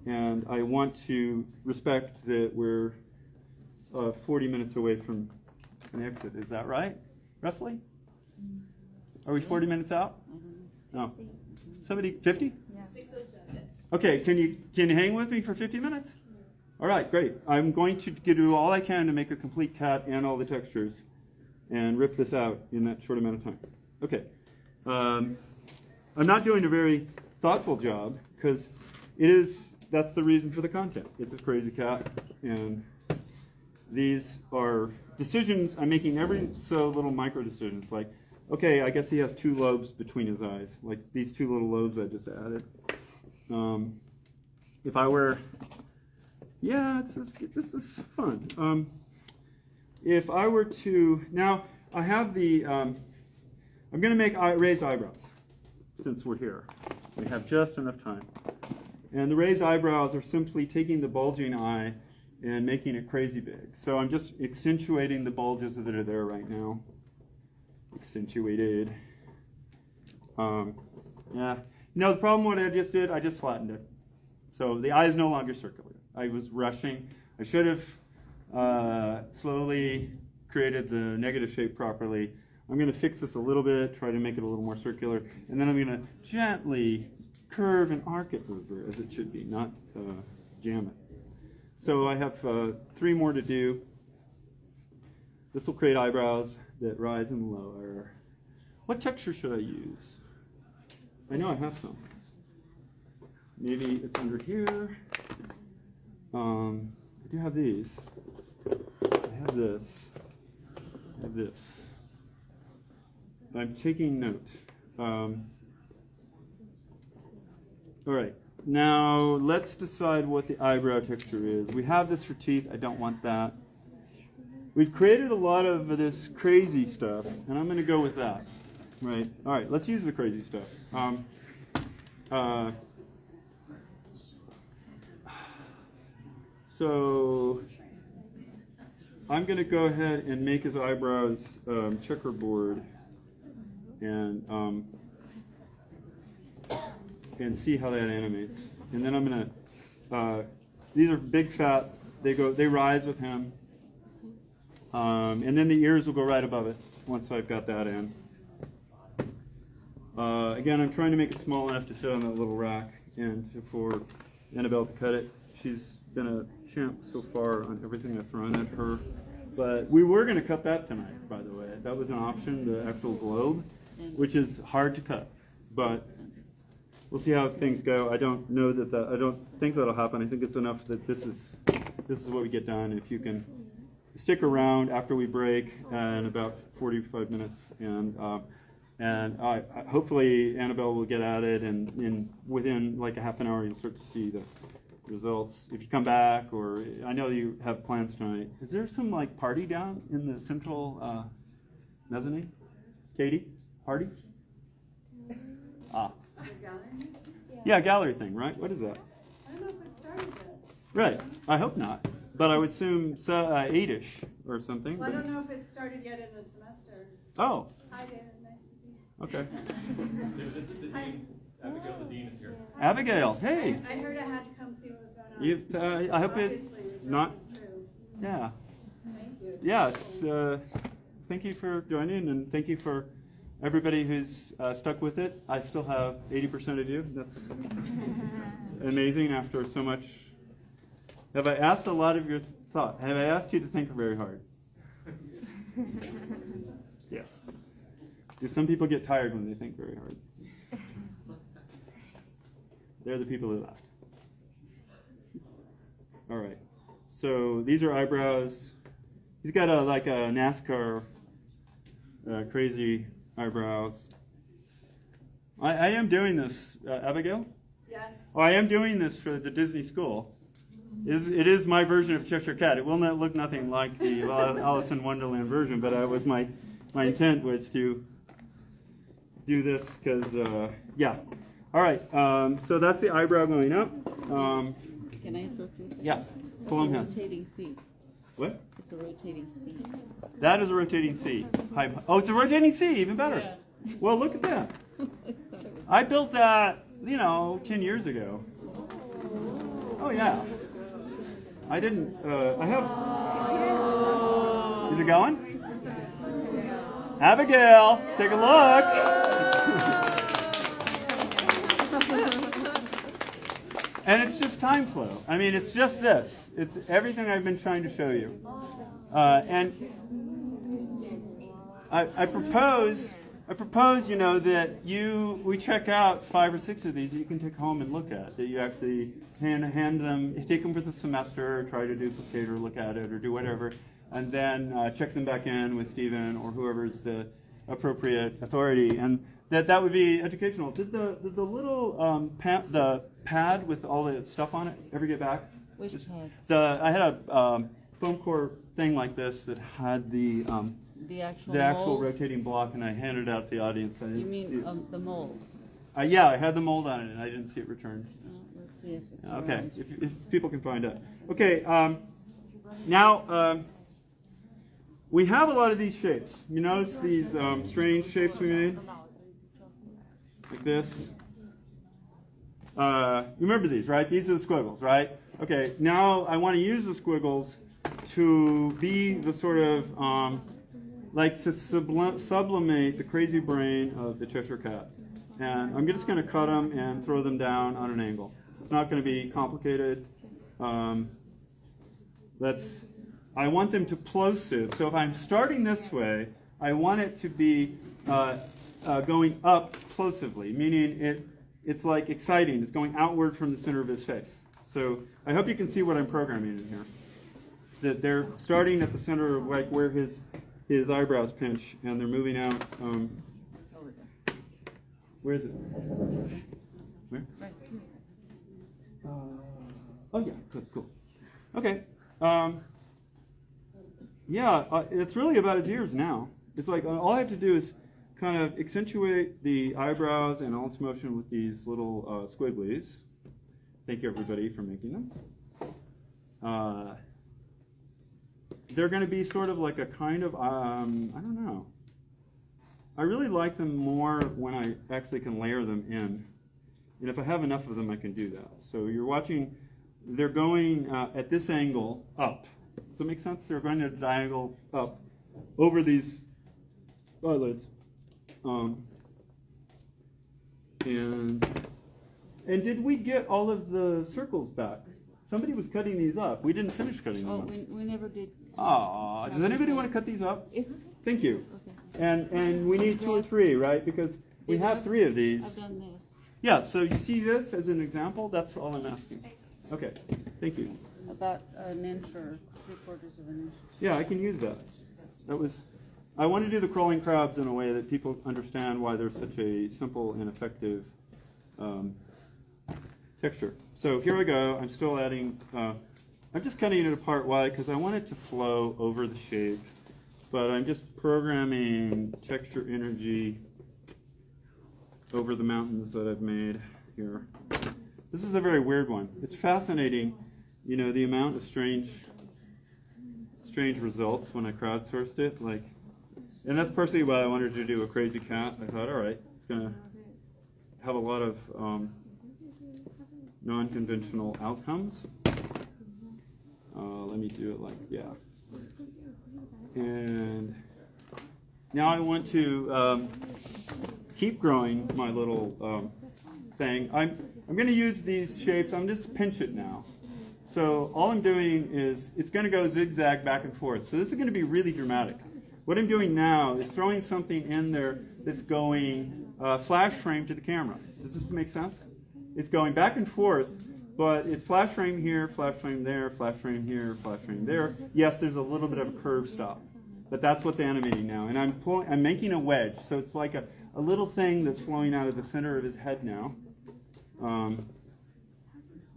And I want to respect that we're 40 minutes away from an exit. Is that right, Wesley? Are we 40 minutes out? No. Somebody, 50? Yeah. 6:07. Okay, can you hang with me for 50 minutes? All right, great. I'm going to do all I can to make a complete cat and all the textures and rip this out in that short amount of time. Okay. I'm not doing a very thoughtful job because that's the reason for the content. It's a crazy cat, and these are decisions I'm making every so little micro decisions. Like, okay, I guess he has 2 lobes between his eyes, like these 2 little lobes I just added. If I were, this is fun. If I were to, now I have the, I'm going to make raised eyebrows since we're here. We have just enough time. And the raised eyebrows are simply taking the bulging eye and making it crazy big. So I'm just accentuating the bulges that are there right now. Accentuated. Yeah. The problem what I just did, I just flattened it. So the eye is no longer circular. I was rushing. I should have slowly created the negative shape properly. I'm going to fix this a little bit, try to make it a little more circular, and then I'm going to gently curve and arc it over as it should be, not jam it. So I have 3 more to do. This will create eyebrows that rise and lower. What texture should I use? I know I have some. Maybe it's under here. I do have these. I have this. I have this. I'm taking note. All right. Now let's decide what the eyebrow texture is. We have this for teeth. I don't want that. We've created a lot of this crazy stuff, and I'm going to go with that. Right. All right. Let's use the crazy stuff. So I'm going to go ahead and make his eyebrows checkerboard and see how that animates. And then I'm going to, these are big fat, they rise with him. And then the ears will go right above it once I've got that in. Again, I'm trying to make it small enough to fit on that little rack and for Annabelle to cut it. She's been a champ so far on everything I've thrown at her. But we were going to cut that tonight, by the way. That was an option, the actual globe, which is hard to cut. But we'll see how things go. I don't know I don't think that'll happen. I think it's enough that this is what we get done. If you can stick around after we break in about 45 minutes, and hopefully Annabelle will get at it, and within like a half an hour you'll start to see the results. If you come back, or I know you have plans tonight. Is there some like party down in the central mezzanine? Katie, party? Ah. Yeah, gallery thing, right? What is that? I don't know if it started yet. Right. I hope not. But I would assume 8-ish or something. Well, I don't know if it started yet in the semester. Oh. Hi, David. Nice to see you. Okay. This is the dean. Abigail, the dean is here. Abigail, hey. I heard I had to come see what was going on. I hope it Obviously, not. it's true. Yeah. Thank you. Yeah. Thank you for joining, and thank you for everybody who's stuck with it. I still have 80% of you. That's amazing after so much. Have I asked a lot of your thought? Have I asked you to think very hard? Yes. Do some people get tired when they think very hard? They're the people who left. All right. So these are eyebrows. He's got like a NASCAR crazy eyebrows. I am doing this, Abigail? Yes. Oh, I am doing this for the Disney school. It is my version of Cheshire Cat. It will not look nothing like the Alice in Wonderland version, but my intent was to do this because, yeah. All right, so that's the eyebrow going up. Can I interrupt you a second? Yeah, It's pull a him has. rotating seat. What? It's a rotating seat. That is a rotating C. Oh, it's a rotating C, even better. Yeah. Well, look at that. I thought it was. I built that, 10 years ago. Oh, yeah. I didn't, I have. Is it going? Abigail, take a look. And it's just time flow. I mean, it's just this. It's everything I've been trying to show you. And I propose, that we check out 5 or 6 of these that you can take home and look at, that you actually hand them, take them for the semester, or try to duplicate or look at it or do whatever, and then check them back in with Stephen or whoever's the appropriate authority. And that would be educational. Did the little the pad with all the stuff on it ever get back? Which pad? I had a foam core thing like this that had the actual mold? rotating block, and I handed it out to the audience. I You didn't see mean it. the mold? Yeah, I had the mold on it, and I didn't see it returned. Let's see if it's Okay, around. if people can find it. Okay, now we have a lot of these shapes. You notice these strange shapes we made? Like this. You remember these, right? These are the squiggles, right? Okay, now I want to use the squiggles to be the sort of, like to sublimate the crazy brain of the Cheshire Cat. And I'm just going to cut them and throw them down on an angle. It's not going to be complicated. I want them to plosive. So if I'm starting this way, I want it to be going up plosively, meaning it's like exciting. It's going outward from the center of his face. So I hope you can see what I'm programming in here. That they're starting at the center of like where his eyebrows pinch, and they're moving out. It's over there. Where is it? Where? Right. Oh yeah, good, cool. Okay. It's really about his ears now. It's like all I have to do is kind of accentuate the eyebrows and all its motion with these little squigglies. Thank you everybody for making them. They're going to be sort of like a kind of, I don't know. I really like them more when I actually can layer them in. And if I have enough of them, I can do that. So you're watching, they're going at this angle up. Does that make sense? They're going at a diagonal up over these eyelids. And did we get all of the circles back? Somebody was cutting these up. We didn't finish cutting them Oh, up. we never did. Aw, does anybody want to cut these up? It's Thank you. okay. And we need 2 or 3, right? Because we have 3 of these. I've done this. Yeah, so you see this as an example? That's all I'm asking. Okay, thank you. About an inch or 3/4 of an inch. Yeah, I can use that. I want to do the crawling crabs in a way that people understand why they're such a simple and effective texture. So here I go. I'm still adding, I'm just cutting it apart. Why? Because I want it to flow over the shape. But I'm just programming texture energy over the mountains that I've made here. This is a very weird one. It's fascinating, you know, the amount of strange results when I crowdsourced it. And that's personally why I wanted to do a crazy cat. I thought, all right, it's going to have a lot of non-conventional outcomes. Let me do it and now I want to keep growing my little thing. I'm going to use these shapes. I'm just pinch it now. So all I'm doing is it's going to go zigzag back and forth. So this is going to be really dramatic. What I'm doing now is throwing something in there that's going flash frame to the camera. Does this make sense? It's going back and forth, but it's flash frame here, flash frame there, flash frame here, flash frame there. Yes, there's a little bit of a curve stop, but that's what's animating now. And I'm making a wedge, so it's like a little thing that's flowing out of the center of his head now.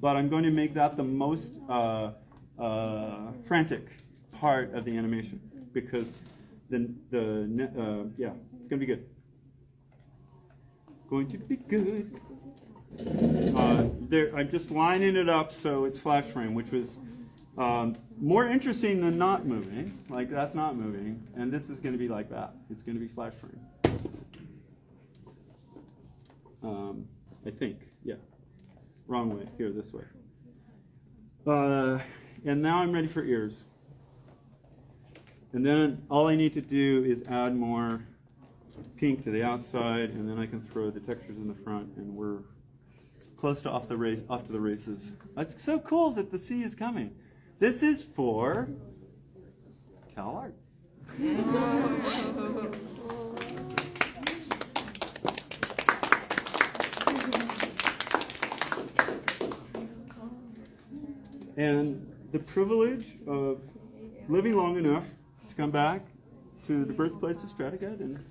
But I'm going to make that the most frantic part of the animation because yeah, it's going to be good. Going to be good. I'm just lining it up so it's flash frame, which was more interesting than not moving. Like that's not moving, and this is going to be like that. It's going to be flash frame. I think, yeah. Wrong way. Here, this way. And now I'm ready for ears. And then all I need to do is add more pink to the outside, and then I can throw the textures in the front, and we're close to off to the races. It's so cool that the sea is coming. This is for Cal Arts. And the privilege of living long enough to come back to the birthplace of Stratigrad and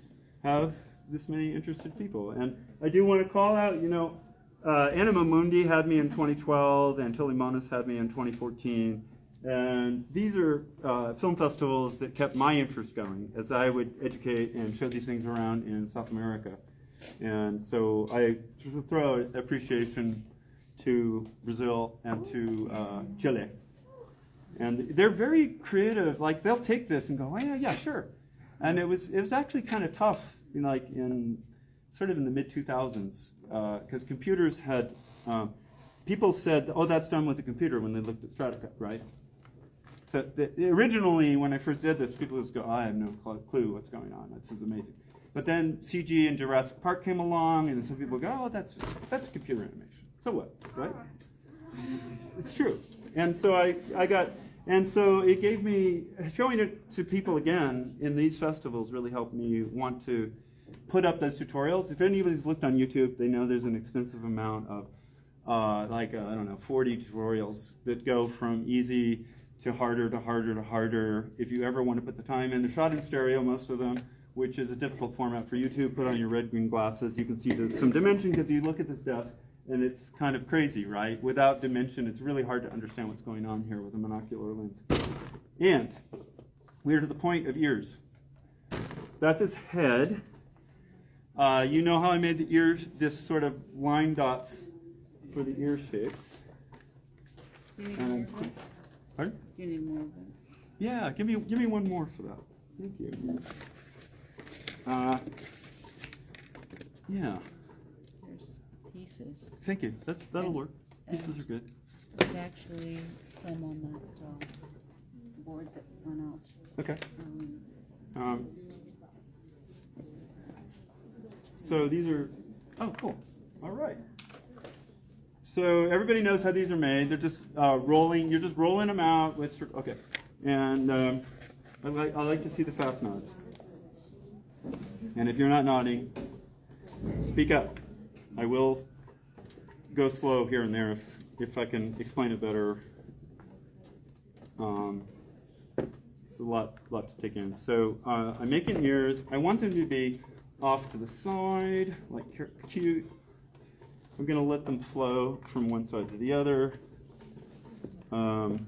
have this many interested people. And I do want to call out, you know, Anima Mundi had me in 2012, and Tilimonus had me in 2014. And these are film festivals that kept my interest going as I would educate and show these things around in South America. And so I throw appreciation to Brazil and to Chile. And they're very creative. Like they'll take this and go, oh, yeah, sure. And it was actually kind of tough, you know, like in sort of in the mid 2000s, because computers had people said, oh, that's done with a computer when they looked at Stratigrad, right? So originally, when I first did this, people just go, I have no clue what's going on. This is amazing. But then CG and Jurassic Park came along, and some people go, oh, that's computer animation. So what, right? It's true. And so and so it gave me, showing it to people again in these festivals really helped me want to put up those tutorials. If anybody's looked on YouTube, they know there's an extensive amount of, I don't know, 40 tutorials that go from easy to harder to harder to harder. If you ever want to put the time in, they're shot in stereo, most of them, which is a difficult format for YouTube. Put on your red-green glasses, you can see some dimension, because you look at this desk, and it's kind of crazy, right? Without dimension, it's really hard to understand what's going on here with a monocular lens. And we're to the point of ears. That's his head. You know how I made the ears, this sort of line dots for the ear shapes. Do you need more of that? Pardon? Do you need more of that? Yeah, give me one more for that. Thank you. Yeah. There's pieces. Thank you. That'll work. Pieces are good. There's actually some on that board that went out. Okay. So these are, oh, cool. All right. So everybody knows how these are made. They're just rolling. You're just rolling them out with, okay. And I like to see the fast nods. And if you're not nodding, speak up. I will go slow here and there if I can explain it better. It's a lot to take in. So I'm making ears. I want them to be off to the side, like cute. I'm going to let them flow from one side to the other. And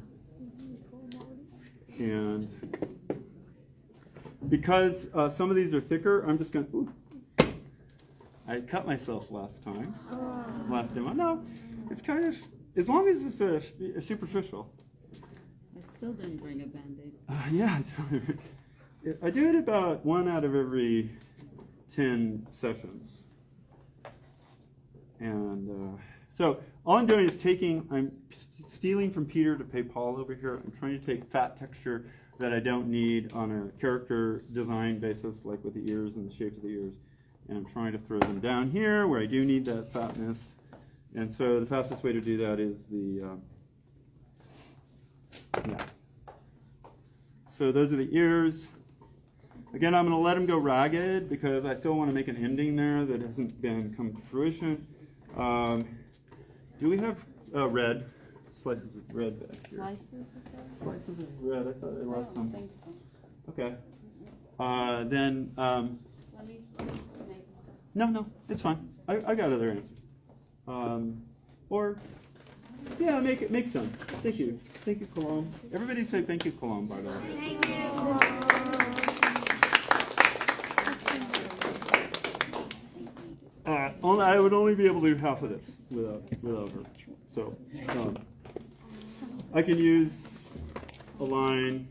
because some of these are thicker, I'm just going to, I cut myself last demo. No, it's kind of, as long as it's a superficial. I still didn't bring a Band-Aid. Yeah, I do it about 1 out of every 10 sessions. And so all I'm doing is I'm stealing from Peter to pay Paul over here. I'm trying to take fat texture that I don't need on a character design basis, like with the ears and the shapes of the ears. And I'm trying to throw them down here where I do need that fatness. And so the fastest way to do that is yeah. So those are the ears. Again, I'm going to let them go ragged because I still want to make an ending there that hasn't come to fruition. Do we have red? Slices of red back here. Slices of that? Slices of red. I thought there I was don't some. think so. Okay. Then, Let me make no, it's fine. I got other answers. Or, yeah, make some. Thank you. Thank you, Cologne. Everybody say thank you, Cologne, by the way. I would only be able to do half of this without her. So, I can use a line.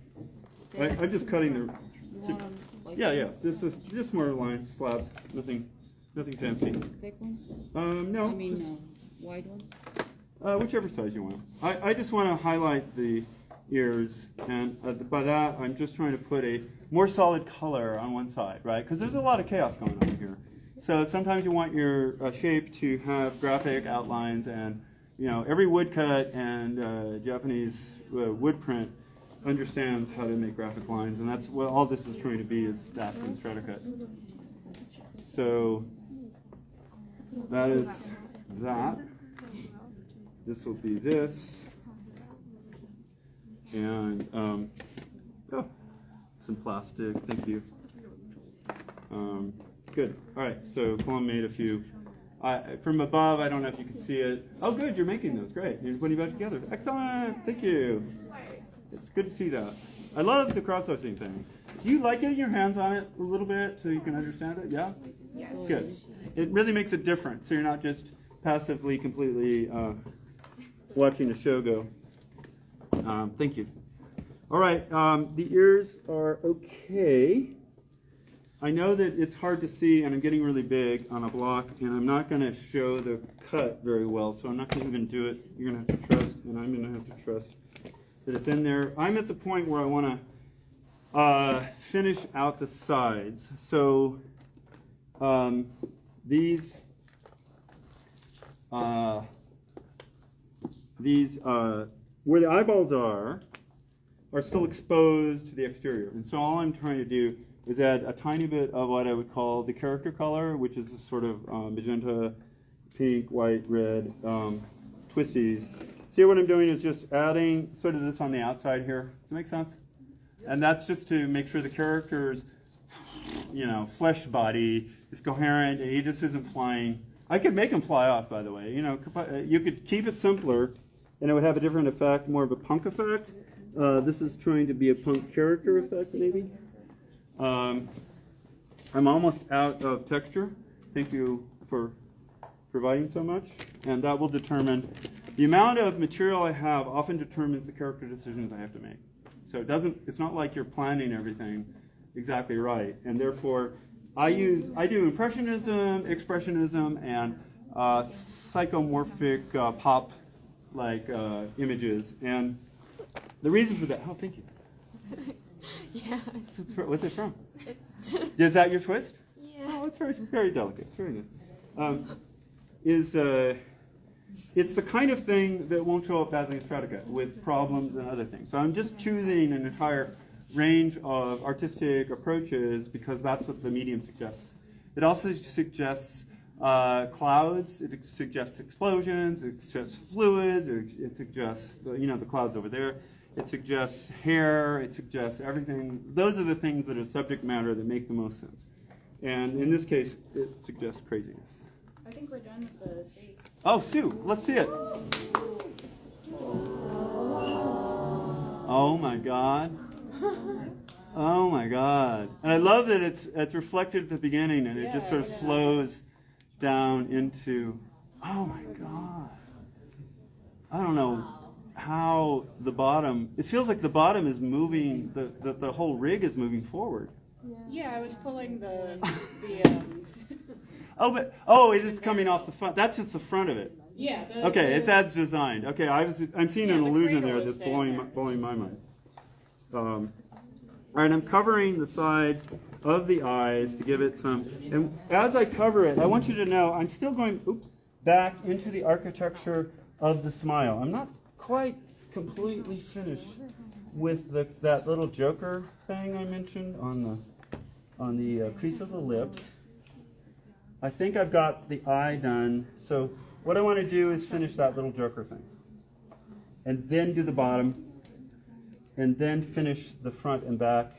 I'm just cutting the. Yeah. This is just more lines, slabs, nothing fancy. thick ones? No. I mean, wide ones? Whichever size you want. I just want to highlight the ears, and by that I'm just trying to put a more solid color on one side, right? Because there's a lot of chaos going on here. So sometimes you want your shape to have graphic outlines, and every woodcut and Japanese wood print understands how to make graphic lines, and that's what all this is trying to be, is that in Stratocut. So that is that. This will be this, and some plastic. Thank you. Good. All right. So Colin made a few. From above, I don't know if you can see it. Oh, good. You're making those. Great. You're putting them back together. Excellent. Thank you. It's good to see that. I love the cross-hatching thing. Do you like getting your hands on it a little bit so you can understand it? Yeah? Yes. Good. It really makes a difference, so you're not just passively, completely watching the show go. Thank you. All right. The ears are okay. I know that it's hard to see, and I'm getting really big on a block, and I'm not going to show the cut very well, so I'm not going to even do it. You're going to have to trust, and I'm going to have to trust that it's in there. I'm at the point where I want to finish out the sides. So these where the eyeballs are still exposed to the exterior. And so all I'm trying to do is add a tiny bit of what I would call the character color, which is a sort of magenta, pink, white, red, twisties. See what I'm doing is just adding sort of this on the outside here. Does that make sense? And that's just to make sure the character's, flesh body is coherent and he just isn't flying. I could make him fly off, by the way. You could keep it simpler and it would have a different effect, more of a punk effect. This is trying to be a punk character effect, maybe. I'm almost out of texture. Thank you for providing so much. And that will determine, the amount of material I have often determines the character decisions I have to make. So it's not like you're planning everything exactly right. And therefore, I do impressionism, expressionism, and psychomorphic pop-like images. And the reason for that, thank you. Yeah. What's it from? Is that your twist? Yeah. Oh, it's very, very delicate. It's very good. It's the kind of thing that won't show up as an Stradica with problems and other things. So I'm just choosing an entire range of artistic approaches because that's what the medium suggests. It also suggests clouds. It suggests explosions. It suggests fluids. It suggests the clouds over there. It suggests hair. It suggests everything. Those are the things that are subject matter that make the most sense. And in this case, it suggests craziness. I think we're done with the sea. Oh, Sue, let's see it. Oh my God. Oh my God. And I love that it's reflected at the beginning and it just sort of flows down into, oh my God. I don't know how the bottom, it feels like the bottom is moving, the whole rig is moving forward. Yeah, I was pulling the It is coming off the front. That's just the front of it. yeah. Okay, it's as designed. Okay, I'm seeing an the illusion cradle there is that's staying there. blowing my mind. All right, I'm covering the sides of the eyes to give it some. And as I cover it, I want you to know I'm still going back into the architecture of the smile. I'm not quite completely finished with that little Joker thing I mentioned on the crease of the lips. I think I've got the eye done. So what I want to do is finish that little Joker thing. And then do the bottom. And then finish the front and back.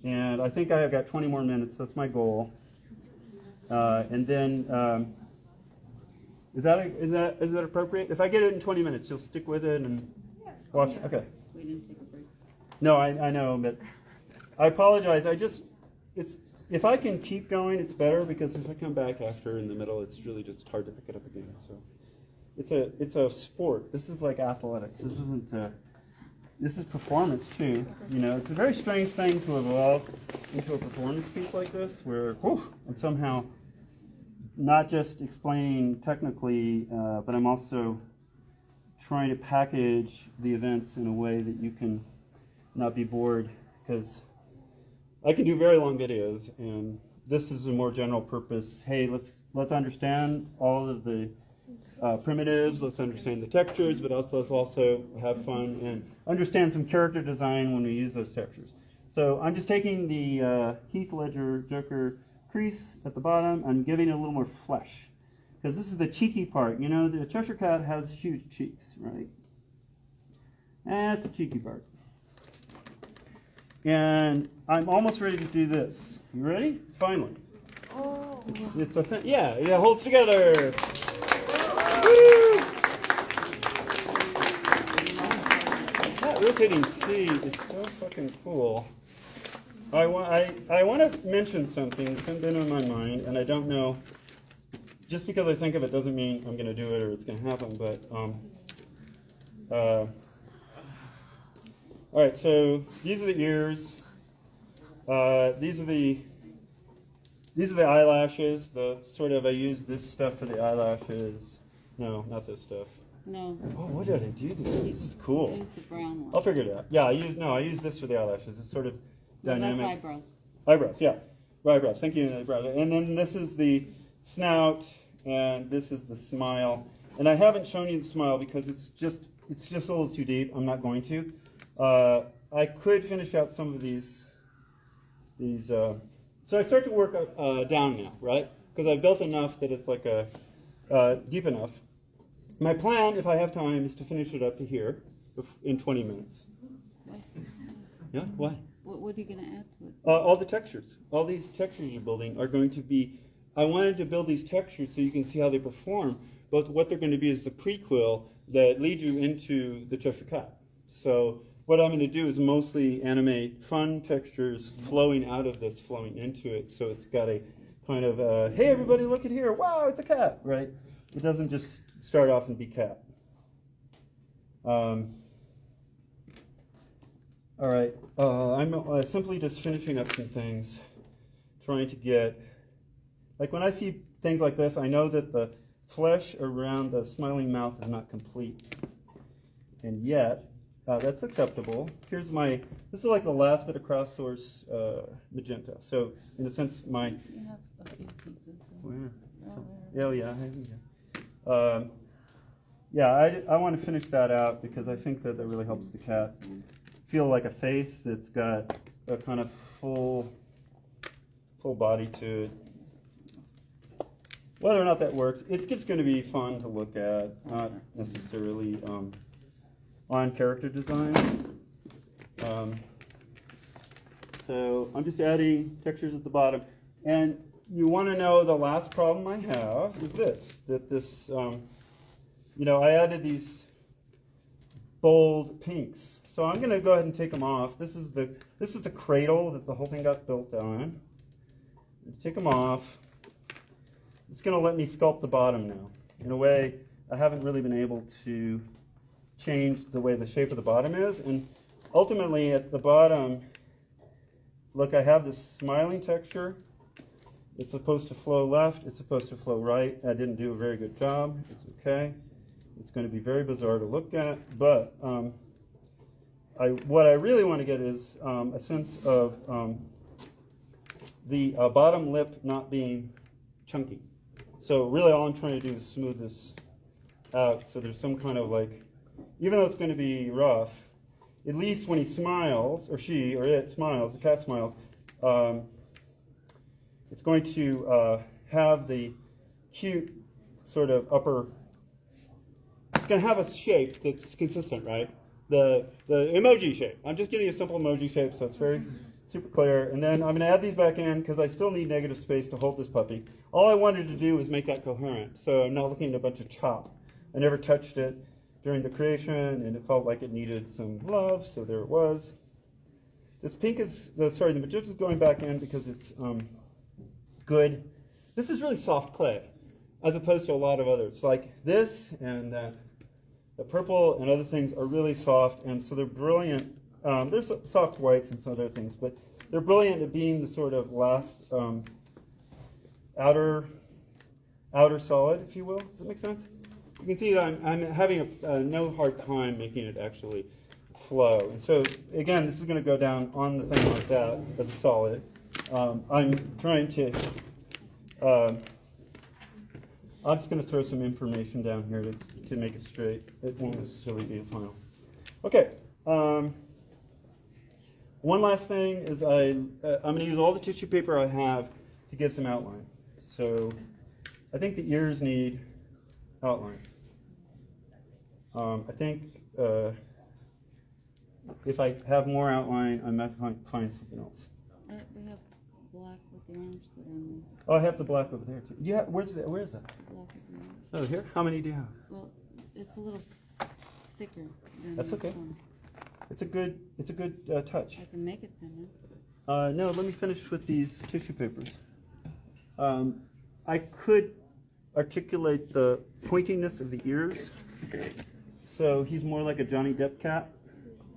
And I think I've got 20 more minutes. That's my goal. And then, is that appropriate? If I get it in 20 minutes, you'll stick with it and watch it? Okay. We didn't take a break. No, I know, but I apologize. If I can keep going, it's better because if I come back after in the middle, it's really just hard to pick it up again. So it's a sport. This is like athletics. This isn't. This is performance too. It's a very strange thing to evolve into a performance piece like this, where I'm somehow not just explaining technically, but I'm also trying to package the events in a way that you can not be bored, because I can do very long videos, and this is a more general purpose. Hey, let's understand all of the primitives, let's understand the textures, but let's also have fun and understand some character design when we use those textures. So I'm just taking the Heath Ledger Joker crease at the bottom and giving it a little more flesh, because this is the cheeky part. The Cheshire Cat has huge cheeks, right? That's the cheeky part. And I'm almost ready to do this. You ready? Finally. Oh. It's a thing. Yeah, it holds together. Woo! That rotating C is so fucking cool. I want to mention something that's been on my mind, and I don't know. Just because I think of it doesn't mean I'm going to do it or it's going to happen. But all right. So these are the ears. These are the eyelashes. I use this stuff for the eyelashes. No, not this stuff. No. Oh, what did I do? This is cool. Use the brown one. I'll figure it out. Yeah, I use this for the eyelashes. It's sort of No, dynamic. that's eyebrows. Eyebrows, yeah. eyebrows. Thank you, eyebrows. And then this is the snout, and this is the smile. And I haven't shown you the smile because it's just a little too deep. I'm not going to. I could finish out some of these. So I start to work down now, right? Because I've built enough that it's like deep enough. My plan, if I have time, is to finish it up to here in 20 minutes. Yeah, why? What are you gonna add to it? All the textures. All these textures you're building are going to be, I wanted to build these textures so you can see how they perform, but what they're going to be is the prequel that leads you into the Cheshire Cat. So what I'm going to do is mostly animate fun textures flowing out of this, flowing into it, so it's got a kind of, hey everybody look at here, wow, it's a cat, right? It doesn't just start off and be cat. All right, I'm simply just finishing up some things, trying to get, like when I see things like this, I know that the flesh around the smiling mouth is not complete. And yet, that's acceptable. Here's this is like the last bit of cross source magenta. So in a sense, You have a few pieces. where? Oh, Yeah, I want to finish that out because I think that really helps the cat feel like a face that's got a kind of full body to it. Whether or not that works, it's just going to be fun to look at, not necessarily on character design. So I'm just adding textures at the bottom. And you want to know the last problem I have is this, I added these bold pinks. So I'm going to go ahead and take them off. This is the cradle that the whole thing got built on. Take them off. It's going to let me sculpt the bottom now. In a way, I haven't really been able to change the way the shape of the bottom is. And ultimately, at the bottom, look, I have this smiling texture. It's supposed to flow left. It's supposed to flow right. I didn't do a very good job. It's okay. It's going to be very bizarre to look at. But what I really want to get is a sense of the bottom lip not being chunky. So really all I'm trying to do is smooth this out so there's some kind of like, even though it's going to be rough, at least when he smiles, or she, or it smiles, the cat smiles, it's going to have the cute sort of upper, it's going to have a shape that's consistent, right? The emoji shape. I'm just getting a simple emoji shape, so it's very super clear. And then I'm going to add these back in because I still need negative space to hold this puppy. All I wanted to do was make that coherent, so I'm not looking at a bunch of chop. I never touched it during the creation, and it felt like it needed some love, so there it was. This pink is, the magenta is going back in because it's good. This is really soft clay, as opposed to a lot of others. Like this and the purple and other things are really soft, and so they're brilliant. There's soft whites and some other things, but they're brilliant at being the sort of last outer solid, if you will. Does that make sense? You can see that I'm having no hard time making it actually flow. And so, again, this is going to go down on the thing like that as a solid. I'm trying to, I'm just going to throw some information down here to make it straight. It won't necessarily be a final. Okay. One last thing is I'm going to use all the tissue paper I have to give some outline. So I think the ears need outline. I think if I have more outline, I might find something else. We have black with the orange that I made. Oh, I have the black over there too. Yeah, where is that? Black with the orange. Oh, here? How many do you have? Well, it's a little thicker than That's this okay. one. It's a good touch. I can make it thinner. No, let me finish with these tissue papers. I could articulate the pointiness of the ears. So he's more like a Johnny Depp cat,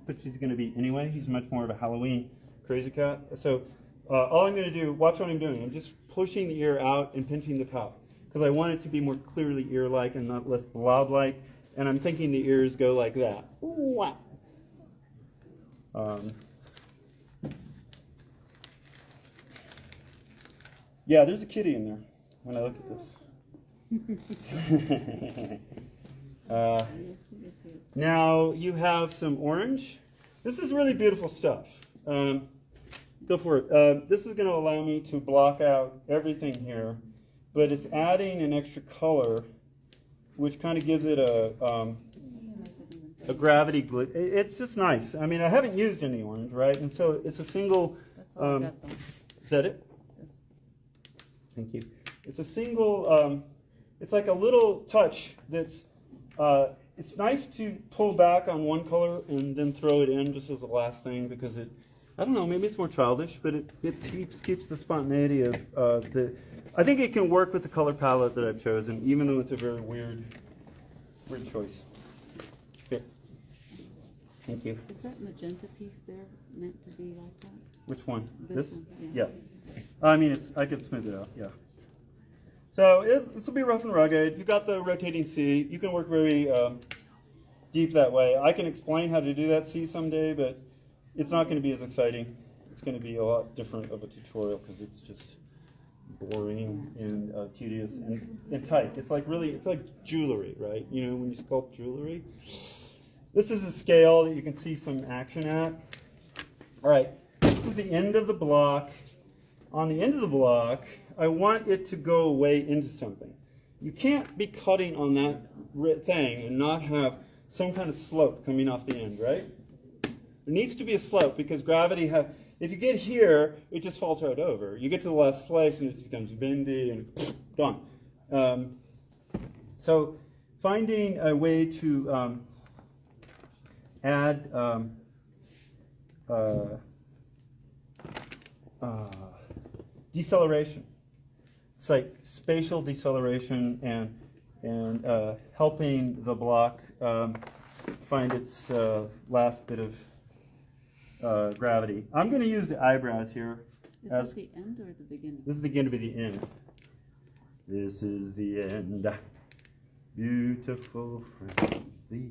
which he's going to be anyway. He's much more of a Halloween crazy cat. So all I'm going to do, watch what I'm doing. I'm just pushing the ear out and pinching the top because I want it to be more clearly ear-like and not less blob-like. And I'm thinking the ears go like that. Wow. Yeah, there's a kitty in there when I look at this. Now you have some orange. This is really beautiful stuff. Go for it. This is going to allow me to block out everything here, but it's adding an extra color, which kind of gives it a gravity glue. It's just nice. I mean, I haven't used any orange, right? And so it's a single. That's all I got though. Is that it? Yes. Thank you. It's a single. It's like a little touch that's. It's nice to pull back on one color and then throw it in just as the last thing because it. I don't know. Maybe it's more childish, but it keeps the spontaneity of the. I think it can work with the color palette that I've chosen, even though it's a very weird choice. Here. Thank you. Is that magenta piece there meant to be like that? Which one? This one, Yeah. I mean, I could smooth it out. Yeah. So this will be rough and rugged. You got the rotating C. You can work very deep that way. I can explain how to do that C someday, but it's not going to be as exciting. It's going to be a lot different of a tutorial because it's just boring and tedious and tight. It's like jewelry, right? You know, when you sculpt jewelry. This is a scale that you can see some action at. All right, this is the end of the block. On the end of the block, I want it to go away into something. You can't be cutting on that thing and not have some kind of slope coming off the end, right? There needs to be a slope because gravity if you get here, it just falls right over. You get to the last slice and it just becomes bendy and gone. So finding a way to add deceleration. It's like spatial deceleration and helping the block find its last bit of gravity. I'm going to use the eyebrows here. Is this the end or the beginning? This is going to be the end. This is the end. Beautiful from the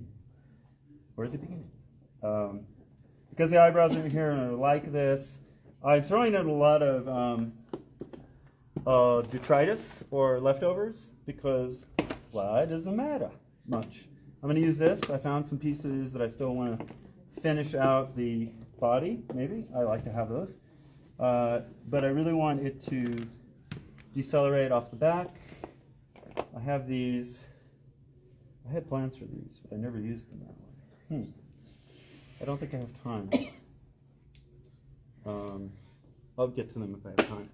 or the beginning. Because the eyebrows are here and are like this, I'm throwing out a lot of detritus or leftovers because, well, it doesn't matter much. I'm going to use this. I found some pieces that I still want to finish out the body, maybe. I like to have those. But I really want it to decelerate off the back. I have these. I had plans for these, but I never used them that way. I don't think I have time. I'll get to them if I have time.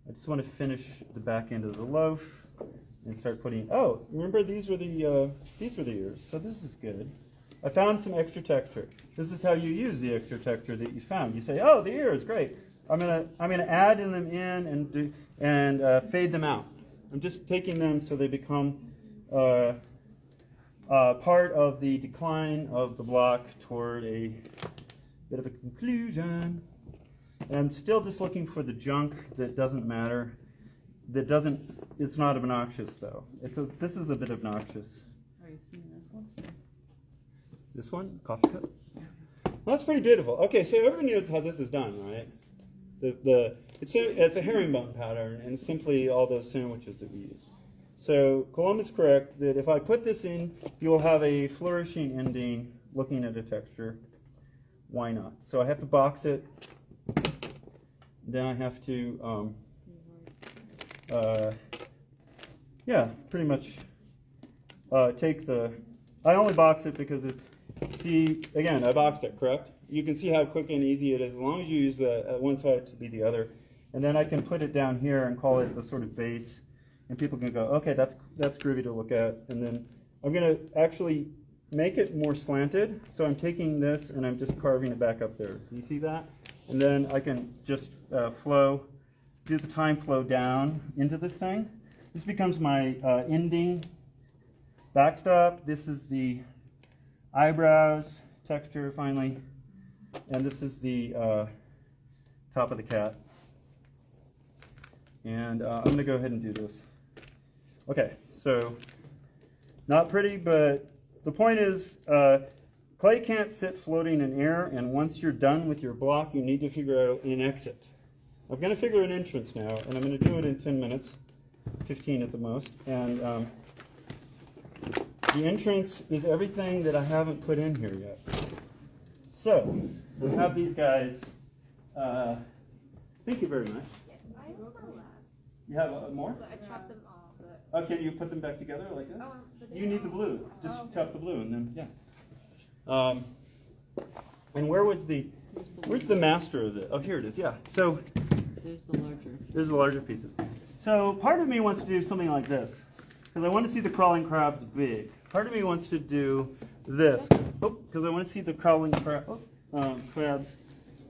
I just want to finish the back end of the loaf and start putting. Oh, remember these were the ears, so this is good. I found some extra texture. This is how you use the extra texture that you found. You say, "Oh, the ear is great. I'm gonna add them in and fade them out. I'm just taking them so they become part of the decline of the block toward a bit of a conclusion. And I'm still just looking for the junk that doesn't matter. It's not obnoxious though. This is a bit obnoxious. Are you seeing this one? This one? Coffee cup? Well, that's pretty beautiful. Okay, so everybody knows how this is done, right? It's a herringbone pattern and simply all those sandwiches that we use. So Colum is correct that if I put this in, you'll have a flourishing ending looking at a texture. Why not? So I have to box it. Then I have to, pretty much take I only box it because again, I boxed it, correct? You can see how quick and easy it is as long as you use the one side to be the other. And then I can put it down here and call it the sort of base. And people can go, okay, that's groovy to look at. And then I'm going to actually make it more slanted. So I'm taking this and I'm just carving it back up there. Do you see that? And then I can just do the time flow down into this thing. This becomes my ending backstop. This is the eyebrows texture finally. And this is the top of the cat. And I'm going to go ahead and do this. Okay, so not pretty, but the point is clay can't sit floating in air, and once you're done with your block, you need to figure out an exit. I'm going to figure an entrance now, and I'm going to do it in 10 minutes, 15 at the most. And the entrance is everything that I haven't put in here yet. So, we have these guys. Thank you very much. I also love. You have more? I chopped them all, but. Oh, can you put them back together like this? You need the blue. Just chop the blue and then, yeah. And where's the master of it? Oh, here it is, yeah. So, there's the larger pieces. So, part of me wants to do something like this, because I want to see the crawling crabs big. Part of me wants to do this, because I want to see the crawling crabs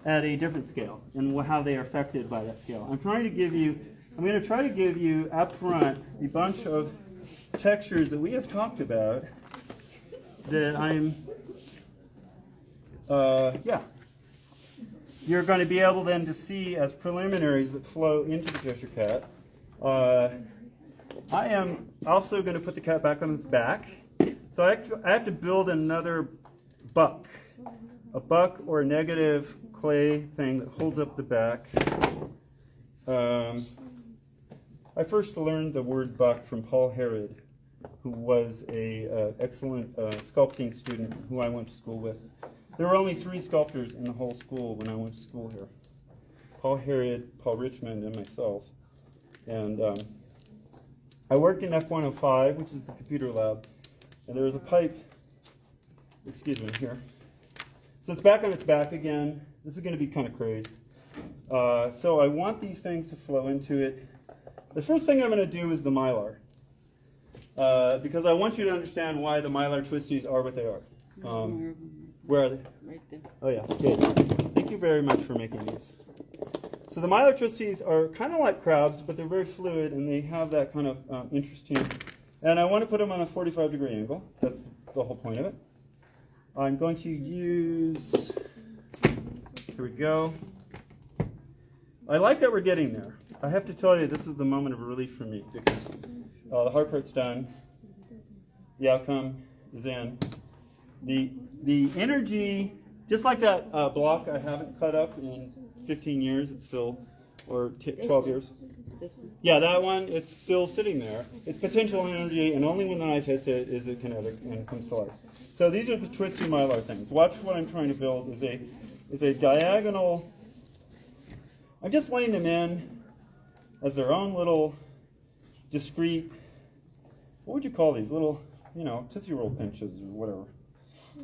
at a different scale and how they are affected by that scale. I'm going to try to give you up front a bunch of textures that we have talked about that you're going to be able then to see as preliminaries that flow into the Cheshire Cat. I am also going to put the cat back on its back. So I have to build another buck. A buck or a negative clay thing that holds up the back. I first learned the word buck from Paul Herod, who was a excellent sculpting student who I went to school with. There were only 3 sculptors in the whole school when I went to school here. Paul Herod, Paul Richmond, and myself. And I worked in F105, which is the computer lab, and there was a pipe, excuse me, here. So it's back on its back again. This is going to be kind of crazy. So I want these things to flow into it. The first thing I'm going to do is the mylar, because I want you to understand why the mylar twisties are what they are. Where are they? Right there. Oh yeah, good. Thank you very much for making these. So the mylar twisties are kind of like crabs, but they're very fluid and they have that kind of interesting. And I want to put them on a 45-degree angle. That's the whole point of it. I'm going to use, here we go. I like that we're getting there. I have to tell you, this is the moment of relief for me because the hard part's done. The outcome is in. The energy, just like that block I haven't cut up in 15 years, it's still, or 12 years. This one. Yeah, that one, it's still sitting there. It's potential energy, and only when the knife hits it is it kinetic and comes to life. So these are the twisty mylar things. Watch what I'm trying to build is a diagonal. I'm just laying them in as their own little discrete, what would you call these? Little, Tootsie Roll pinches or whatever.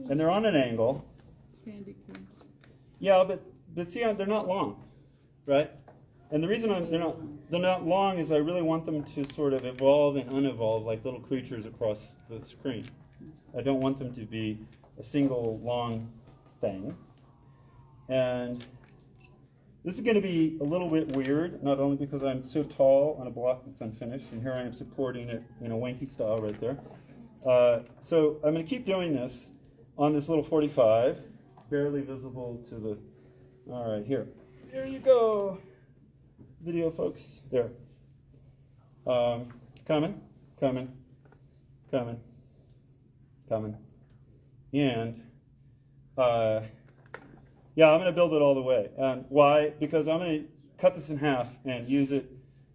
And they're on an angle. Candy canes. Yeah, but see, they're not long, right? And the reason they're not long is I really want them to sort of evolve and unevolve like little creatures across the screen. I don't want them to be a single long thing. And this is going to be a little bit weird, not only because I'm so tall on a block that's unfinished, and here I am supporting it in a wanky style right there. So I'm going to keep doing this on this little 45, barely visible to the, all right, here. There you go. Video, folks. There. Coming. And, yeah, I'm going to build it all the way. And why? Because I'm going to cut this in half and use it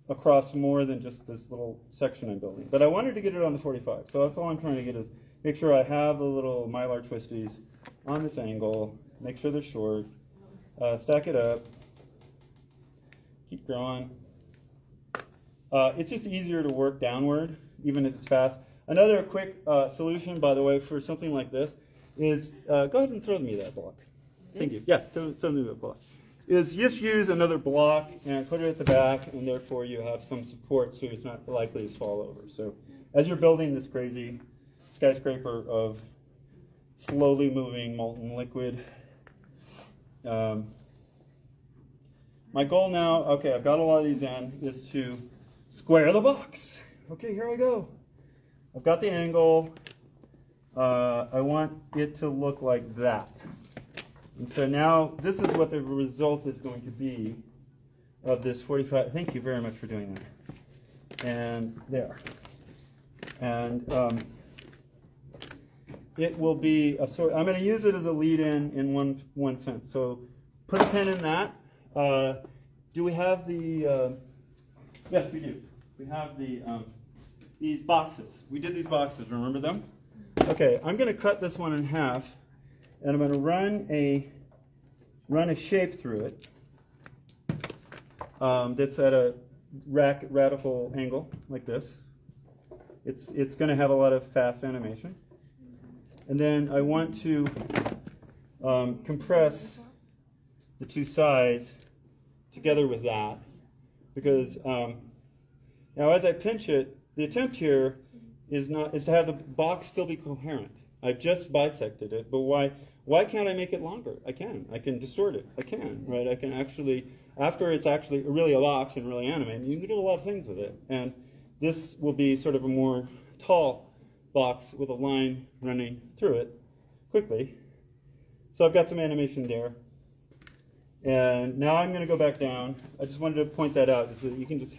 across more than just this little section I'm building. But I wanted to get it on the 45. So that's all I'm trying to get is make sure I have the little mylar twisties on this angle, make sure they're short, stack it up, keep growing. It's just easier to work downward, even if it's fast. Another quick solution, by the way, for something like this is, go ahead and throw me that block. Thank you. Yeah, throw me that block. Is just use another block and put it at the back, and therefore you have some support so it's not likely to fall over. So as you're building this crazy skyscraper of slowly moving molten liquid, my goal now, okay, I've got a lot of these in, is to square the box. Okay, here I go. I've got the angle. I want it to look like that. And so now this is what the result is going to be of this 45. Thank you very much for doing that. And there. And it will be a sort. I'm going to use it as a lead-in one sense. So put a pin in that. do we have the, yes, we do. We have the, these boxes. We did these boxes, remember them? Okay, I'm going to cut this one in half, and I'm going to run a shape through it that's at a radical angle, like this. It's going to have a lot of fast animation. And then I want to compress the two sides together with that, because now as I pinch it, the attempt here is to have the box still be coherent. I've just bisected it, but why can't I make it longer? I can distort it. I can, right? I can actually, after it's actually really a box and really animated, you can do a lot of things with it. And this will be sort of a more tall box with a line running through it quickly. So I've got some animation there. And now I'm going to go back down. I just wanted to point that out, so that you can just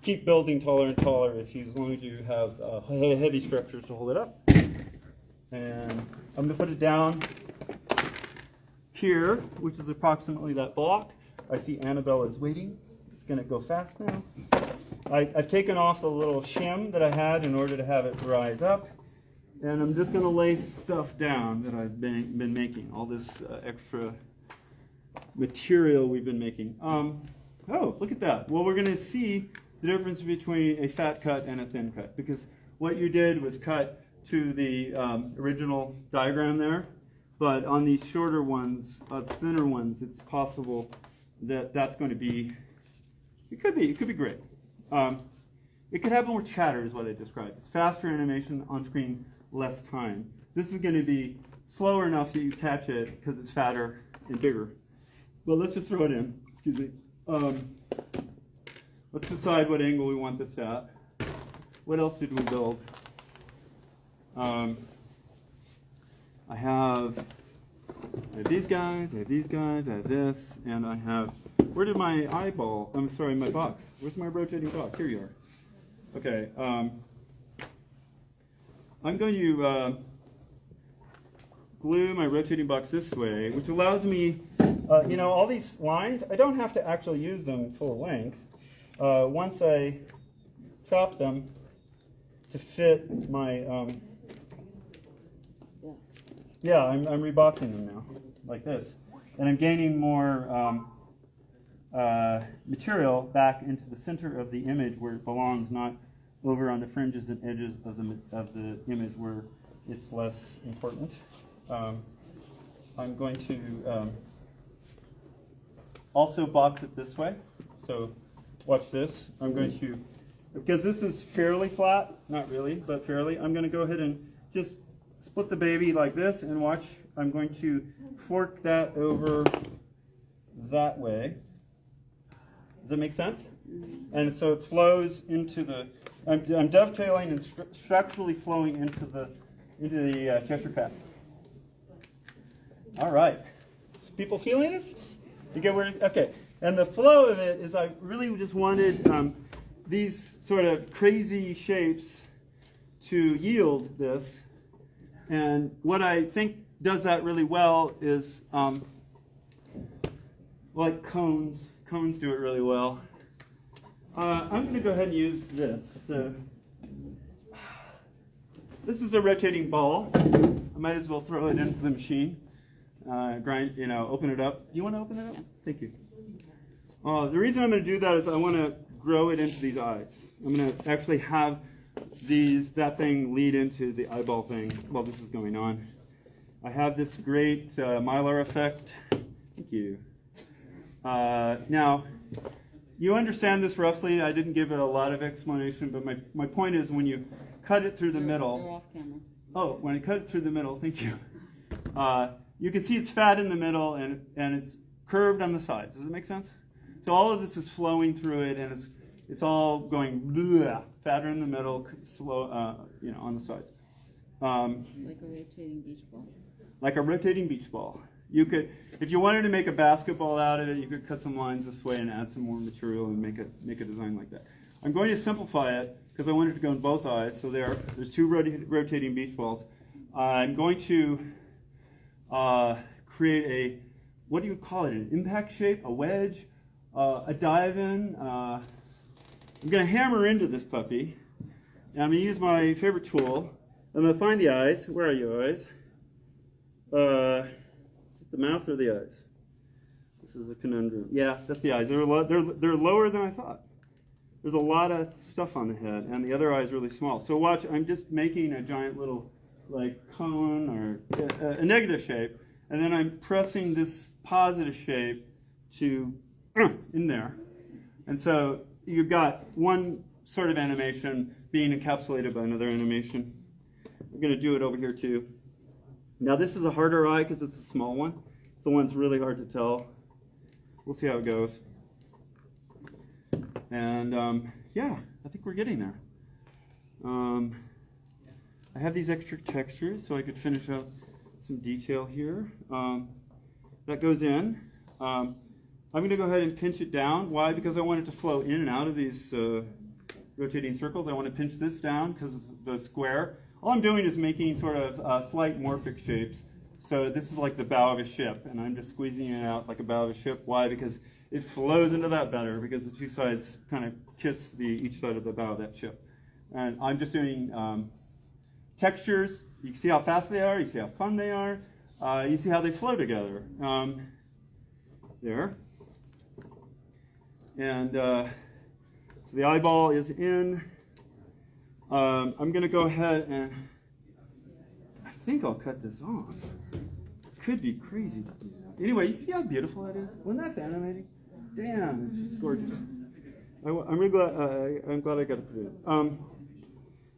keep building taller and taller as long as you have heavy structures to hold it up. And I'm going to put it down here, which is approximately that block. I see Annabelle is waiting. It's going to go fast now. I've taken off the little shim that I had in order to have it rise up. And I'm just going to lay stuff down that I've been making, all this extra material we've been making. Oh, look at that. Well, we're going to see the difference between a fat cut and a thin cut, because what you did was cut to the original diagram there, but on these shorter ones, thinner ones, it's possible that that's going to be, it could be great. It could have more chatter is what I described. It's faster animation on screen, less time. This is going to be slower enough that you catch it because it's fatter and bigger. Well, let's just throw it in. Excuse me. Let's decide what angle we want this at. What else did we build? I have these guys, I have these guys, I have this, and I have, where did my eyeball, I'm sorry, my box. Where's my rotating box? Here you are. Okay. I'm going to glue my rotating box this way, which allows me, all these lines, I don't have to actually use them full length. Once I chop them to fit my, I'm reboxing them now, like this. And I'm gaining more material back into the center of the image where it belongs, not over on the fringes and edges of the image where it's less important. I'm going to also box it this way. So watch this. I'm going to, because this is fairly flat, not really, but fairly, I'm going to go ahead and just split the baby like this, and watch. I'm going to fork that over that way. Does that make sense? And so it flows into the, I'm dovetailing and structurally flowing into the Cheshire Cat. All right. People feeling this? You get where? Okay. And the flow of it is, I really just wanted these sort of crazy shapes to yield this. And what I think does that really well is like cones. Cones do it really well. I'm going to go ahead and use this. So, this is a rotating ball. I might as well throw it into the machine. Open it up. Do you want to open it up? Yeah. Thank you. The reason I'm going to do that is I want to grow it into these eyes. I'm going to actually have that thing lead into the eyeball thing while this is going on. I have this great Mylar effect. Thank you. Now, you understand this roughly. I didn't give it a lot of explanation, but my point is when you cut it through the middle. You're off camera. Oh, when I cut it through the middle, thank you. You can see it's fat in the middle and it's curved on the sides. Does it make sense? So all of this is flowing through it, and it's all going bleh, fatter in the middle, slow, on the sides. Like a rotating beach ball. Like a rotating beach ball. You could, if you wanted to make a basketball out of it, you could cut some lines this way and add some more material and make a design like that. I'm going to simplify it because I want it to go in both eyes. So there's two rotating beach balls. I'm going to create a, what do you call it? An impact shape, a wedge, a dive in. I'm going to hammer into this puppy. And I'm going to use my favorite tool. I'm going to find the eyes. Where are you, eyes? Is it the mouth or the eyes? This is a conundrum. Yeah, that's the eyes. They're lower than I thought. There's a lot of stuff on the head, and the other eye is really small. So watch, I'm just making a giant little like cone or a negative shape, and then I'm pressing this positive shape to in there. And so you've got one sort of animation being encapsulated by another animation. I'm going to do it over here too. Now this is a harder eye because it's a small one. It's the one that's really hard to tell. We'll see how it goes. And yeah, I think we're getting there. I have these extra textures so I could finish up some detail here. That goes in. I'm going to go ahead and pinch it down. Why? Because I want it to flow in and out of these rotating circles. I want to pinch this down because of the square. All I'm doing is making sort of slight morphic shapes. So this is like the bow of a ship, and I'm just squeezing it out like a bow of a ship. Why? Because it flows into that better, because the two sides kind of kiss each side of the bow of that ship. And I'm just doing textures. You can see how fast they are. You see how fun they are. You see how they flow together. There. And so the eyeball is in. I'm going to go ahead and I think I'll cut this off. Could be crazy to do that. Anyway, you see how beautiful that is? When that's animating? Damn, it's just gorgeous. I'm really glad. I'm glad I got to put it in.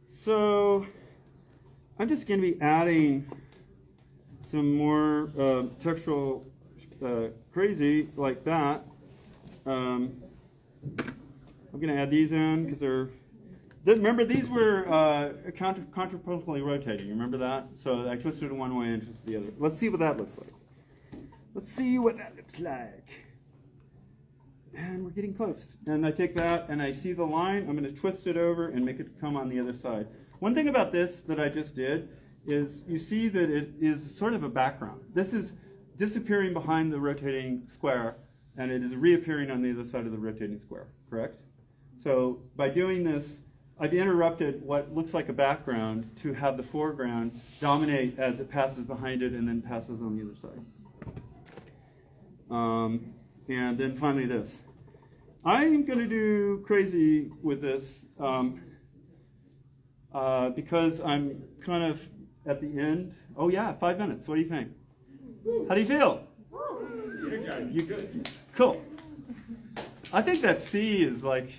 So I'm just going to be adding some more textural crazy like that. I'm going to add these in because they're. Remember, these were contrapuntionally rotating. You remember that? So I twisted it one way and twisted the other. Let's see what that looks like. Let's see what that looks like. And we're getting close. And I take that and I see the line. I'm going to twist it over and make it come on the other side. One thing about this that I just did is you see that it is sort of a background. This is disappearing behind the rotating square, and it is reappearing on the other side of the rotating square, correct? So by doing this, I've interrupted what looks like a background to have the foreground dominate as it passes behind it and then passes on the other side. And then finally this. I'm going to do crazy with this because I'm kind of at the end. Oh yeah, 5 minutes. What do you think? How do you feel? You good? Cool. I think that C is like,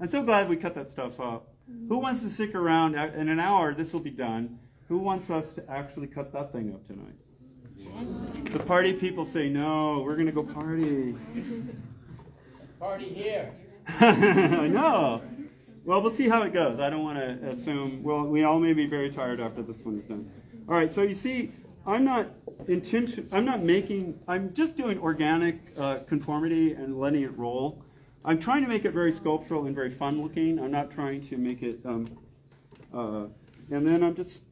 I'm so glad we cut that stuff up. Who wants to stick around? In an hour, this will be done. Who wants us to actually cut that thing up tonight? The party people say, no, we're going to go party. Party here. I know. Well, we'll see how it goes. I don't want to assume, well, we all may be very tired after this one is done. All right, so you see, I'm just doing organic conformity and letting it roll. I'm trying to make it very sculptural and very fun looking. I'm not trying to make it, and then I'm just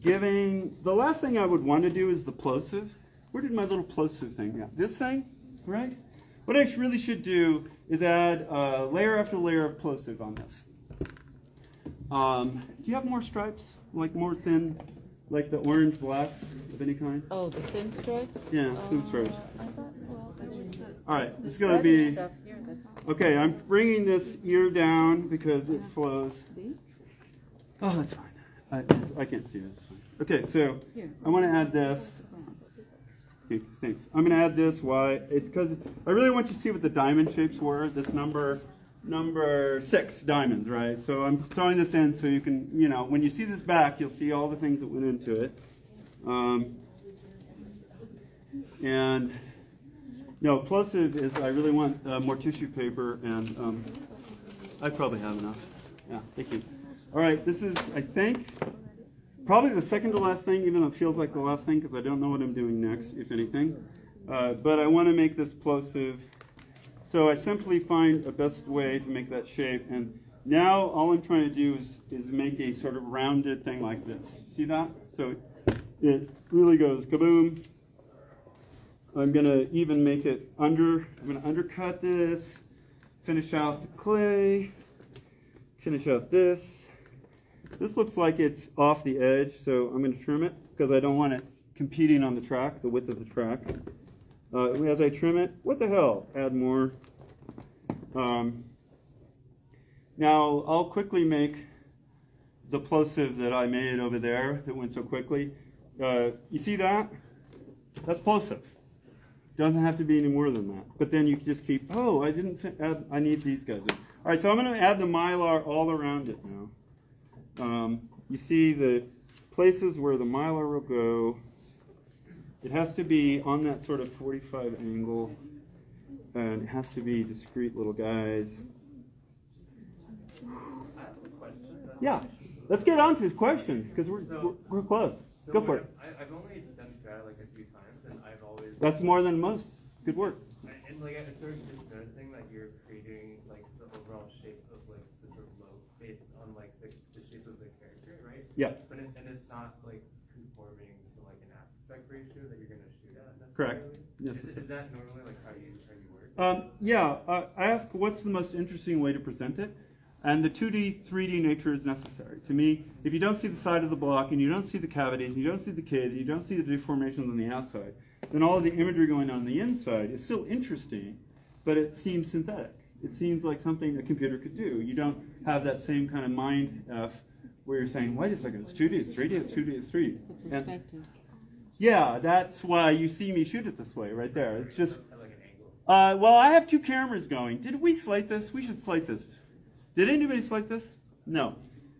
giving, the last thing I would want to do is the plosive. Where did my little plosive thing? Yeah, this thing, right? What I really should do is add layer after layer of plosive on this. Do you have more stripes, like more thin, like the orange blacks of any kind? Oh, the thin stripes? Yeah, thin stripes. I thought, well, there was the. All right, the it's going to be, stuff here, that's okay, I'm bringing this ear down because it flows. these? Oh, that's fine. I can't see it. It's fine. Okay, so Here. I want to add this. Okay, thanks. I'm going to add this. Why? It's because I really want you to see what the diamond shapes were. This number 6 diamonds, right? So I'm throwing this in so you can, when you see this back, you'll see all the things that went into it. And no, plosive is I really want more tissue paper, and I probably have enough. Yeah, thank you. All right, this is, I think, probably the second to last thing, even though it feels like the last thing, because I don't know what I'm doing next, if anything. But I want to make this plosive. So I simply find a best way to make that shape. And now all I'm trying to do is make a sort of rounded thing like this. See that? So it really goes kaboom, I'm going to even make it I'm going to undercut this, finish out the clay, finish out this. This looks like it's off the edge, so I'm going to trim it because I don't want it competing on the track, the width of the track. As I trim it, what the hell? Add more. Now, I'll quickly make the plosive that I made over there that went so quickly. You see that? That's plosive. Doesn't have to be any more than that. But then you just keep, oh, I didn't add, I need these guys in. All right, so I'm going to add the Mylar all around it now. You see the places where the Mylar will go. It has to be on that sort of 45 angle, and it has to be discrete little guys. Yeah, let's get on to his questions, because we're close. Go for it. I've only done CAD like a few times, and I've always. That's more than most. Good work. And like, at first, just noticing that you're creating like the overall shape of like the sort of logo based on like the shape of the character, right? Yeah. But and it's not like conforming to like an aspect ratio that you're going to shoot at necessarily. Correct. Yes. Is that normally like how you work? Yeah, I ask what's the most interesting way to present it, and the 2D, 3D nature is necessary. To me, if you don't see the side of the block, and you don't see the cavities, and you don't see the kids, you don't see the deformations on the outside, then all of the imagery going on the inside is still interesting, but it seems synthetic. It seems like something a computer could do. You don't have that same kind of mind F where you're saying, wait a second, it's 2D, it's 3D, it's 2D, it's 3D. It's the perspective. Yeah, that's why you see me shoot it this way right there. It's just, At like an angle. well, I have two cameras going. Did we slate this? We should slate this. Did anybody slate this? No.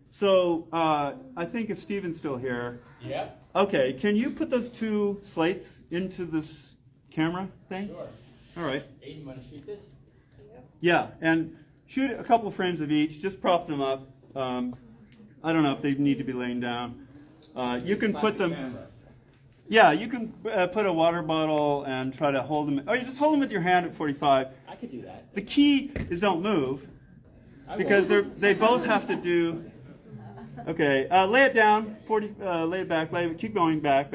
So I think if Steven's still here. Yeah. Okay, can you put those two slates into this camera thing? Sure. All right. Aiden, you want to shoot this? Yeah, and shoot a couple of frames of each. Just prop them up. I don't know if they need to be laying down. You can put them. Yeah, you can put a water bottle and try to hold them. Oh, you just hold them with your hand at 45. I could do that. The key is don't move, I because won't. they both have to do. Okay, lay it down. 40. Lay it back. Keep going. Back.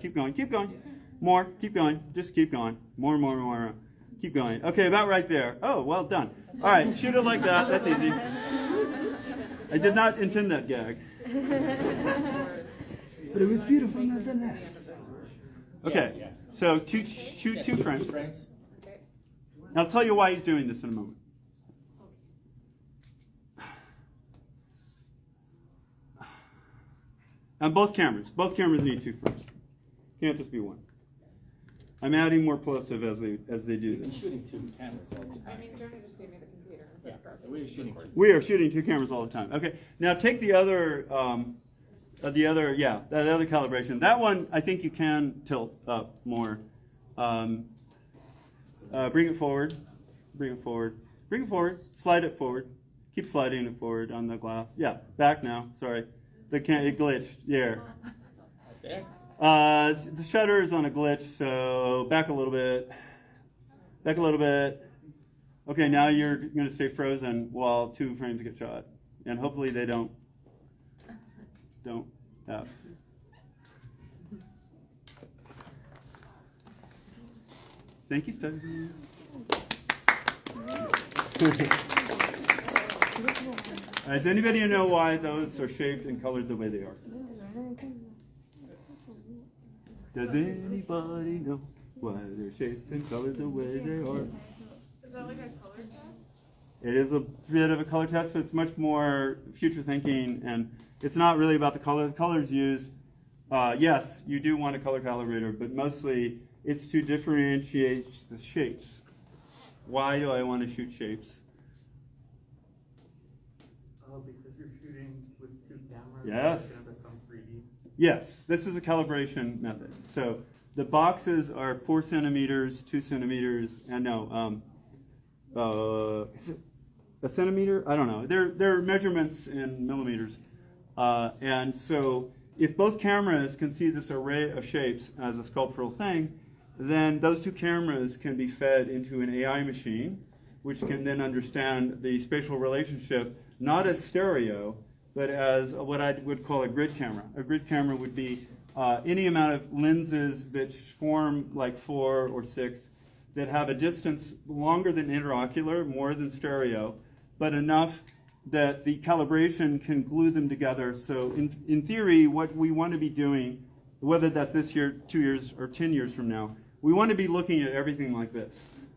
Keep going. Keep going. More. Keep going. Just keep going. More. Keep going. Okay, about right there. Oh, well done. All right, shoot it like that. That's easy. I did not intend that gag. But it was beautiful nonetheless. Okay, Yeah. so shoot two frames. 2 frames. I'll tell you why he's doing this in a moment. And both cameras need 2 frames. Can't just be one. I'm adding more plosive as they do We've been this. shooting 2 cameras all the time. Jonah just gave me the computer. Yeah, we're shooting 2. We are shooting 2 cameras all the time. Okay, now take the other calibration. That one, I think you can tilt up more. Bring it forward. Slide it forward. Keep sliding it forward on the glass. Yeah, back now. Sorry, it glitched. There. Right there. The shutter is on a glitch, so back a little bit. Okay, now you're going to stay frozen while 2 frames get shot, and hopefully they don't F. Thank you, Stephanie. Does anybody know why those are shaped and colored the way they are? Does anybody know why they're shaped and colored the way they are? Is that like a color test? It is a bit of a color test, but it's much more future thinking, and it's not really about the color. The color is used. Yes, you do want a color calibrator, but mostly it's to differentiate the shapes. Why do I want to shoot shapes? Because you're shooting with 2 cameras. Yes. It's going to become 3D. Yes, this is a calibration method. So the boxes are 4 centimeters, 2 centimeters, and is it a centimeter? I don't know. They're measurements in millimeters. And so if both cameras can see this array of shapes as a sculptural thing, then those 2 cameras can be fed into an AI machine, which can then understand the spatial relationship, not as stereo, but as what I would call a grid camera. A grid camera would be any amount of lenses that form like 4 or 6 that have a distance longer than interocular, more than stereo, but enough that the calibration can glue them together. So in theory, what we want to be doing, whether that's this year, 2 years, or 10 years from now, we want to be looking at everything like this.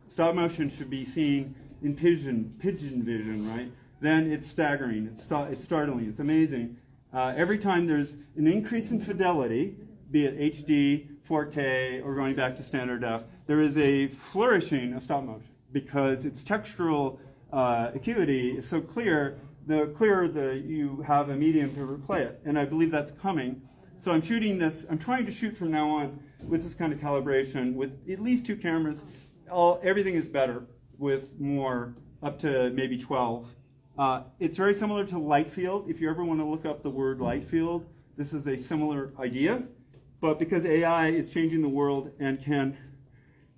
Stop motion should be seen in pigeon vision, right? Then it's staggering, it's startling, it's amazing. Every time there's an increase in fidelity, be it HD, 4K, or going back to standard def, there is a flourishing of stop motion because its textural acuity is so clear, the clearer you have a medium to replay it. And I believe that's coming. So I'm shooting this, I'm trying to shoot from now on with this kind of calibration with at least 2 cameras. Everything is better with more, up to maybe 12. It's very similar to light field. If you ever want to look up the word light field, this is a similar idea. But because AI is changing the world and can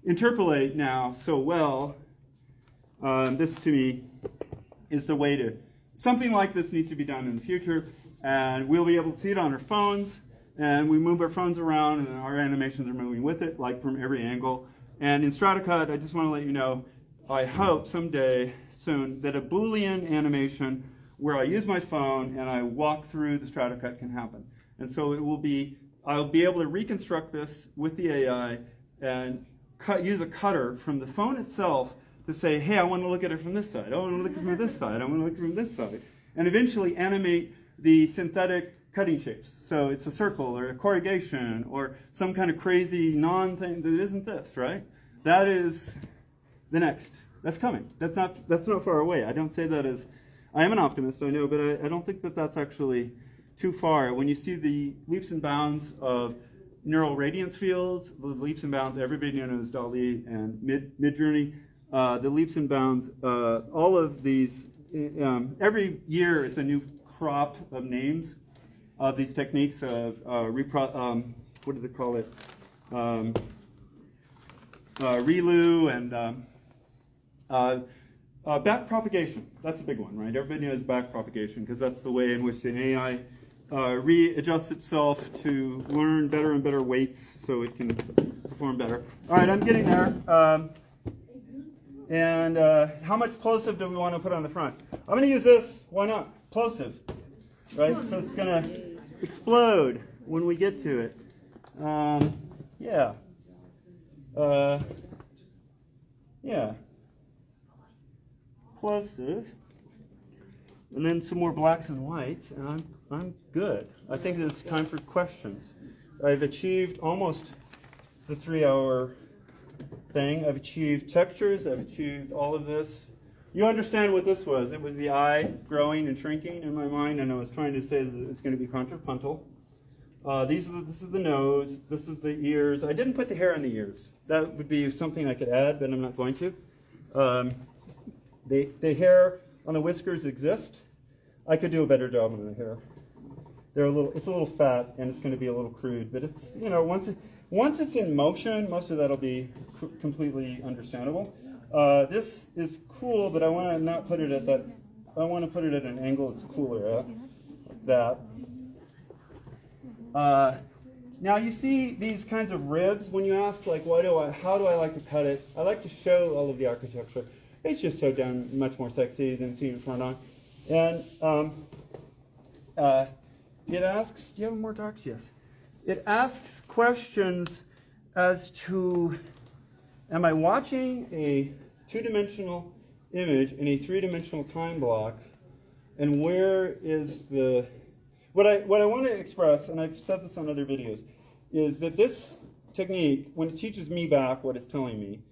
interpolate now so well, this to me is the way to, something like this needs to be done in the future, and we'll be able to see it on our phones, and we move our phones around and our animations are moving with it, like from every angle. And in StrataCut, I just want to let you know, I hope someday soon that a Boolean animation where I use my phone and I walk through the StrataCut can happen. And so it will be, I'll be able to reconstruct this with the AI and use a cutter from the phone itself to say, hey, I want to look at it from this side. I want to look at it from this side. I want to look from this side. And eventually animate the synthetic cutting shapes. So it's a circle or a corrugation or some kind of crazy non-thing that isn't this, right? That is the next. That's coming. That's not far away. I don't say that as, I am an optimist, I know, but I don't think that that's actually too far. When you see the leaps and bounds of neural radiance fields, the leaps and bounds, everybody knows DALL-E and Midjourney, the leaps and bounds, all of these, every year it's a new crop of names of these techniques of what do they call it? ReLU and back propagation. That's a big one, right? Everybody knows back propagation because that's the way in which an AI readjusts itself to learn better and better weights so it can perform better. All right, I'm getting there. And how much plosive do we want to put on the front? I'm going to use this. Why not? Plosive, right? So it's going to explode when we get to it. Yeah. Yeah. Plosive. And then some more blacks and whites, and I'm good. I think it's time for questions. I've achieved almost the 3-hour thing. I've achieved textures. I've achieved all of this. You understand what this was. It was the eye growing and shrinking in my mind, and I was trying to say that it's going to be contrapuntal. This is the nose. This is the ears. I didn't put the hair in the ears. That would be something I could add, but I'm not going to. The hair on the whiskers exist. I could do a better job on the hair. It's a little fat, and it's going to be a little crude, but it's, you know, once it's in motion, most of that'll be completely understandable. This is cool, but I want to not put it at that. I want to put it at an angle that's cooler, like that. Now you see these kinds of ribs. When you ask, like, how do I like to cut it? I like to show all of the architecture. It's just so damn much more sexy than seeing it front on. And it asks, do you have more darks? Yes. It asks questions as to, am I watching a 2-dimensional image in a 3-dimensional time block, and where is the, what I want to express, and I've said this on other videos, is that this technique, when it teaches me back what it's telling me,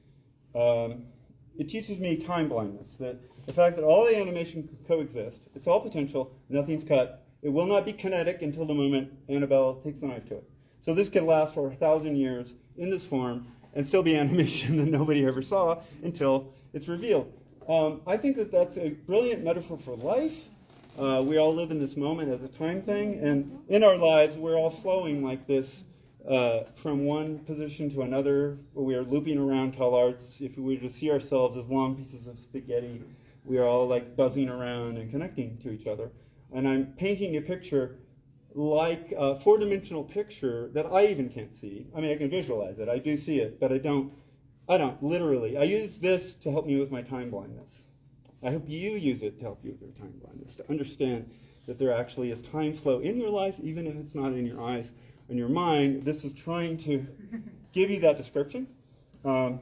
it teaches me time blindness, that the fact that all the animation could coexist, it's all potential, nothing's cut, it will not be kinetic until the moment Annabelle takes the knife to it. So this could last for 1,000 years in this form and still be animation that nobody ever saw until it's revealed. I think that that's a brilliant metaphor for life. We all live in this moment as a time thing, and in our lives we're all flowing like this from one position to another. We are looping around Cal Arts. If we were to see ourselves as long pieces of spaghetti, we are all like buzzing around and connecting to each other. And I'm painting a picture like a four-dimensional picture that I even can't see. I mean, I can visualize it. I do see it, but I don't literally. I use this to help me with my time blindness. I hope you use it to help you with your time blindness, to understand that there actually is time flow in your life, even if it's not in your eyes and your mind. This is trying to give you that description. One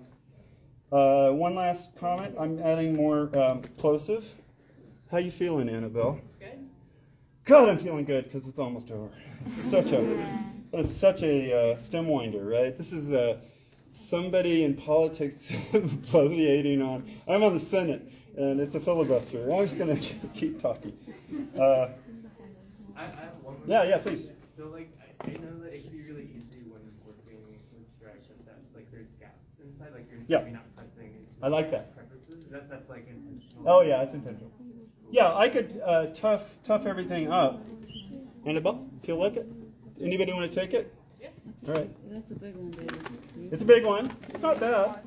last comment. I'm adding more plosive. How you feeling, Annabelle? Good. God, I'm feeling good because it's almost over. It's such a stem winder, right? This is somebody in politics bloviating on. I'm on the Senate, and it's a filibuster. I'm just going to keep talking. I have one more. Yeah, please. So like, I know that it can be really easy when working with directions that like there's gaps inside, like you're maybe not pressing into I like that. preferences. That's like intentional. Oh yeah, it's intentional. Yeah, I could tough everything up. Annabelle, feel like it? Anybody want to take it? Yeah. All right. That's a big one, baby. It's a big one. It's not bad.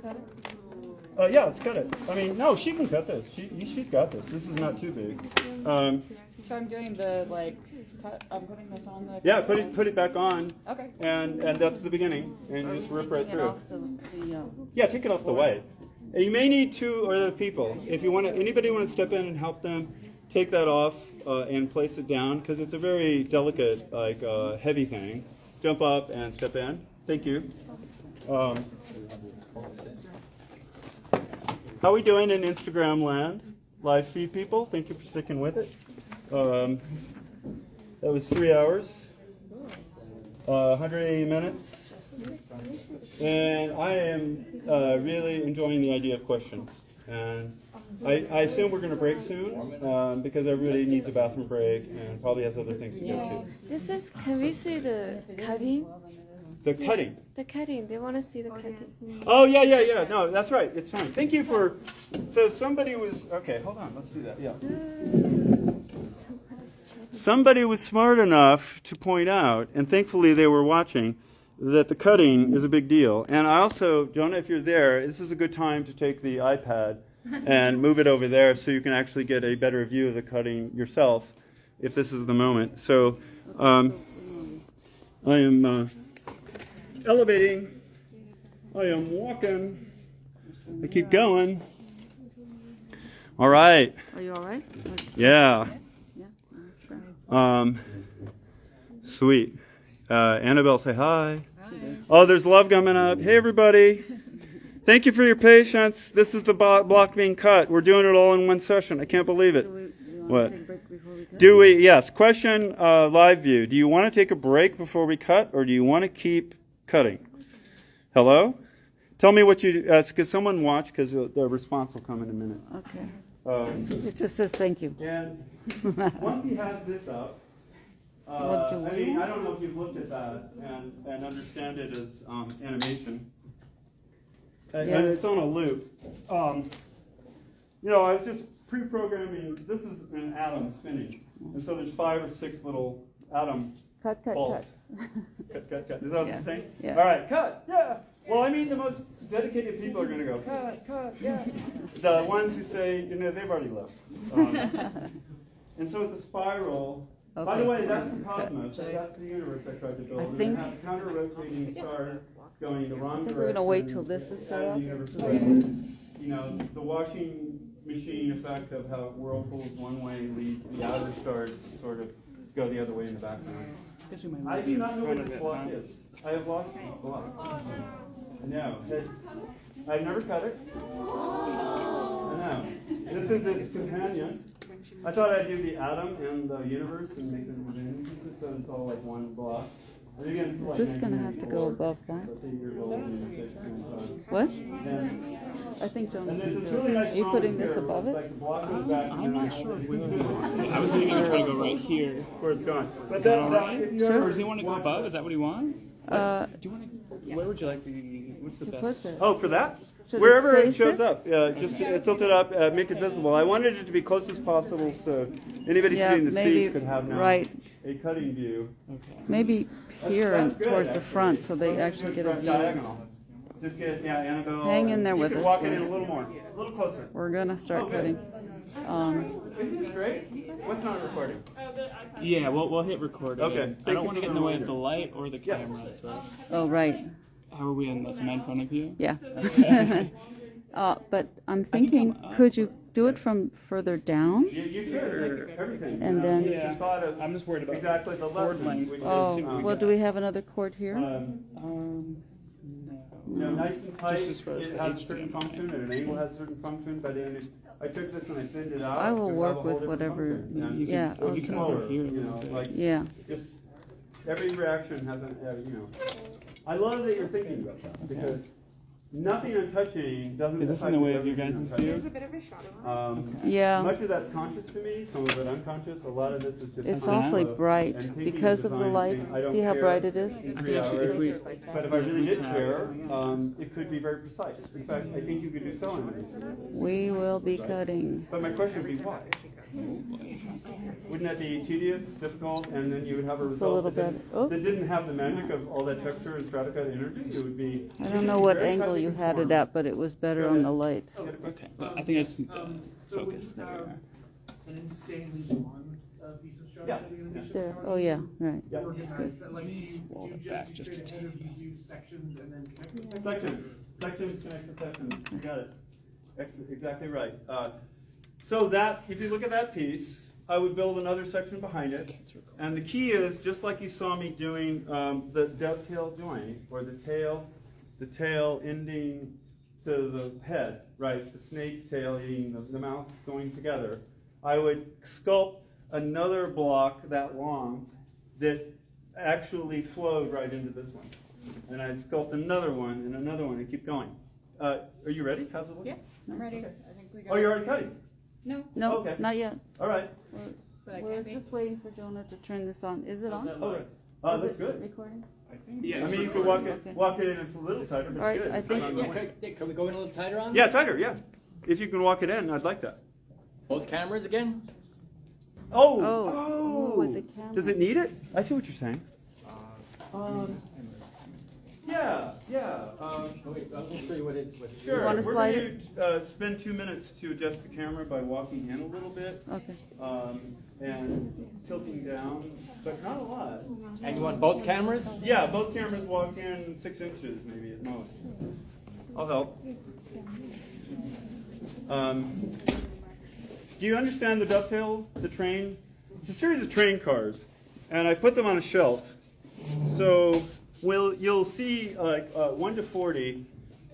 Yeah, let's cut it. I mean, no, she can cut this. She's got this. This is not too big. So I'm doing the I'm putting this on the. Yeah, put it back on. Okay. And that's the beginning, and you just rip right Taking it through. off the, Yeah, take it off the way. You may need two other people. If you want to, anybody want to step in and help them take that off and place it down, because it's a very delicate, like heavy thing. Jump up and step in. Thank you. How are we doing in Instagram land? Live feed people, thank you for sticking with it. That was 3 hours, 180 minutes. And I am really enjoying the idea of questions. And I assume we're going to break soon because everybody needs a bathroom break and probably has other things to do too. This is, can we see the cutting? The cutting. The cutting, they want to see the cutting. Oh, yeah. No, that's right. It's fine. Thank you for, so somebody was, okay, hold on. Let's do that. Yeah. Somebody was smart enough to point out, and thankfully they were watching, that the cutting is a big deal. And I also, Jonah, if you're there, this is a good time to take the iPad and move it over there so you can actually get a better view of the cutting yourself, if this is the moment. So I am elevating. I am walking. I keep going. All right. Are you all right? Yeah. Yeah. That's great. Sweet. Annabelle, say hi. Oh, there's love coming up. Hey, everybody. Thank you for your patience. This is the block being cut. We're doing it all in one session. I can't believe it. Do you want What? to take a break before we cut? Do we? Yes. Question, live view. Do you want to take a break before we cut, or do you want to keep cutting? Hello? Tell me what you, could someone watch, because the response will come in a minute. Okay. It just says thank you. And once he has this up, What do I we mean, I want? don't know if you've looked at that and understand it as animation. And Yes. it's on a loop. You know, I was just pre-programming. This is an atom spinning, and so there's 5 or 6 little atom Cut. balls. Cut. Is that what Yeah. you're saying? Yeah. All right, cut. Yeah. Well, I mean, the most dedicated people are going to go cut. Yeah. The ones who say, you know, they've already left. And so it's a spiral. By the Okay. way, that's the cosmos. That's the universe I tried to build. I We're think- going to have counter-rotating stars going the wrong I think direction. we're gonna wait till this is set as up. the universe rotates. You know, the washing machine effect of how whirlpools one way leads the outer stars to sort of go the other way in the background. I do not know what this block is. I have lost this block. No. I've never cut it. I know. This is its companion. I thought I'd do the atom and the universe and make them within pieces so it's all like one block. And again, it's Is like this going to have to go 1994, above that? but 8 years old and it's What? and I think John's and going there's to this do really it. nice Are you putting promise this here, above where it's it? like the block goes back and I'm then I not hold sure it where. into I was maybe gonna try to go right here. where it's gone. But that that, all that right? if you Sure. ever Or does he want to go watch above? this- Is that what he wants? Uh, Do you want to? Where would you like the? What's the to best? put this. Oh, for that? Should it Wherever it face shows it? up, just tilt it up, make it visible. I wanted it to be close as possible so anybody Yeah, sitting in the maybe seats could have now right. a cutting view. Okay. Maybe here That's and good, towards the actually. front so they Let's actually just get a go view. diagonal. Just get, yeah, Annabelle. Hang in there you with can us. walk it in a little more, a little closer. We're going to start Okay. cutting. Isn't this great? What's not recording? Oh, the iPad. Yeah, we'll hit record Okay. again. I Thank don't you want for to get the in the way of reminder. the light or the Yes. camera, so Oh, right, how are we on this? Am I in front of you? yeah. Okay. But I'm can thinking, come up. could you do it from further down? You could, everything. And you know, then- we Yeah. just thought of I'm just worried about exactly the cord lesson. length. which is, Oh, well, do we have another cord here? No. You know, nice and tight, Just as far as it the has a certain HDMI. function, and an angle has a certain function, but then I took this and I thinned it out. I will it would work have a whole with different whatever- function. And You can, Yeah, or you okay. can over slower, here a you little know, bit. like, Yeah, just, every reaction has an, you know. I love that you're thinking about that, because nothing I'm touching doesn't Is this in affect the way of everything your guys' I'm touching. view? There's a bit of a shadow. yeah. Much of that's conscious to me, some of it unconscious, a lot of this is just. It's Okay. awfully flow. bright And taking because the of the design light. and saying, I don't See how care bright it is? in I 3 think if hours. we But if I really did tab- care, it could be very precise. In fact, I think you could do so. We will be cutting. But my question would be why? Wouldn't that be tedious, difficult, and then you would have a It's a result little that didn't, bit- oh. that didn't have the magic of all that texture and stratified energy? It would be. I don't know what angle you had it at, but it was better on the light. Okay, but I think I just need to So when focus. you There we have are. an insanely long piece of structure Yeah. that you're gonna be There, showing, oh yeah, right. Yeah. organize that, like, do you Roll it just back do just straight a ahead, or do tiny you do sections and then connect the sections? Sections connect to sections. You got it. Exactly right. So that, if you look at that piece, I would build another section behind it. And the key is, just like you saw me doing the dovetail joint, or the tail ending to the head, right? The snake tail eating the mouth going together. I would sculpt another block that long that actually flowed right into this one. And I'd sculpt another one and keep going. Are you ready? How's it look? Yeah, I'm ready. I think we got. Oh, you're already cutting? No. No, Okay. not yet. All right. But I We're can't be. just waiting for Jonah to turn this on. Is it on? All right. Oh, Is that's it good. recording? Yeah. I mean, you could walk it in a little tighter, but All right, it's good. I think- I'm Yeah, going. can we go in a little tighter on Yeah, this? tighter, yeah. If you can walk it in, I'd like that. Both cameras again? Oh, Oh, with the camera. Does it need it? I see what you're saying. Yeah. Wait, we'll show you what it. Sure. wanna We're slide going to spend 2 minutes to adjust the camera by walking in a little bit Okay. and tilting down, but not a lot. And you want both cameras? Yeah, both cameras walk in 6 inches maybe at most. I'll help. Do you understand the dovetail, the train? It's a series of train cars, and I put them on a shelf. So you'll see like 1 to 40.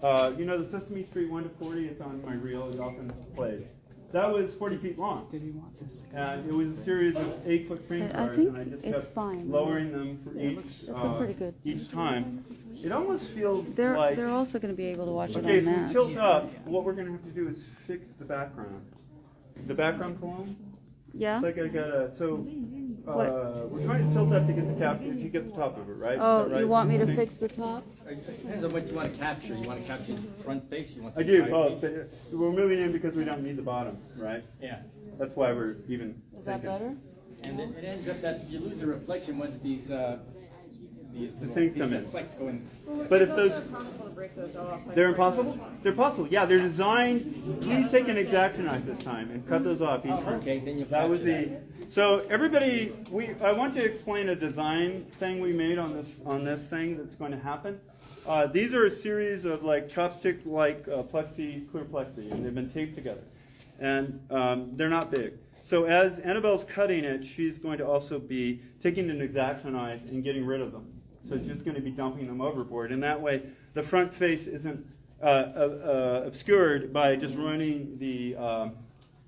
You know the Sesame Street 1 to 40? It's on my reel. It's often played. That was 40 feet long. Did you want this to go? And it was a series of 8-foot train I cars, think and I just it's kept fine. lowering them for Yeah, it's pretty good. each time. It almost feels They're like they're also going to be able to watch okay. it If on we that. tilt up, what we're going to have to do is fix the background. The background column. Yeah. It's like I gotta. So What? we're trying to tilt up to get the cap to get the top of it, right? Oh, Is that right? you want me to Think- fix the top? It depends on what you want to capture. You want to capture the front face? You want I the do side both. face? But we're moving in because we don't need the bottom, right? Yeah. That's why we're even. Is that thinking. better? And it ends up that you lose the reflection once these little things pieces come of in. flex go in. But if It's those, also possible to break those off. like, they're impossible. They're possible. Yeah, they're designed. Please take an X-Acto knife this time and cut those off each Oh, time. okay, then you That was capture the. that. So everybody, I want to explain a design thing we made on this thing that's going to happen. These are a series of like chopstick-like clear plexi, and they've been taped together, and they're not big. So as Annabelle's cutting it, she's going to also be taking an X-Acto knife and getting rid of them. So she's just going to be dumping them overboard, and that way the front face isn't obscured by just running the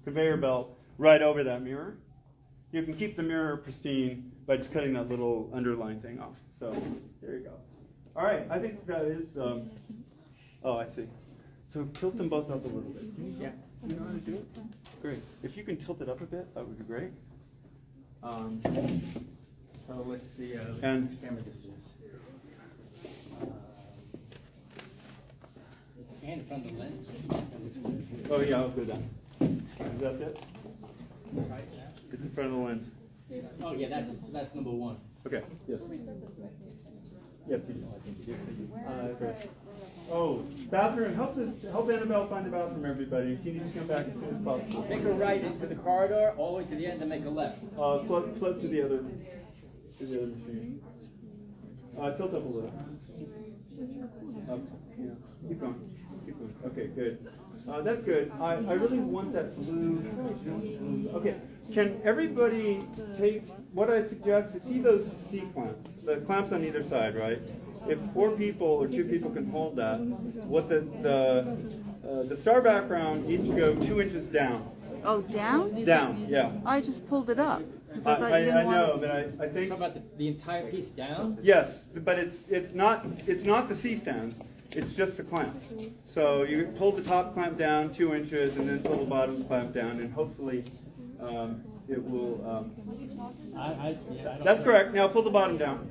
conveyor belt right over that mirror. You can keep the mirror pristine by just cutting that little underline thing off. So there you go. All right, I think that is. Oh, I see. So tilt them both up a little bit. Yeah. You know how to do it? Great. If you can tilt it up a bit, that would be great. So let's see And- which camera this is. And from the lens. Oh yeah, I'll do that. Is that it? It's in front of the lens. Oh yeah, that's it. So that's number 1. Okay. Yes. Yes, you do. Great. Oh, bathroom. Help Annabelle find the bathroom, everybody. She needs to come back as soon as possible. Make a right into the corridor, all the way to the end, and make a left. Flip to the other machine. Tilt up a little. Up. Yeah. Keep going. Keep going. Okay, good. That's good. I really want that blue. Okay. Can everybody take what I suggest? To see those C clamps, the clamps on either side, right? If 4 people or 2 people can hold that, what the star background needs to go 2 inches down. Oh, down? Down, yeah. I just pulled it up. 'Cause I thought you I didn't want know, it. but I think Talk about the entire piece down? yes, but it's not the C stands. It's just the clamps. So you pull the top clamp down 2 inches, and then pull the bottom clamp down, and hopefully it will. I don't That's know. correct. Now pull the bottom down.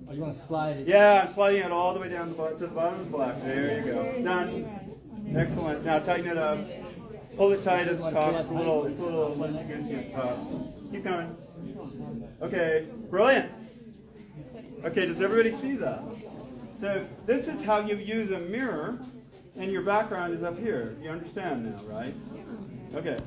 Oh, you want to slide it? Yeah, I'm sliding it all the way down to the bottom of the block. There you go. Done. Excellent. Now tighten it up. Pull it tight at the top. It's a little loosey-goosey at the top. Keep going. Okay, brilliant. Okay, does everybody see that? So this is how you use a mirror, and your background is up here. You understand now, right? Okay.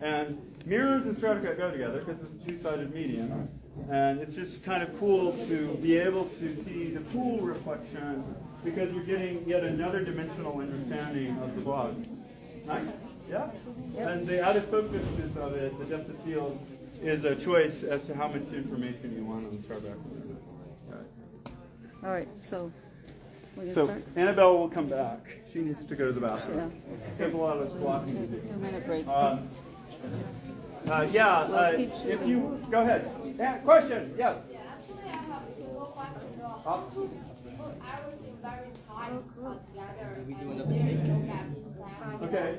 And mirrors and Stratocut go together because it's a two-sided medium. And it's just kind of cool to be able to see the pool reflection because you're getting yet another dimensional understanding of the block. Nice? Yeah? And the out of focusedness of it, the depth of field, is a choice as to how much information you want on the star background. All right, so we can So start? Annabelle will come back. She needs to go to the bathroom. Yeah. There's a lot of blocking to do. 2-minute break. If you go ahead. Yeah, question? Yes. Actually, I have a single question. How to put everything very tight together and there's no gap inside? Okay.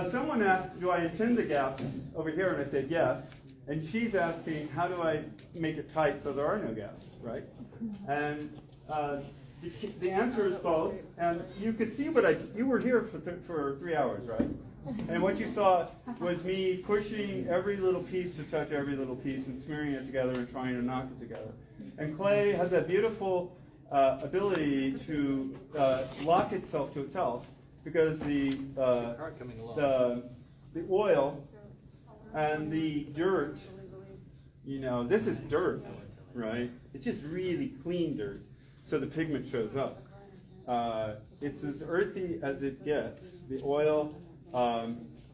Someone asked, do I intend the gaps over here? And I said yes. And she's asking, how do I make it tight so there are no gaps, right? And the answer is both. And you could see you were here for 3 hours, right? And what you saw was me pushing every little piece to touch every little piece and smearing it together and trying to knock it together. And clay has that beautiful ability to lock itself to itself because the oil and the dirt, this is dirt, right? It's just really clean dirt, so the pigment shows up. It's as earthy as it gets. The oil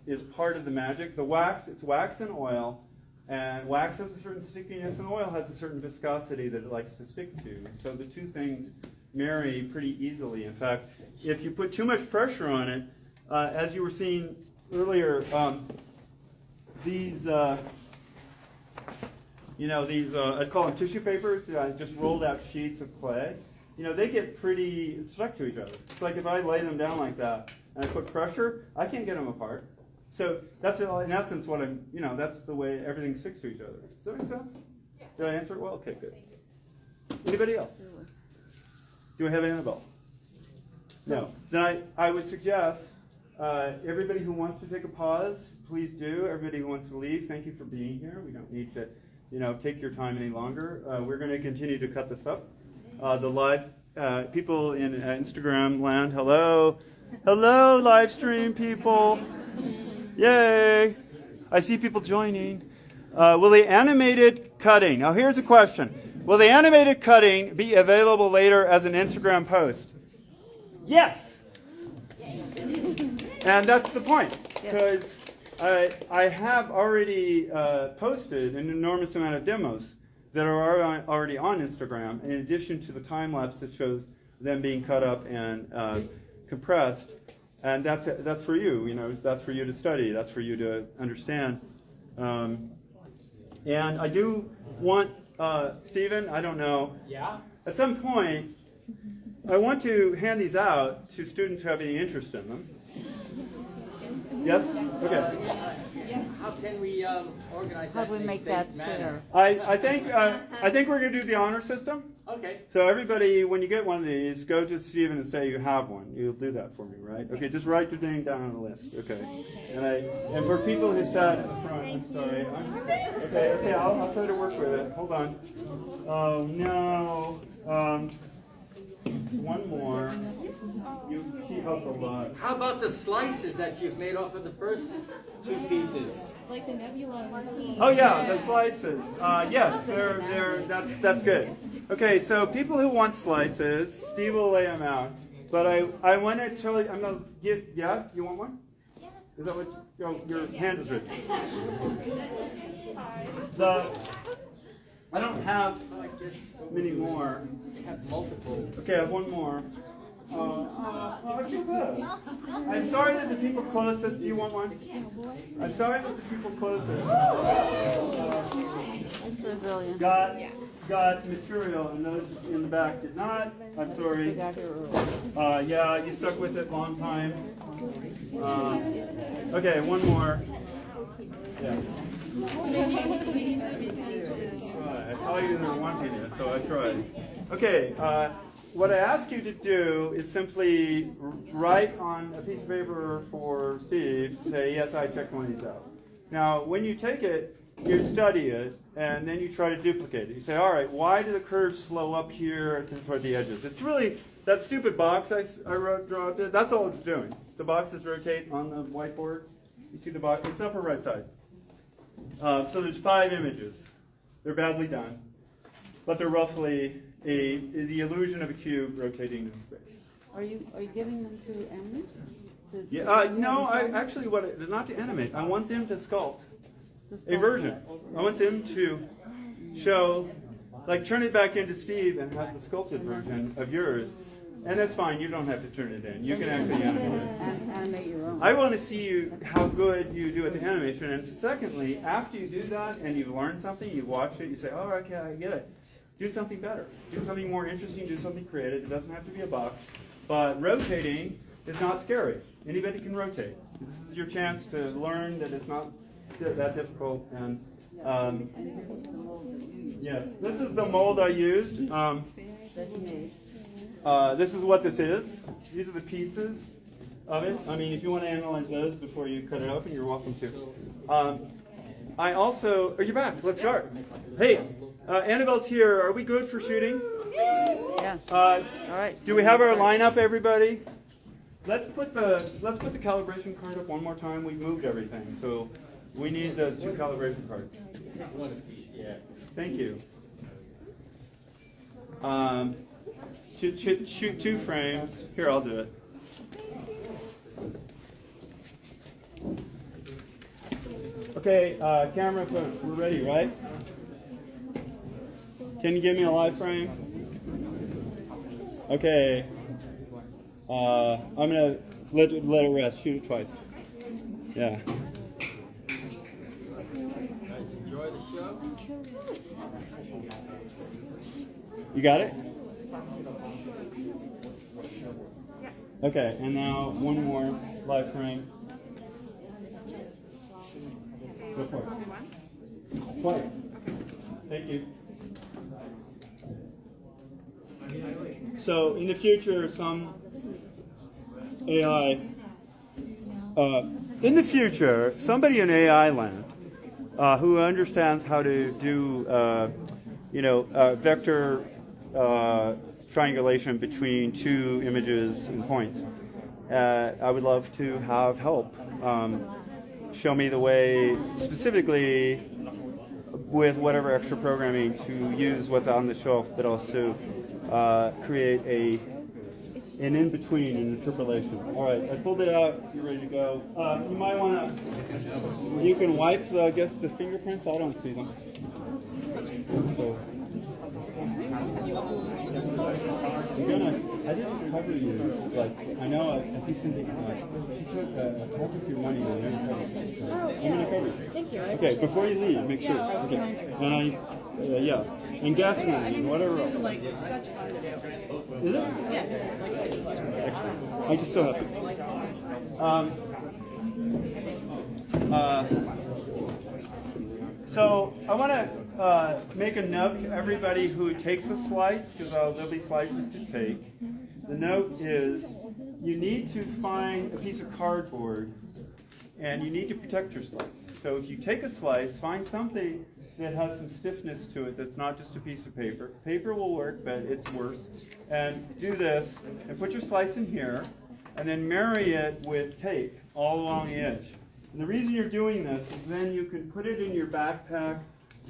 is part of the magic. The wax, it's wax and oil, and wax has a certain stickiness, and oil has a certain viscosity that it likes to stick to. So the two things marry pretty easily. In fact, if you put too much pressure on it, as you were seeing earlier, these I call them tissue papers, just rolled out sheets of clay. They get pretty stuck to each other. It's like if I lay them down like that and I put pressure, I can't get them apart. So that's in essence what that's the way everything sticks to each other. Does that make sense? Yeah. Did I answer it well? Okay, good. Anybody else? Do I have Annabelle? No. Then I would suggest everybody who wants to take a pause, please do. Everybody who wants to leave, thank you for being here. We don't need to take your time any longer. We're going to continue to cut this up. The live people in Instagram land, hello. Hello, live stream people. Yay. I see people joining. Will the animated cutting, now here's a question. Will the animated cutting be available later as an Instagram post? Yes. And that's the point. Because I have already posted an enormous amount of demos that are already on Instagram, in addition to the time lapse that shows them being cut up and compressed. And that's for you. That's for you to study. That's for you to understand. And I do want Stephen. I don't know. Yeah. At some point, I want to hand these out to students who have any interest in them. Yes? Okay. How can we organize How that do we in a make safe that manner? fair? I think we're going to do the honor system. Okay. So everybody, when you get one of these, go to Stephen and say you have one. You'll do that for me, right? Okay, just write your name down on the list. Okay. And for people who sat in the front, I'm sorry. Okay, I'll try to work with it. Hold on. Oh no. One more. She helped a lot. How about the slices that you've made off of the first two pieces? Like the nebula we see. Oh yeah, the slices. Yes, that's good. Okay, so people who want slices, Steve will lay them out. But I want to tell you, I'm gonna give. Yeah, you want one? Is that what? Your hand is raised. I don't have many more. Have multiple. Okay, I have one more. I feel good. I'm sorry that the people closest. Do you want one? I'm sorry that the people closest It's Brazilian. got material and those in the back did not. I'm sorry. Yeah, you stuck with it a long time. Okay, one more. Yeah. I saw you there wanting it, so I tried. Okay, what I ask you to do is simply write on a piece of paper for Steve, say, yes, I checked one of these out. Now, when you take it, you study it, and then you try to duplicate it. You say, all right, why do the curves flow up here toward the edges? It's really, that stupid box I draw up there, that's all it's doing. The boxes rotate on the whiteboard. You see the box, it's upper right side. So there's 5 images. They're badly done, but they're roughly the illusion of a cube rotating in space. Are you giving them to Emily? Yeah, no, not to animate. I want them to sculpt a version. I want them to show, like turn it back into Steve and have the sculpted version of yours. And that's fine, you don't have to turn it in. You can actually animate it. Animate your own. I want to see how good you do at the animation. And secondly, after you do that and you've learned something, you watch it, you say, oh, okay, I get it. Do something better. Do something more interesting, do something creative. It doesn't have to be a box. But rotating is not scary. Anybody can rotate. This is your chance to learn that it's not that difficult. And yes, this is the mold I used. This is what this is. These are the pieces of it. I mean, if you want to analyze those before you cut it open, you're welcome to. I also, are you back? Let's start. Hey, Annabelle's here. Are we good for shooting? Yeah. All right. Do we have our lineup, everybody? Let's put the calibration card up one more time. We moved everything, so we need those 2 calibration cards. Thank you. Shoot 2 frames. Here, I'll do it. Okay, camera folks, we're ready, right? Can you give me a live frame? Okay. I'm gonna let it rest. Shoot it twice. Yeah. Enjoy the show. You got it? Okay, and now one more live frame. Go for it. Twice. Thank you. So in the future, some AI, somebody in AI land who understands how to do, vector triangulation between 2 images and points. I would love to have help. Show me the way, specifically with whatever extra programming, to use what's on the shelf, but also create an in-between, an interpolation. All right, I pulled it out. You're ready to go. You might want to, you can wipe, I guess, the fingerprints. I don't see them. So, I didn't cover you. Like, I know I think something I'll take your money and then cover you. So I'm going to cover you. Thank you. Okay, before you leave, make sure. Okay. And yeah. And gas money, whatever else. Like, such fun to do. Is it? Yes. Excellent. I just so happy. So I want to make a note to everybody who takes a slice, because there'll be slices to take. The note is you need to find a piece of cardboard and you need to protect your slice. So if you take a slice, find something that has some stiffness to it that's not just a piece of paper. Paper will work, but it's worse. and do this, and put your slice in here, and then marry it with tape all along the edge. And the reason you're doing this is then you can put it in your backpack,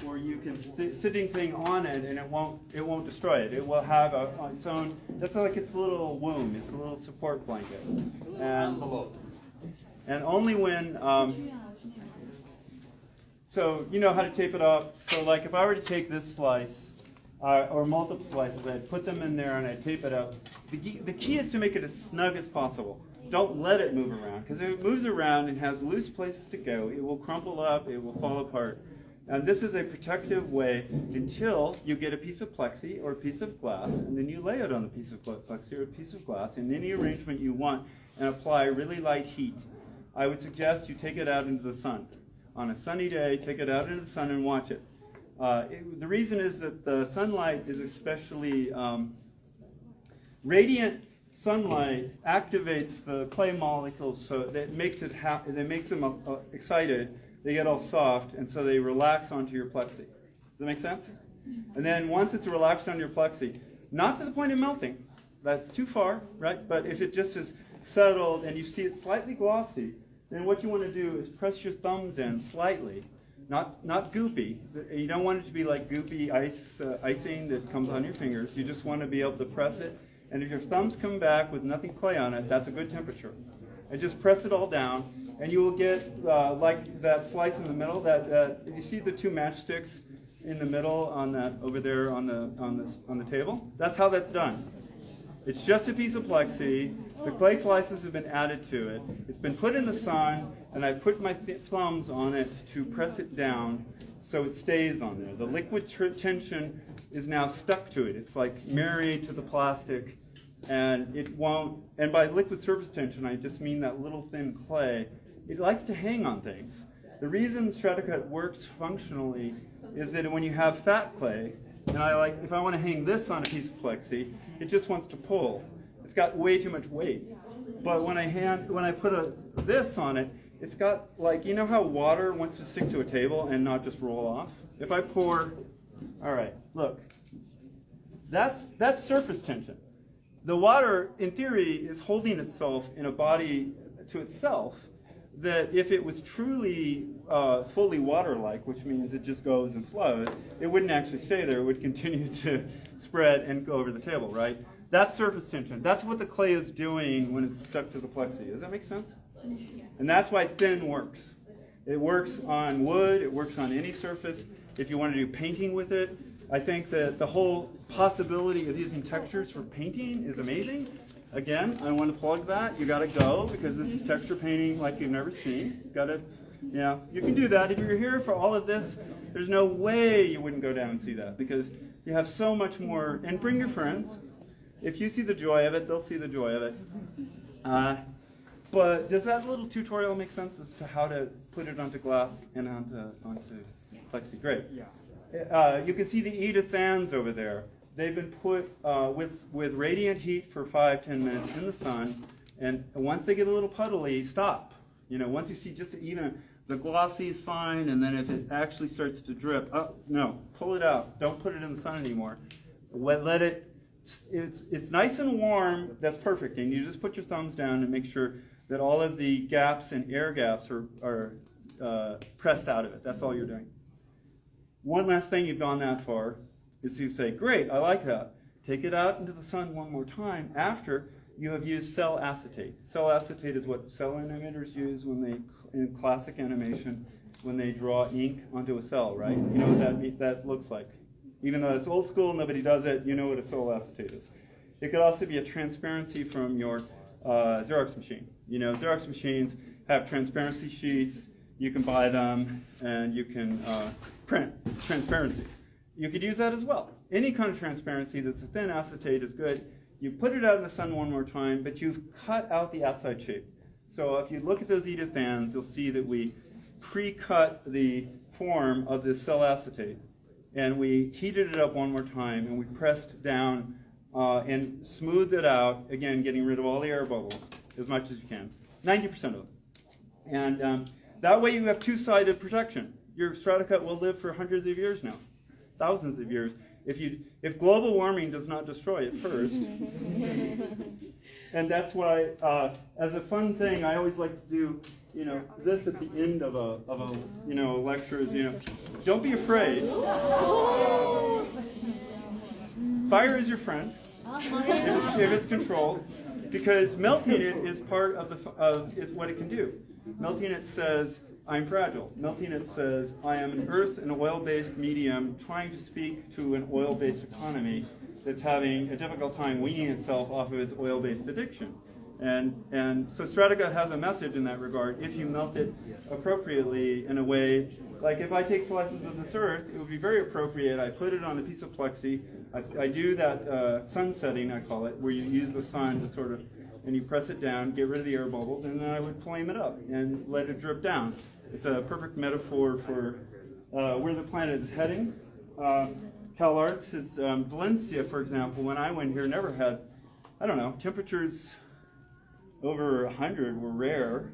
or you can sitting thing on it, and it won't destroy it. It will have its own. That's like its little womb. It's a little support blanket. And only when. So you know how to tape it up. So like if I were to take this slice, or multiple slices, I'd put them in there and I'd tape it up. The key is to make it as snug as possible. Don't let it move around, because if it moves around and has loose places to go, it will crumple up, it will fall apart. And this is a protective way until you get a piece of plexi or a piece of glass, and then you lay it on a piece of plexi or a piece of glass in any arrangement you want and apply really light heat. I would suggest you take it out into the sun. On a sunny day, take it out into the sun and watch it. The reason is that the sunlight is especially radiant. Sunlight activates the clay molecules, so that makes them excited. They get all soft, and so they relax onto your plexi. Does that make sense? And then once it's relaxed on your plexi, not to the point of melting, that's too far, right? But if it just is settled and you see it slightly glossy, then what you want to do is press your thumbs in slightly, not goopy. You don't want it to be like goopy icing that comes on your fingers. You just want to be able to press it. And if your thumbs come back with nothing clay on it, that's a good temperature. And just press it all down, and you will get like that slice in the middle. That you see the two matchsticks in the middle on that over there on the table. That's how that's done. It's just a piece of plexi. The clay slices have been added to it. It's been put in the sun, and I put my thumbs on it to press it down so it stays on there. The liquid tension is now stuck to it. It's like married to the plastic, and it won't. And by liquid surface tension, I just mean that little thin clay. It likes to hang on things. The reason Stratacut works functionally is that when you have fat clay, and if I want to hang this on a piece of plexi, it just wants to pull. It's got way too much weight. But when I put this on it, it's got, like, you know how water wants to stick to a table and not just roll off? If I pour, all right, look, that's surface tension. The water, in theory, is holding itself in a body to itself, that if it was truly fully water-like, which means it just goes and flows, it wouldn't actually stay there. It would continue to spread and go over the table, right? That's surface tension. That's what the clay is doing when it's stuck to the plexi. Does that make sense? And that's why thin works. It works on wood. It works on any surface. If you want to do painting with it, I think that the whole possibility of using textures for painting is amazing. Again, I want to plug that. You got to go, because this is texture painting like you've never seen. You can do that. If you're here for all of this, there's no way you wouldn't go down and see that, because you have so much more. And bring your friends. If you see the joy of it, they'll see the joy of it. But does that little tutorial make sense as to how to put it onto glass and onto plexi? Great. Yeah. You can see the Edith Sands over there. They've been put with radiant heat for 5-10 minutes in the sun, and once they get a little puddly, stop. Once you see just even the glossy is fine, and then if it actually starts to drip, no, pull it out. Don't put it in the sun anymore. Let it. It's nice and warm. That's perfect. And you just put your thumbs down and make sure that all of the gaps and air gaps are pressed out of it. That's all you're doing. One last thing, you've gone that far, is you say, great, I like that. Take it out into the sun one more time after you have used cell acetate. Cell acetate is what cell animators use in classic animation, when they draw ink onto a cell, right? You know what that looks like. Even though it's old school, nobody does it, you know what a cell acetate is. It could also be a transparency from your Xerox machine. Xerox machines have transparency sheets. You can buy them, and you can print transparencies. You could use that as well. Any kind of transparency that's a thin acetate is good. You put it out in the sun one more time, but you've cut out the outside shape. So if you look at those Edith Sands, you'll see that we pre-cut the form of this cell acetate. And we heated it up one more time, and we pressed down and smoothed it out, again, getting rid of all the air bubbles as much as you can, 90% of them. And that way you have two-sided protection. Your Stratacut will live for hundreds of years now, thousands of years. if global warming does not destroy it first. And that's why, as a fun thing, I always like to do, this at the end of a lecture is, don't be afraid. Fire is your friend if it's controlled, because melting it is part of is what it can do. Melting it says, I'm fragile. Melting it says, I am an earth and oil-based medium trying to speak to an oil-based economy that's having a difficult time weaning itself off of its oil-based addiction. And so Stratigut has a message in that regard. If you melt it appropriately in a way, like if I take slices of this earth, it would be very appropriate. I put it on a piece of plexi. I do that sun setting, I call it, where you use the sun to sort of, and you press it down, get rid of the air bubbles, and then I would flame it up and let it drip down. It's a perfect metaphor for where the planet is heading. Cal Arts is, Valencia, for example, when I went here, never had, I don't know, temperatures over 100 were rare.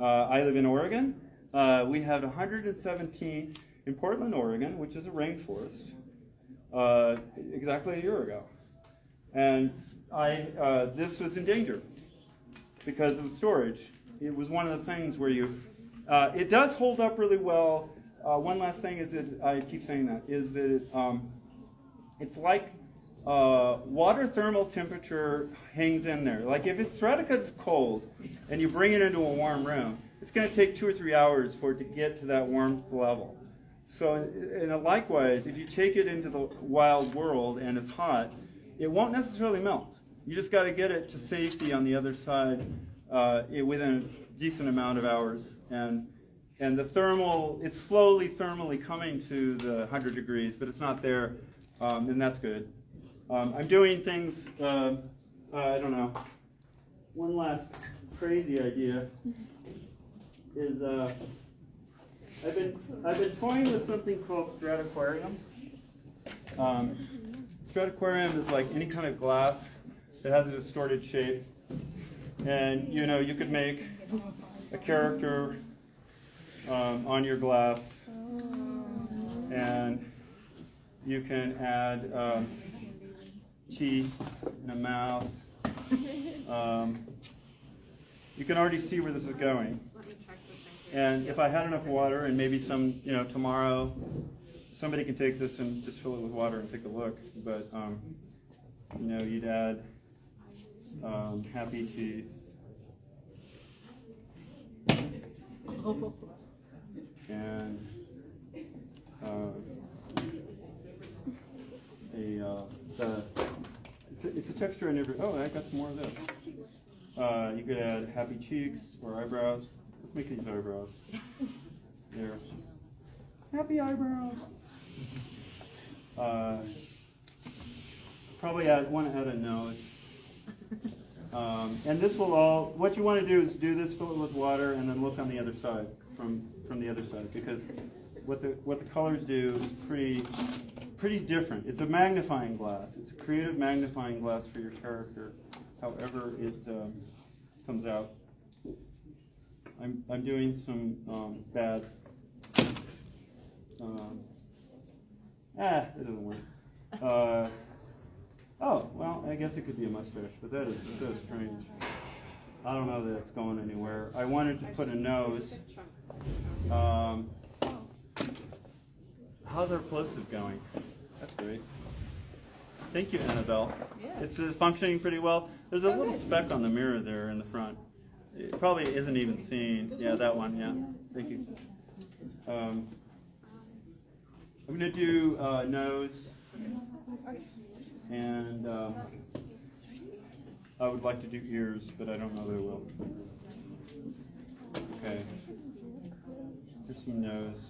I live in Oregon. We had 117 in Portland, Oregon, which is a rainforest, exactly a year ago. And this was in danger because of the storage. It was one of those things where it does hold up really well. One last thing is that, I keep saying that, is that it's like water thermal temperature hangs in there. Like if it's Stratigut's cold and you bring it into a warm room, it's going to take 2 or 3 hours for it to get to that warmth level. So and likewise, if you take it into the wild world and it's hot, it won't necessarily melt. You just got to get it to safety on the other side within a decent amount of hours. And the thermal, it's slowly thermally coming to the 100 degrees, but it's not there, and that's good. I'm doing things, I don't know. One last crazy idea is I've been toying with something called Strataquarium. Strataquarium is like any kind of glass that has a distorted shape, and you could make a character on your glass, and you can add teeth and a mouth. You can already see where this is going. And if I had enough water, and maybe tomorrow, somebody can take this and just fill it with water and take a look. But you'd add happy teeth. And it's a texture I never. Oh, I got some more of this. You could add happy cheeks or eyebrows. Let's make these eyebrows. There. Happy eyebrows. Probably want to add a nose. And this will all. What you want to do is do this, fill it with water, and then look on the other side from the other side, because what the colors do is pretty different. It's a magnifying glass. It's a creative magnifying glass for your character, however it comes out. I'm doing some bad. It doesn't work. Oh, well, I guess it could be a mustache, but that is so strange. I don't know that it's going anywhere. I wanted to put a nose. How's our plosive going? That's great. Thank you, Annabelle. Yeah. It's functioning pretty well. There's a little speck on the mirror there in the front. It probably isn't even seen. Yeah, that one, yeah. Thank you. I'm going to do nose, and I would like to do ears, but I don't know that I will. Okay. Here's some nose.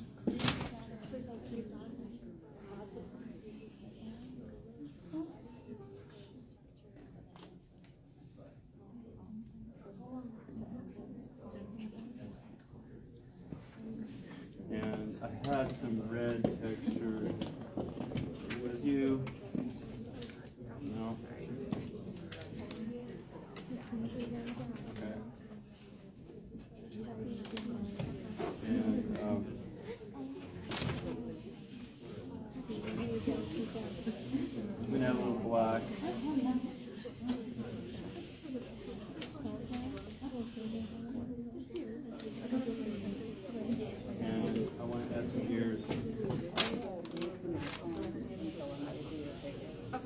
And I had some red texture. Was you? No. Okay. And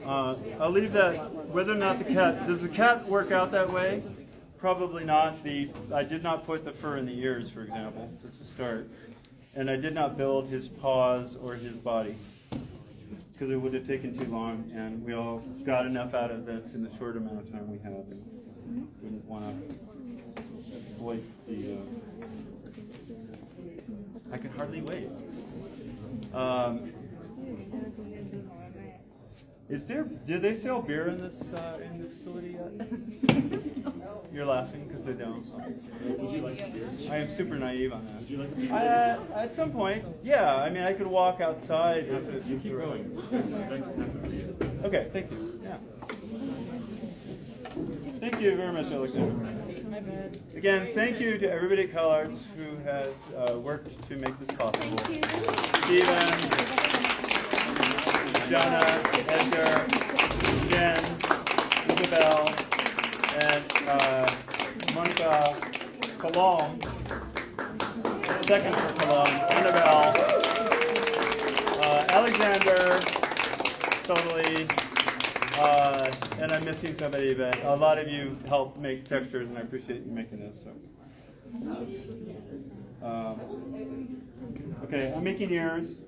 I'll leave that, whether or not does the cat work out that way? Probably not. I did not put the fur in the ears, for example, just to start. And I did not build his paws or his body, because it would have taken too long, and we all got enough out of this in the short amount of time we have, and wouldn't want to exploit the, I can hardly wait. Do they sell beer in this in the facility yet? You're laughing because they don't. Would you like beer? I am super naive on that. Would you like a beer? At some point, yeah. I mean, I could walk outside if it's. You keep going. Okay, thank you. Yeah. Thank you very much, Alexander. Again, thank you to everybody at Cal Arts who has worked to make this possible. Stephen, Jonah, Edgar, Jen, Isabel, and Monica Colomb, second for Colomb, Annabelle, Alexander, totally, and I'm missing somebody, but a lot of you helped make textures, and I appreciate you making this. So, okay, I'm making ears,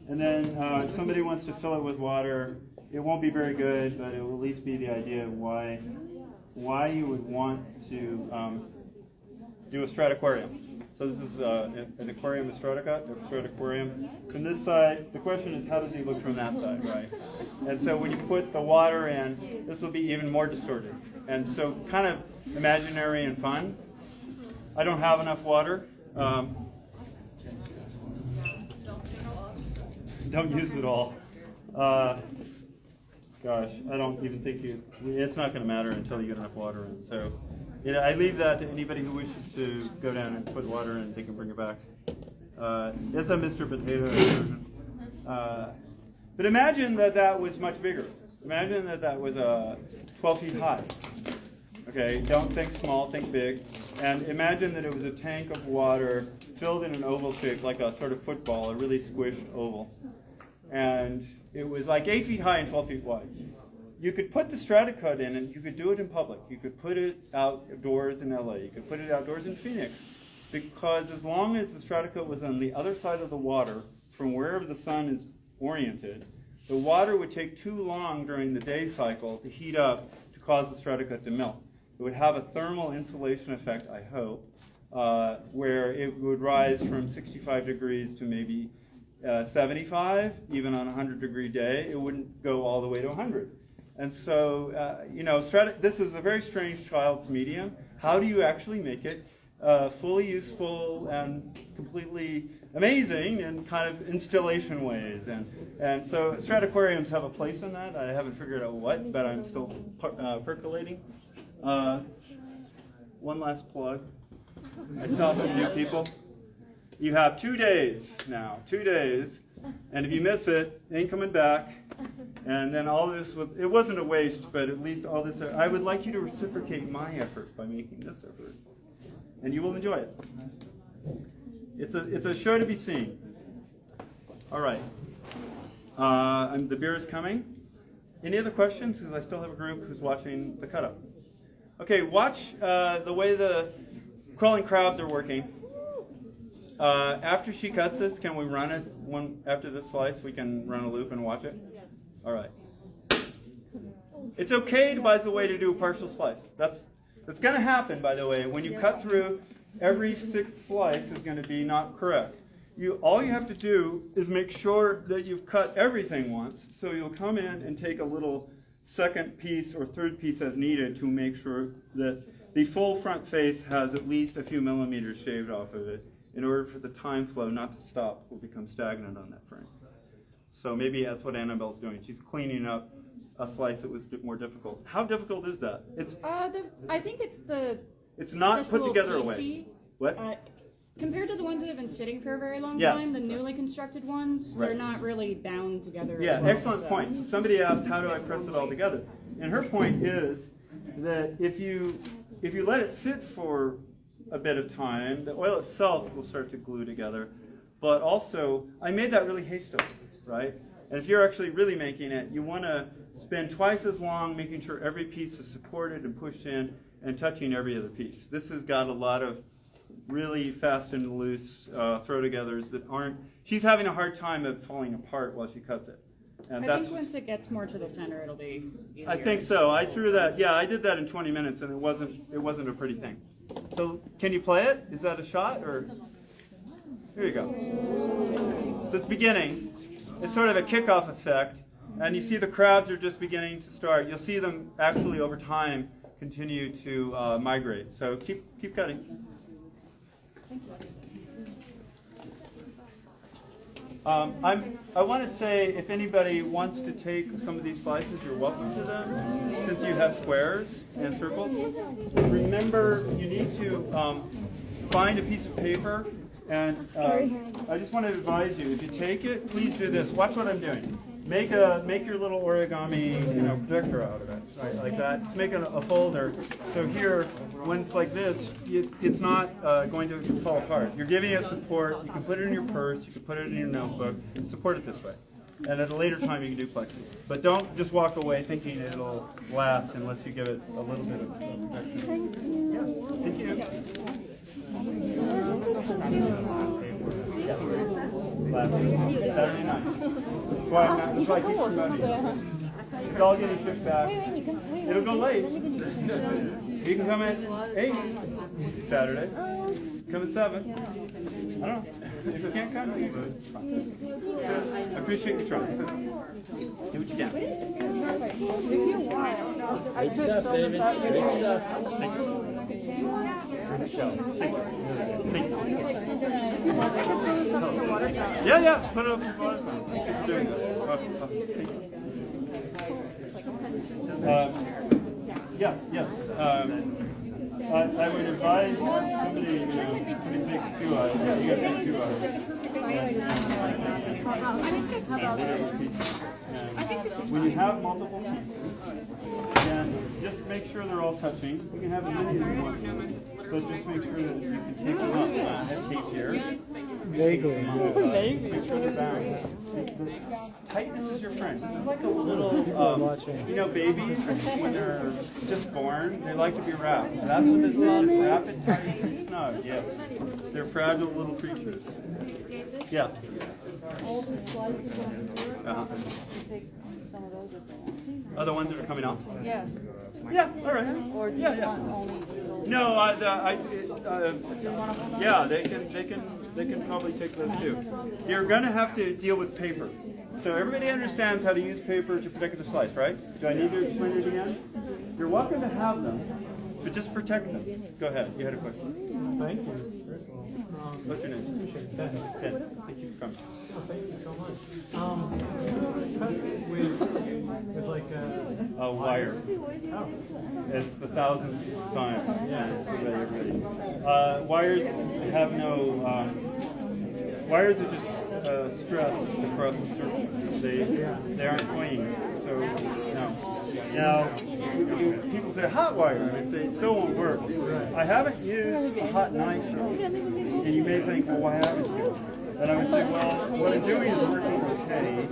and then if somebody wants to fill it with water, it won't be very good, but it will at least be the idea of why you would want to do a strataquarium. So this is an aquarium, a strataquarium. From this side, the question is, how does he look from that side, right? And so when you put the water in, this will be even more distorted. And so kind of imaginary and fun. I don't have enough water. Don't use it all. Gosh, I don't even think it's not going to matter until you get enough water in. So I leave that to anybody who wishes to go down and put water in, they can bring it back. It's a Mr. Potato version. But imagine that was much bigger. Imagine that was 12 feet high. Okay, don't think small, think big. And imagine that it was a tank of water filled in an oval shape, like a sort of football, a really squished oval. And it was like 8 feet high and 12 feet wide. You could put the Stratacut in, and you could do it in public. You could put it outdoors in LA. You could put it outdoors in Phoenix. Because as long as the Stratacut was on the other side of the water, from wherever the sun is oriented, the water would take too long during the day cycle to heat up to cause the Stratacut to melt. It would have a thermal insulation effect, I hope, where it would rise from 65 degrees to maybe 75, even on a 100-degree day. It wouldn't go all the way to 100. And so, this is a very strange child's medium. How do you actually make it fully useful and completely amazing in kind of installation ways? And so strataquariums have a place in that. I haven't figured out what, but I'm still percolating. One last plug. I saw some new people. You have 2 days now, 2 days, and if you miss it, it ain't coming back. And then all this, it wasn't a waste, but at least all this, I would like you to reciprocate my effort by making this effort. And you will enjoy it. It's a show to be seen. All right. The beer is coming. Any other questions? Because I still have a group who's watching the cut-up. Okay, watch the way the crawling crabs are working. After she cuts this, can we run it after this slice? We can run a loop and watch it? All right. It's okay, by the way, to do a partial slice. That's going to happen, by the way. When you cut through, every sixth slice is going to be not correct. All you have to do is make sure that you've cut everything once, so you'll come in and take a little second piece or third piece as needed to make sure that the full front face has at least a few millimeters shaved off of it, in order for the time flow not to stop or become stagnant on that frame. So maybe that's what Annabelle's doing. She's cleaning up a slice that was more difficult. How difficult is that? I think it's the. It's not just put a little together piecey. away. What? Compared to the ones that have been sitting for a very long Yes. time, the newly constructed ones, Right. they're not really bound together. Yeah, as well, excellent so. point. So somebody asked, how do I press it all together? And her point is that if you let it sit for a bit of time, the oil itself will start to glue together. But also, I made that really hastily, right? And if you're actually really making it, you want to spend twice as long making sure every piece is supported and pushed in and touching every other piece. This has got a lot of really fast and loose throw-togethers that aren't, she's having a hard time of falling apart while she cuts it. And I that's, think once it gets more to the center, it'll be easier. I think so. I threw that, yeah, I did that in 20 minutes and it wasn't a pretty thing. So can you play it? Is that a shot or? Here you go. So it's beginning. It's sort of a kickoff effect. And you see the crabs are just beginning to start. You'll see them actually over time continue to migrate. So keep cutting. I want to say if anybody wants to take some of these slices, you're welcome to them, since you have squares and circles. Remember, you need to find a piece of paper, and I just want to advise you, if you take it, please do this. Watch what I'm doing. Make your little origami, projector out of it, right, like that. Just make a folder. So here, when it's like this, it's not going to fall apart. You're giving it support. You can put it in your purse. You can put it in your notebook. Support it this way. And at a later time, you can do plexi. But don't just walk away thinking it'll last unless you give it a little bit of protection. Thank you. Saturday night. That's why I keep promoting it. It's all getting shipped back. It'll go late. You can come at 8 Saturday. Come at 7. I don't know. If you can't come, you can. I appreciate you trying. Do what you can. If you want, I could fill this out. Thank you. Yeah, put it up in the water fountain. Thank you for doing that. Awesome. Thank you. Yes. I would advise somebody who takes 2 eyes. You gotta take 2 eyes. When you have multiple pieces, then just make sure they're all touching. You can have as many as you want, but just make sure that you can take them up. I have tapes here. Vaguely. Make sure they're bound. Tightness is your friend. This is like a little, babies, when they're just born, they like to be wrapped. And that's what this is, just wrap it tight and snug, yes. They're fragile little creatures. Yeah. Other ones that are coming off? Yes. Yeah, all right. Or do you want only these? No, yeah, they can probably take those too. You're going to have to deal with paper. So everybody understands how to use paper to protect the slice, right? Do I need to explain it again? You're welcome to have them, but just protect them. Go ahead. You had a question. Thank you. What's your name? Ben. Thank you for coming. Thank you so much. With like A wire. It's the 1,000th time. Yeah. Wires have no. Wires are just stress across the surface. They aren't clean. So no. Now people say hot wire, and I say it still won't work. I haven't used a hot knife yet, and you may think, well, why haven't you? And I would say, well, what I'm doing is working okay.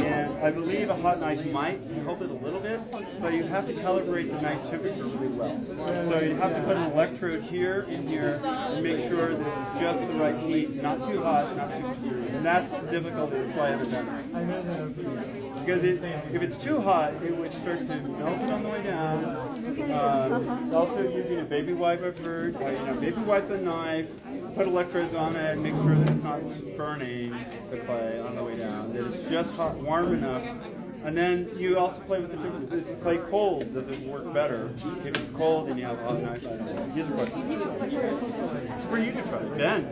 And I believe a hot knife might help it a little bit, but you have to calibrate the knife temperature really well. So you have to put an electrode here and here and make sure that it's just the right heat, not too hot, not too cold. And that's the difficulty, that's why I haven't done it. Because if it's too hot, it would start to melt it on the way down. Also using a baby wipe I've heard, baby wipe the knife, put electrodes on it, make sure that it's not burning the clay on the way down, that it's just hot, warm enough. And then you also play with the temperature. Is the clay cold? Does it work better? If it's cold and you have a hot knife, I don't know. Here's a question. It's for you to try. Ben,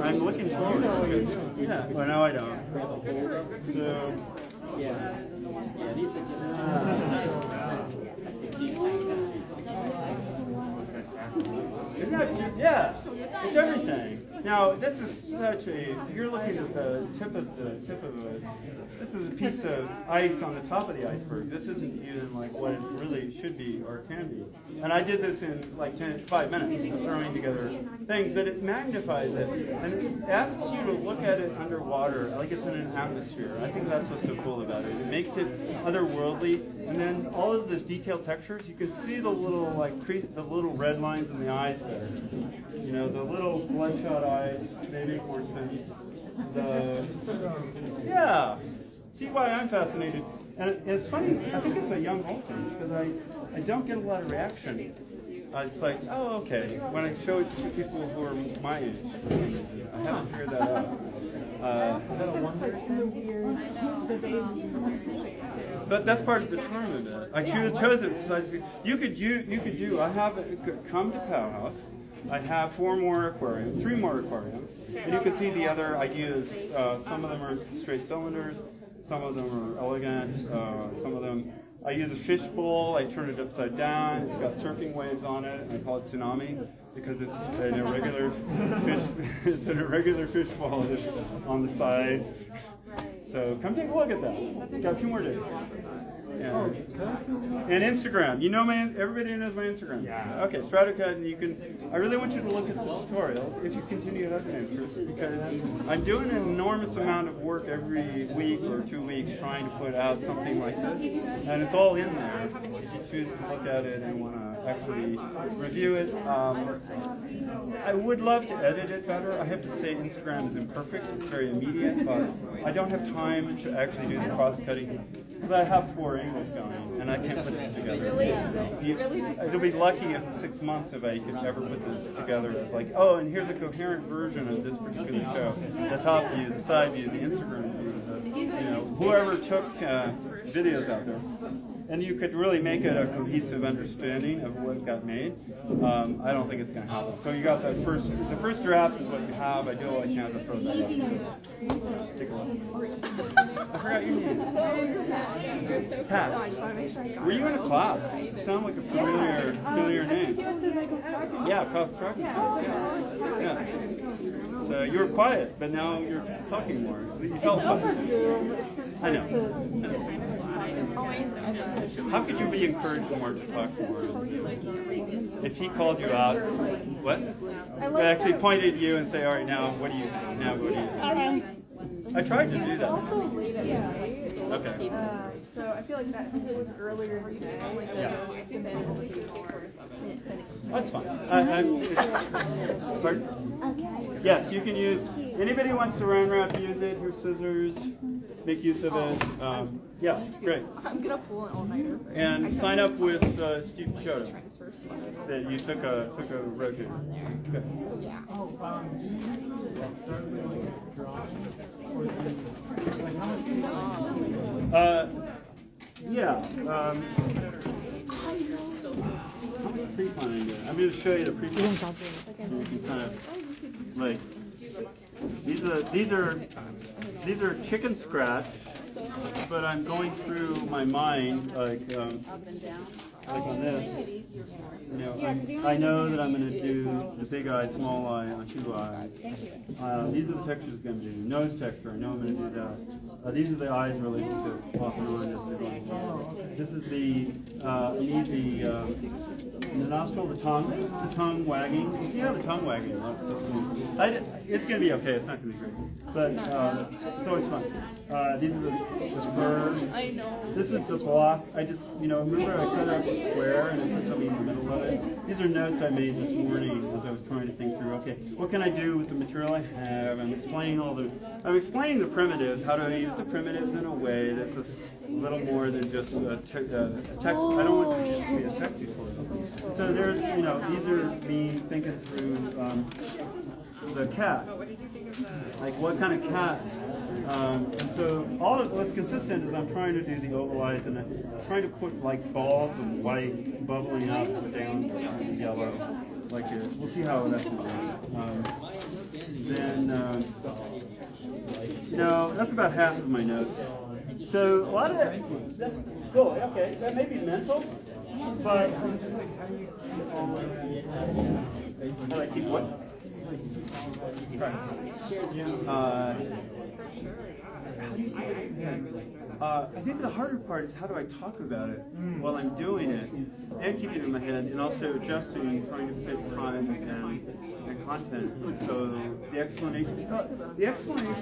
I'm looking forward to it. Yeah, well, no, I don't. So, isn't that, yeah, it's everything. Now, this is such a, you're looking at the tip of this is a piece of ice on the top of the iceberg. This isn't even like what it really should be or can be. And I did this in like 5 minutes of throwing together things, but it magnifies it and it asks you to look at it underwater like it's in an atmosphere. I think that's what's so cool about it. It makes it otherworldly, and then all of these detailed textures, you can see the little the little red lines in the eyes there. You know, the little bloodshot eyes, they make more sense. Yeah, see why I'm fascinated. And it's funny, I think it's a young old thing, because I don't get a lot of reaction. It's like, oh, okay. When I show it to people who are my age, I haven't figured that out. But that's part of the charm of it. I chose it. So you could do. I have come to Powerhouse. I have 3 more aquariums, and you can see the other ideas. Some of them are straight cylinders, some of them are elegant, some of them. I use a fish bowl. I turn it upside down. It's got surfing waves on it. I call it tsunami because it's an irregular fish. It's an irregular fish bowl just on the side. So come take a look at that. Got 2 more days. And Instagram. You know everybody knows my Instagram. Yeah. Okay, StratoCAD, and you can. I really want you to look at the tutorials if you continue to have an interest, because I'm doing an enormous amount of work every week or 2 weeks trying to put out something like this, and it's all in there. If you choose to look at it and want to actually review it, I would love to edit it better. I have to say Instagram is imperfect. It's very immediate, but I don't have time to actually do the cross-cutting because I have 4 angles going, and I can't put this together. It'll be lucky in 6 months if I could ever put this together. It's like, oh, and here's a coherent version of this particular show. The top view, the side view, the Instagram view, whoever took videos out there. And you could really make it a cohesive understanding of what got made. I don't think it's going to happen. So you got the first draft is what you have. I do all I can to throw that up. So take a look. I forgot your name. Pat. Were you in a class? You sound like a familiar name. Yeah, cross-tracking. Yeah. So you were quiet, but now you're talking more. You felt quiet. I know. How could you be encouraged more to talk more? If he called you out, what? Actually pointed at you and say, all right, now what do you think? Now what do you think? I tried to do that. Okay. So I feel like that it was earlier in the day. That's fine. Pardon? Yes, you can use. Anybody who wants saran wrap, use it. Here's scissors. Make use of it. Yeah, great. I'm gonna pull an all-nighter. And sign up with Steve Picciotto. That you took a road trip. Good. Yeah. How much pre-planning do? I'm going to show you the pre-planning. So you can kind of like these are chicken scratch, but I'm going through my mind like on this. You know, I know that I'm going to do the big eye, small eye on 2 eyes. These are the textures I'm going to do. Nose texture, I know I'm going to do that. These are the eyes related to off and on. This is the nostril, the tongue wagging. You see how the tongue wagging looks? It's going to be okay. It's not going to be great, but it's always fun. These are the fur. This is the block. I just, remember I cut out the square and I put something in the middle of it. These are notes I made this morning as I was trying to think through. Okay, what can I do with the material I have? I'm explaining the primitives. How do I use the primitives in a way that's a little more than just a text. I don't want this to be a text tutorial. So there's, these are me thinking through the cat. Like what kind of cat? And so all of what's consistent is I'm trying to do the oval eyes and I'm trying to put like balls of white bubbling up and down yellow, like here. We'll see how it actually goes. That's about half of my notes. So a lot of that's cool. Okay, that may be mental, but how do I keep what? I think the harder part is how do I talk about it while I'm doing it and keeping it in my head and also adjusting and trying to fit time and content. So the explanation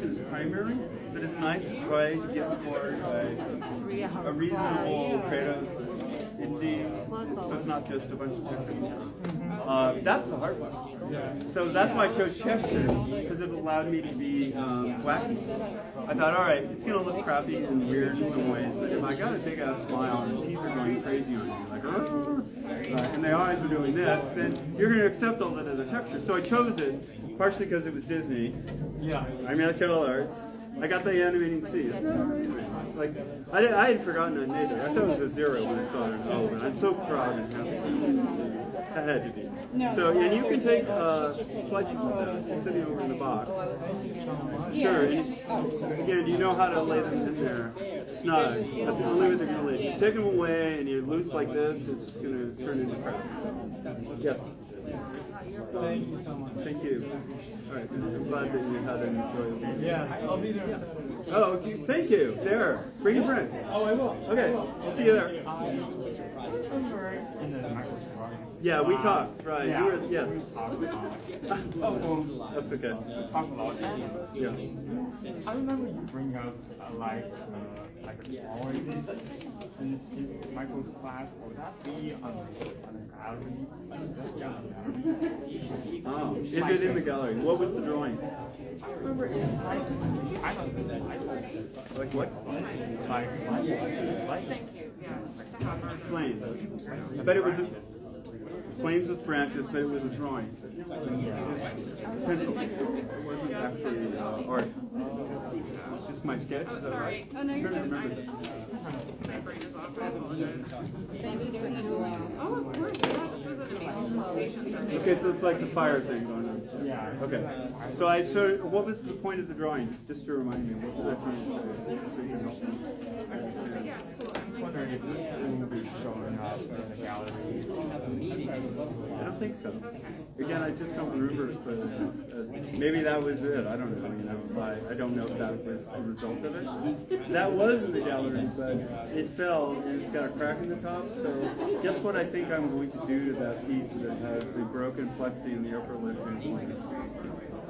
is primary, but it's nice to try to get toward a reasonable creative ending, so it's not just a bunch of techniques. That's the hard part. So that's why I chose Chester, because it allowed me to be wacky. I thought, all right, it's going to look crappy and weird in some ways, but if I got a big ass smile and teeth are going crazy on you, like, and the eyes are doing this, then you're going to accept all that as a texture. So I chose it, partially because it was Disney. Yeah. DEMO CAL ARTS. I got the animating C. It's like, I had forgotten I made it. I thought it was a 0 when I saw it in Melbourne. I'm so proud and happy. I had to be. So, and you can take slices of that. It's sitting over in the box. Sure. And again, you know how to lay them in there snug. That's the only way they're going to lay. If you take them away and you loose like this, it's going to turn into crap. Yes. Thank you so much. Thank you. All right. I'm glad that you had an enjoyable. Yeah, I'll be there. Oh, okay. Thank you. There. Bring a friend. Oh, I will. Okay. I'll see you there. Yeah, we talked. Right. Yeah. You were, yes. That's okay. We talk a lot. Yeah. I remember you bring up like a drawing in Michael's class. Would that be on a gallery? Oh, is it in the gallery? What was the drawing? I remember it's like I don't know. Like what? Like Flames. I bet it was flames with branches, but it was a drawing. Pencil. It wasn't actually art. It's just my sketch. Is that right? Oh, no, you're I'm trying to good. remember. My brain is off. I apologize. Thank you for this alone. Oh, of course. Yeah, this was an amazing presentation. Okay, so it's like the fire thing going on. yeah. Okay. So what was the point of the drawing? Just to remind me, what was I trying to say? So you can help me. Yeah, it's cool. I was wondering if it will be showing up in the gallery. I don't think so. Again, I just don't remember. But, maybe that was it. I don't know. You know, I don't know if that was the result of it. That was in the gallery, but it fell and it's got a crack in the top. So, guess what I think I'm going to do to that piece that has the broken plexi and the upper lip influence?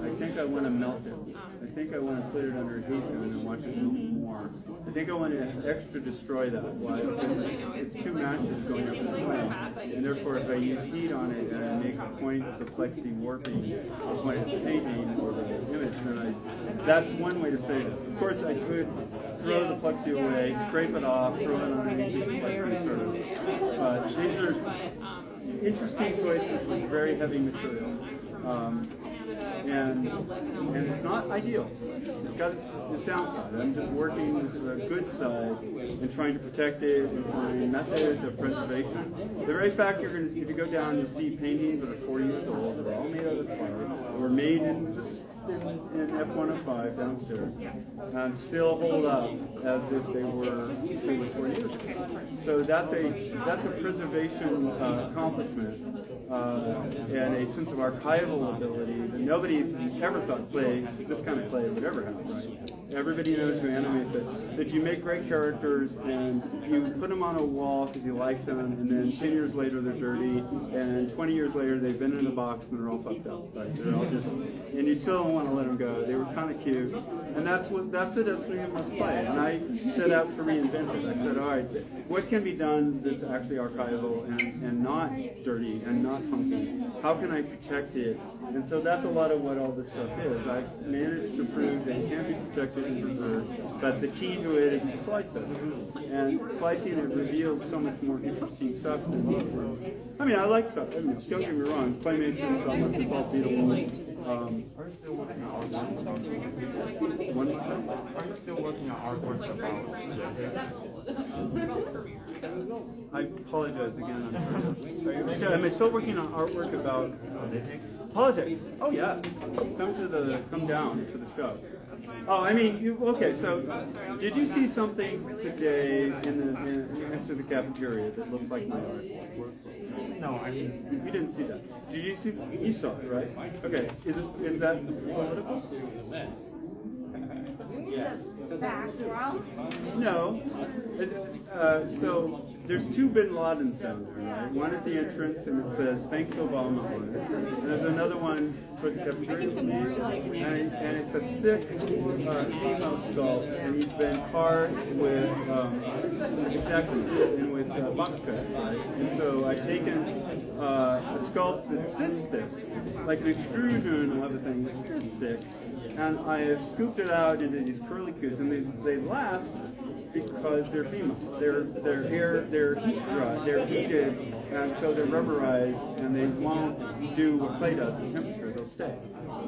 I think I want to melt it. I think I want to put it under a heat gun and watch it melt more. I think I want to extra destroy that. Why? Because it's two matches going up the flame. And therefore, if I use heat on it and I make a point of the plexi warping, or point of the painting or the image, then that's one way to save it. Of course, I could throw the plexi away, scrape it off, throw it underneath the plexi. But these are interesting choices with very heavy material. And it's not ideal. It's got its downside. I'm just working with a good side and trying to protect it and find methods of preservation. The very fact you're going to see, if you go down, you see paintings that are 40 years old, that are all made out of clay, that were made in F105 downstairs, and still hold up as if they were 40 years ago. So that's a preservation accomplishment. And a sense of archival ability that nobody ever thought this kind of play would ever have, right? Everybody knows who animates it, that you make great characters and you put them on a wall because you like them, and then 10 years later they're dirty, and 20 years later they've been in a box and they're all fucked up, right? They're all just, and you still don't want to let them go. They were kind of cute, and that's the destiny of must play. And I set out to reinvent it. I said, all right, what can be done that's actually archival and not dirty and not funky? How can I protect it? And so that's a lot of what all this stuff is. I've managed to prove that it can be protected and preserved, but the key to it is to slice it. And slicing it reveals so much more interesting stuff than I mean, I like stuff. I mean, don't get me wrong, claymation is something that's all beautiful. Are you still working on artwork about I apologize again. Am I still working on artwork about politics? Oh yeah. Come down to the show. Oh, I mean, okay, so did you see something today next to the cafeteria that looked like my art? No, I mean, You didn't see that. Did you see? You saw it, right? Okay. Is that political? Background. No. So there's two Bin Ladens down there, right? One at the entrance, and it says "Thanks Obama" on it. And there's another one for the cafeteria, and it's a thick female sculpt, and he's been carved with exactly and with box cut. Right? And so I've taken a sculpt that's this thick, like an extrusion of a thing that's this thick, and I have scooped it out into these curlicues, and they last because they're female. They're heat dry, they're heated, and so they're rubberized, and they won't do what clay does at temperature. They'll stay.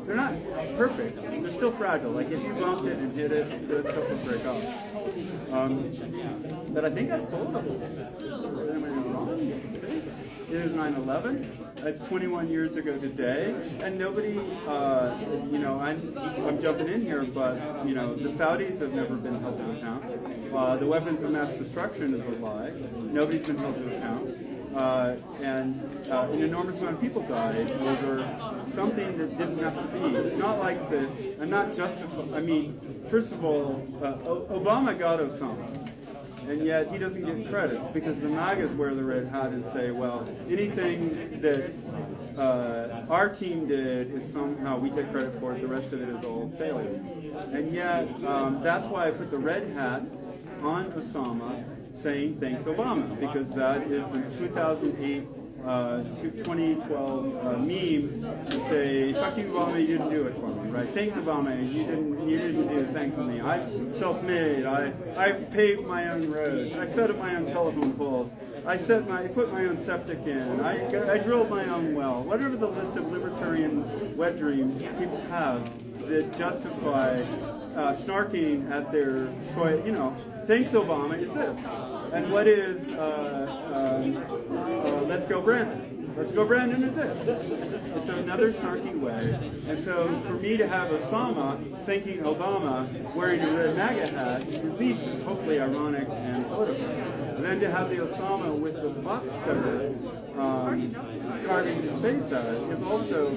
They're not perfect. They're still fragile. Like if you bumped it and hit it, that stuff will break off. But I think that's political. Am I wrong? It is 9/11. It's 21 years ago today, and nobody, I'm jumping in here, but the Saudis have never been held to account. The weapons of mass destruction is a lie. Nobody's been held to account. And an enormous amount of people died over something that didn't have to be. It's not like I'm not justifying. I mean, first of all, Obama got Osama. And yet he doesn't get credit because the MAGAs wear the red hat and say, well, anything that our team did is somehow we take credit for it, the rest of it is all failure. And yet that's why I put the red hat on Osama saying thanks Obama, because that is the 2008 2012 meme to say, fuck you Obama, you didn't do it for me, right? Thanks Obama, you didn't do a thing for me. I'm self-made, I paved my own roads, I set up my own telephone poles, I put my own septic in, I drilled my own well. Whatever the list of libertarian wet dreams people have that justify snarking at their choice, thanks Obama is this. And what is let's go Brandon? Let's go Brandon is this. It's another snarky way. And so for me to have Osama thanking Obama wearing a red MAGA hat, at least is hopefully ironic and political. And then to have the Osama with the box cutter carving his face out is also,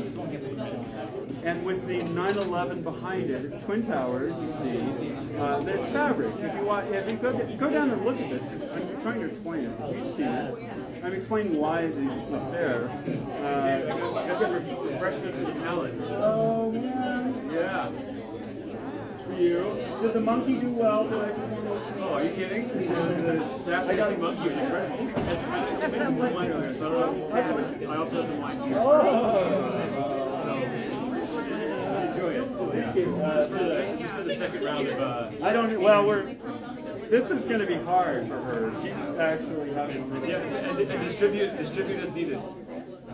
and with the 9/11 behind it, it's Twin Towers, you see, that it's fabric. If you go down and look at this, I'm trying to explain it. You've seen it. I'm explaining why it's there. That's a refreshment for the talent. Oh, man. Yeah. For you. Did the monkey do well? Oh, are you kidding? That amazing monkey was incredible. I made some wine earlier, so I also had some wine too. Enjoy it. This is for the second round of. I don't. Well, this is going to be hard for her. She's actually having a little. Yeah, and distribute as needed.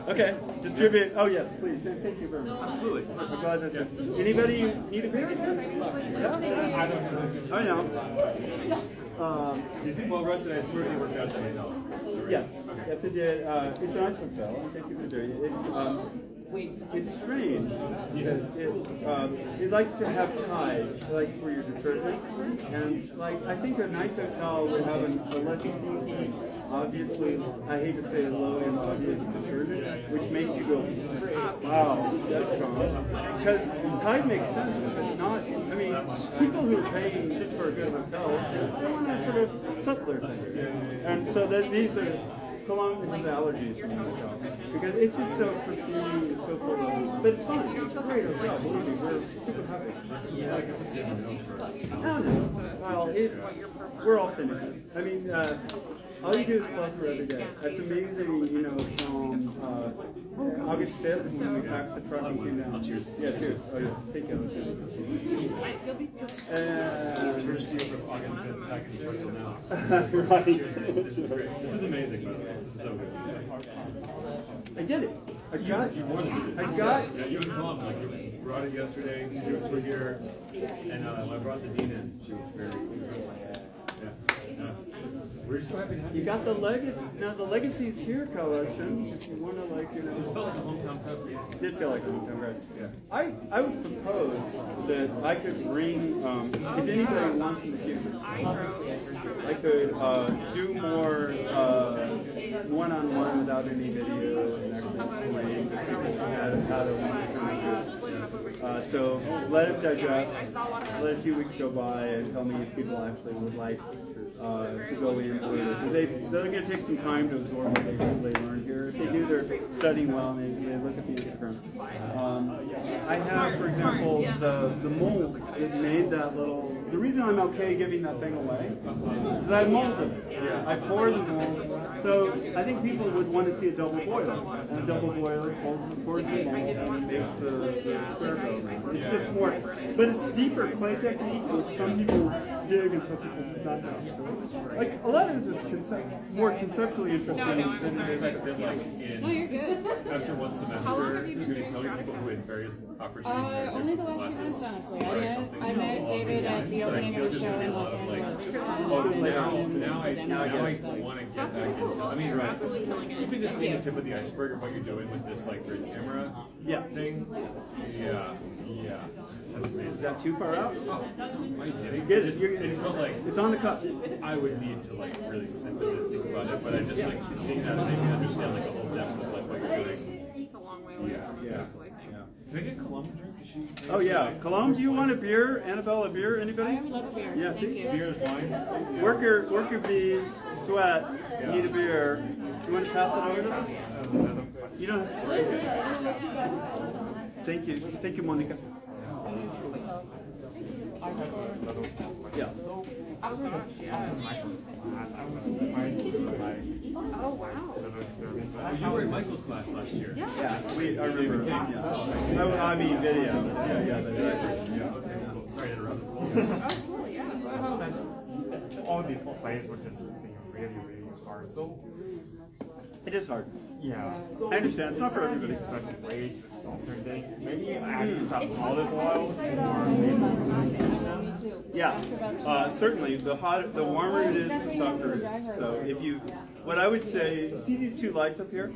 Okay, distribute. Oh yes, please. And thank you very much. Absolutely. I'm glad this is. Anybody need a beer? Yeah. I know. You seem well rested. I swear you worked out today. Yes. Yes, it did. It's a nice hotel. Thank you for doing it. It's strange because it likes to have tide, like for your detergent, and I think a nice hotel would have a less stinky, obviously, I hate to say low and obvious detergent, which makes you go, wow, that's strong. Because tide makes sense, but not. I mean, people who are paying for a good hotel, they want a sort of subtler thing, and so these are. Cologne has allergies from the hotel because it's just so pristine, it's so full of, but it's fun. It's a great hotel. Believe me, we're super happy. Yeah, I guess it's good. No. Well, we're all finished. I mean, all you do is cluster every day. That's amazing. From August 5th when we packed the truck and came down. Cheers. Yeah, cheers. Oh yeah, take care. First year from August 5th back in the truck till now. That's right. This is great. This is amazing, by the way. This is so good. I did it. I got it. You won it. I got Yeah, you and Mom, you brought it yesterday. Students were here, and I brought the dean in. She was very impressed. We're so happy to have You got the legacy. Now the legacy's here collection. If you want to like, you know. It felt like a hometown cup. Did feel like a hometown grad. Yeah. I would propose that I could bring, if anybody wants in the future, I could do more one-on-one without any video and actually explain how to want to. So let it digest, let a few weeks go by and tell me if people actually would like to go into it. They're going to take some time to absorb what they learn here. If they do their studying well and they look at the experiment. I have, for example, the mold that made that little. The reason I'm okay giving that thing away is I molded it. I poured the mold. So I think people would want to see a double boiler. And a double boiler pours the mold and makes the square go. It's just more, but it's deeper clay technique, which some people dig and some people not know. Like a lot of this is more conceptually interesting. I suspect that like after one semester, there's going to be so many people who in various opportunities in their Only the different last few classes months, honestly. try something I met along these David at the lines, that I opening feel of the there's show going to be a in lot Los of like, Angeles. oh now I want to get back into. I mean, you think just seeing the tip of the iceberg of what you're doing with this like grid camera thing. Yeah. That's amazing. Is that too far out? Oh, are you kidding? Get It just felt like it's on the cusp. I would need to like really sit with it and think about it, but I just like seeing that made me understand like the whole depth of like what you're doing. It's a long way away from Yeah. Can I get Cologne a drink? Is she? Oh yeah, Cologne. Do you want a beer? Annabelle, a beer? Anybody? I would love a beer. Yeah, Thank see? you. Beer is wine. Work your bees, sweat, need a beer. You want to pass it over to them? You don't have to. Thank you, Monica. Yeah. Oh wow. You were in Michael's class last year. Yeah, I remember. Yeah. I mean, video. Yeah, the director. Yeah. Okay. Cool. Sorry to interrupt. Oh cool, yeah. All these plays were just really hard. So It is hard. yeah, I understand. It's not for everybody. special way to soften this. Maybe add some olive oil Yeah, certainly. The warmer it is, the softer it is. So if you, what I would say, see these two lights up here?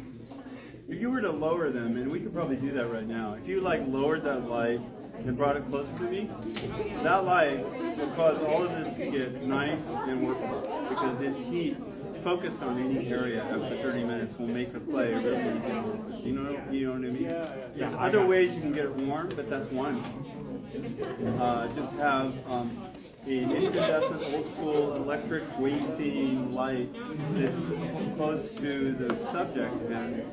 If you were to lower them, and we could probably do that right now. If you like lowered that light and brought it close to me, that light will cause all of this to get nice and workable because its heat focused on any area after 30 minutes will make the play really easy. You know what I mean? There's other ways you can get it warm, but that's one. Just have an incandescent, old school electric wasting light that's close to the subject, and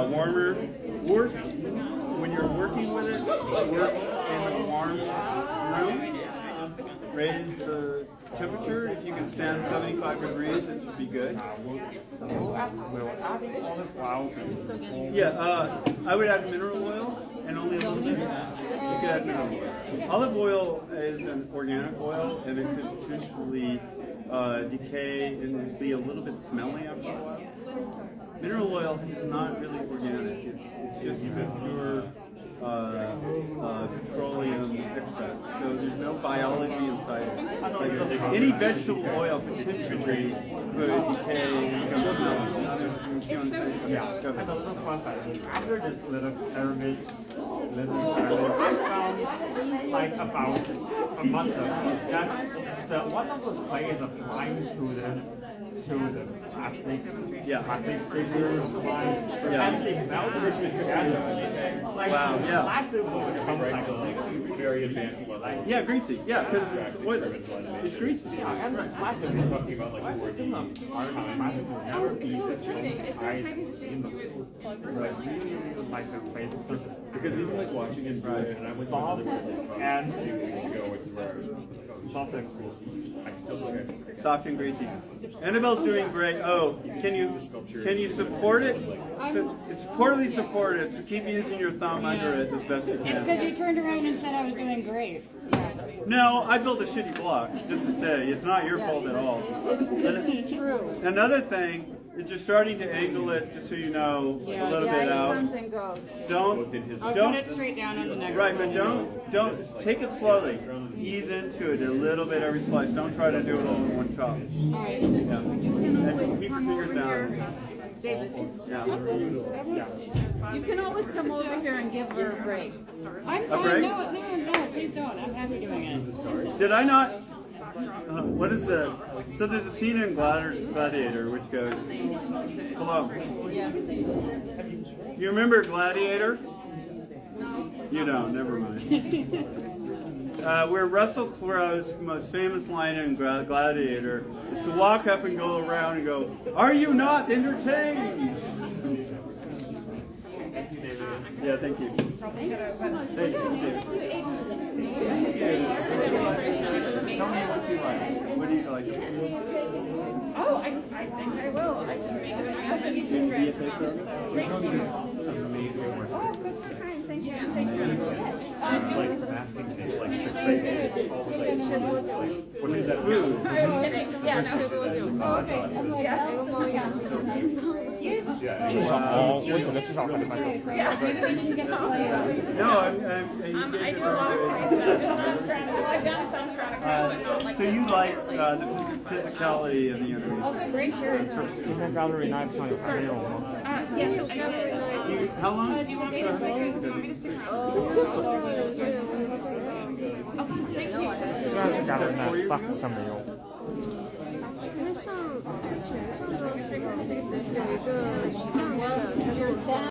warmer. Work when you're working with it. Work in a warm room. Raise the temperature. If you can stand 75 degrees, it should be good. Yeah, I would add mineral oil and only a little bit. You could add mineral oil. Olive oil is an organic oil, and it could potentially decay and be a little bit smelly afterwards. Mineral oil is not really organic. It's just pure petroleum extract. So there's no biology inside it. Like any vegetable oil potentially could decay and become smelly. Yeah, and a little fun fact. After this little experiment, I found like about a month ago that one of the players applying to the plastic figure and they melted it together. Like, wow, yeah. plastic will become like a very advanced level. Yeah, greasy. Yeah, because it's oily. It's greasy. yeah, and the plastic is talking about like who are the plastic will never be inside in the food. Like really like the plate surface. Because even like watching it dry, and I went to Soft another class and a few weeks ago, which is where I was soft and greasy. I still look at it. Soft and greasy. Annabelle's doing great. Oh, can you support it? It's poorly supported, so keep using your thumb under it as best you can. It's because you turned around and said I was doing great. No, I built a shitty block, just to say. It's not your fault at all. This is true. Another thing is you're starting to angle it, just so you know, a little bit out. Don't, I'll put don't, it straight down on the next right, one. but don't, take it slowly. Ease into it a little bit every slice. Don't try to do it all in one chop. Alright. Yeah. And keep your fingers down. David, Yeah. you can always come over here and give her a break. I'm A fine. break? No, please don't. I'm happy doing it. Did I not? What is the? So there's a scene in Gladiator which goes, hello. You remember Gladiator? You don't. Never mind. Where Russell Crowe's most famous line in Gladiator is to walk up and go around and go, "Are you not entertained?" Yeah, thank you. Thank you, David. Thank you. Tell me what you like. What do you like? Oh, I think I will. I should make it in my oven. Great. Amazing work. Oh, that's so kind. Thank you. Thank you. Like masking tape, like the what is that? Food. Yeah, no. Oh, okay. I'm like, yeah. No, I do a lot of stuff. I've done some stratigraph, but not like so you like the physicality of the universe. also great shirt. gallery nights on your Yes, How long? do you want me to stick it? Do you want me to stick around? Thank you. gallery night back in some 因为上之前上周有一个样子的，他就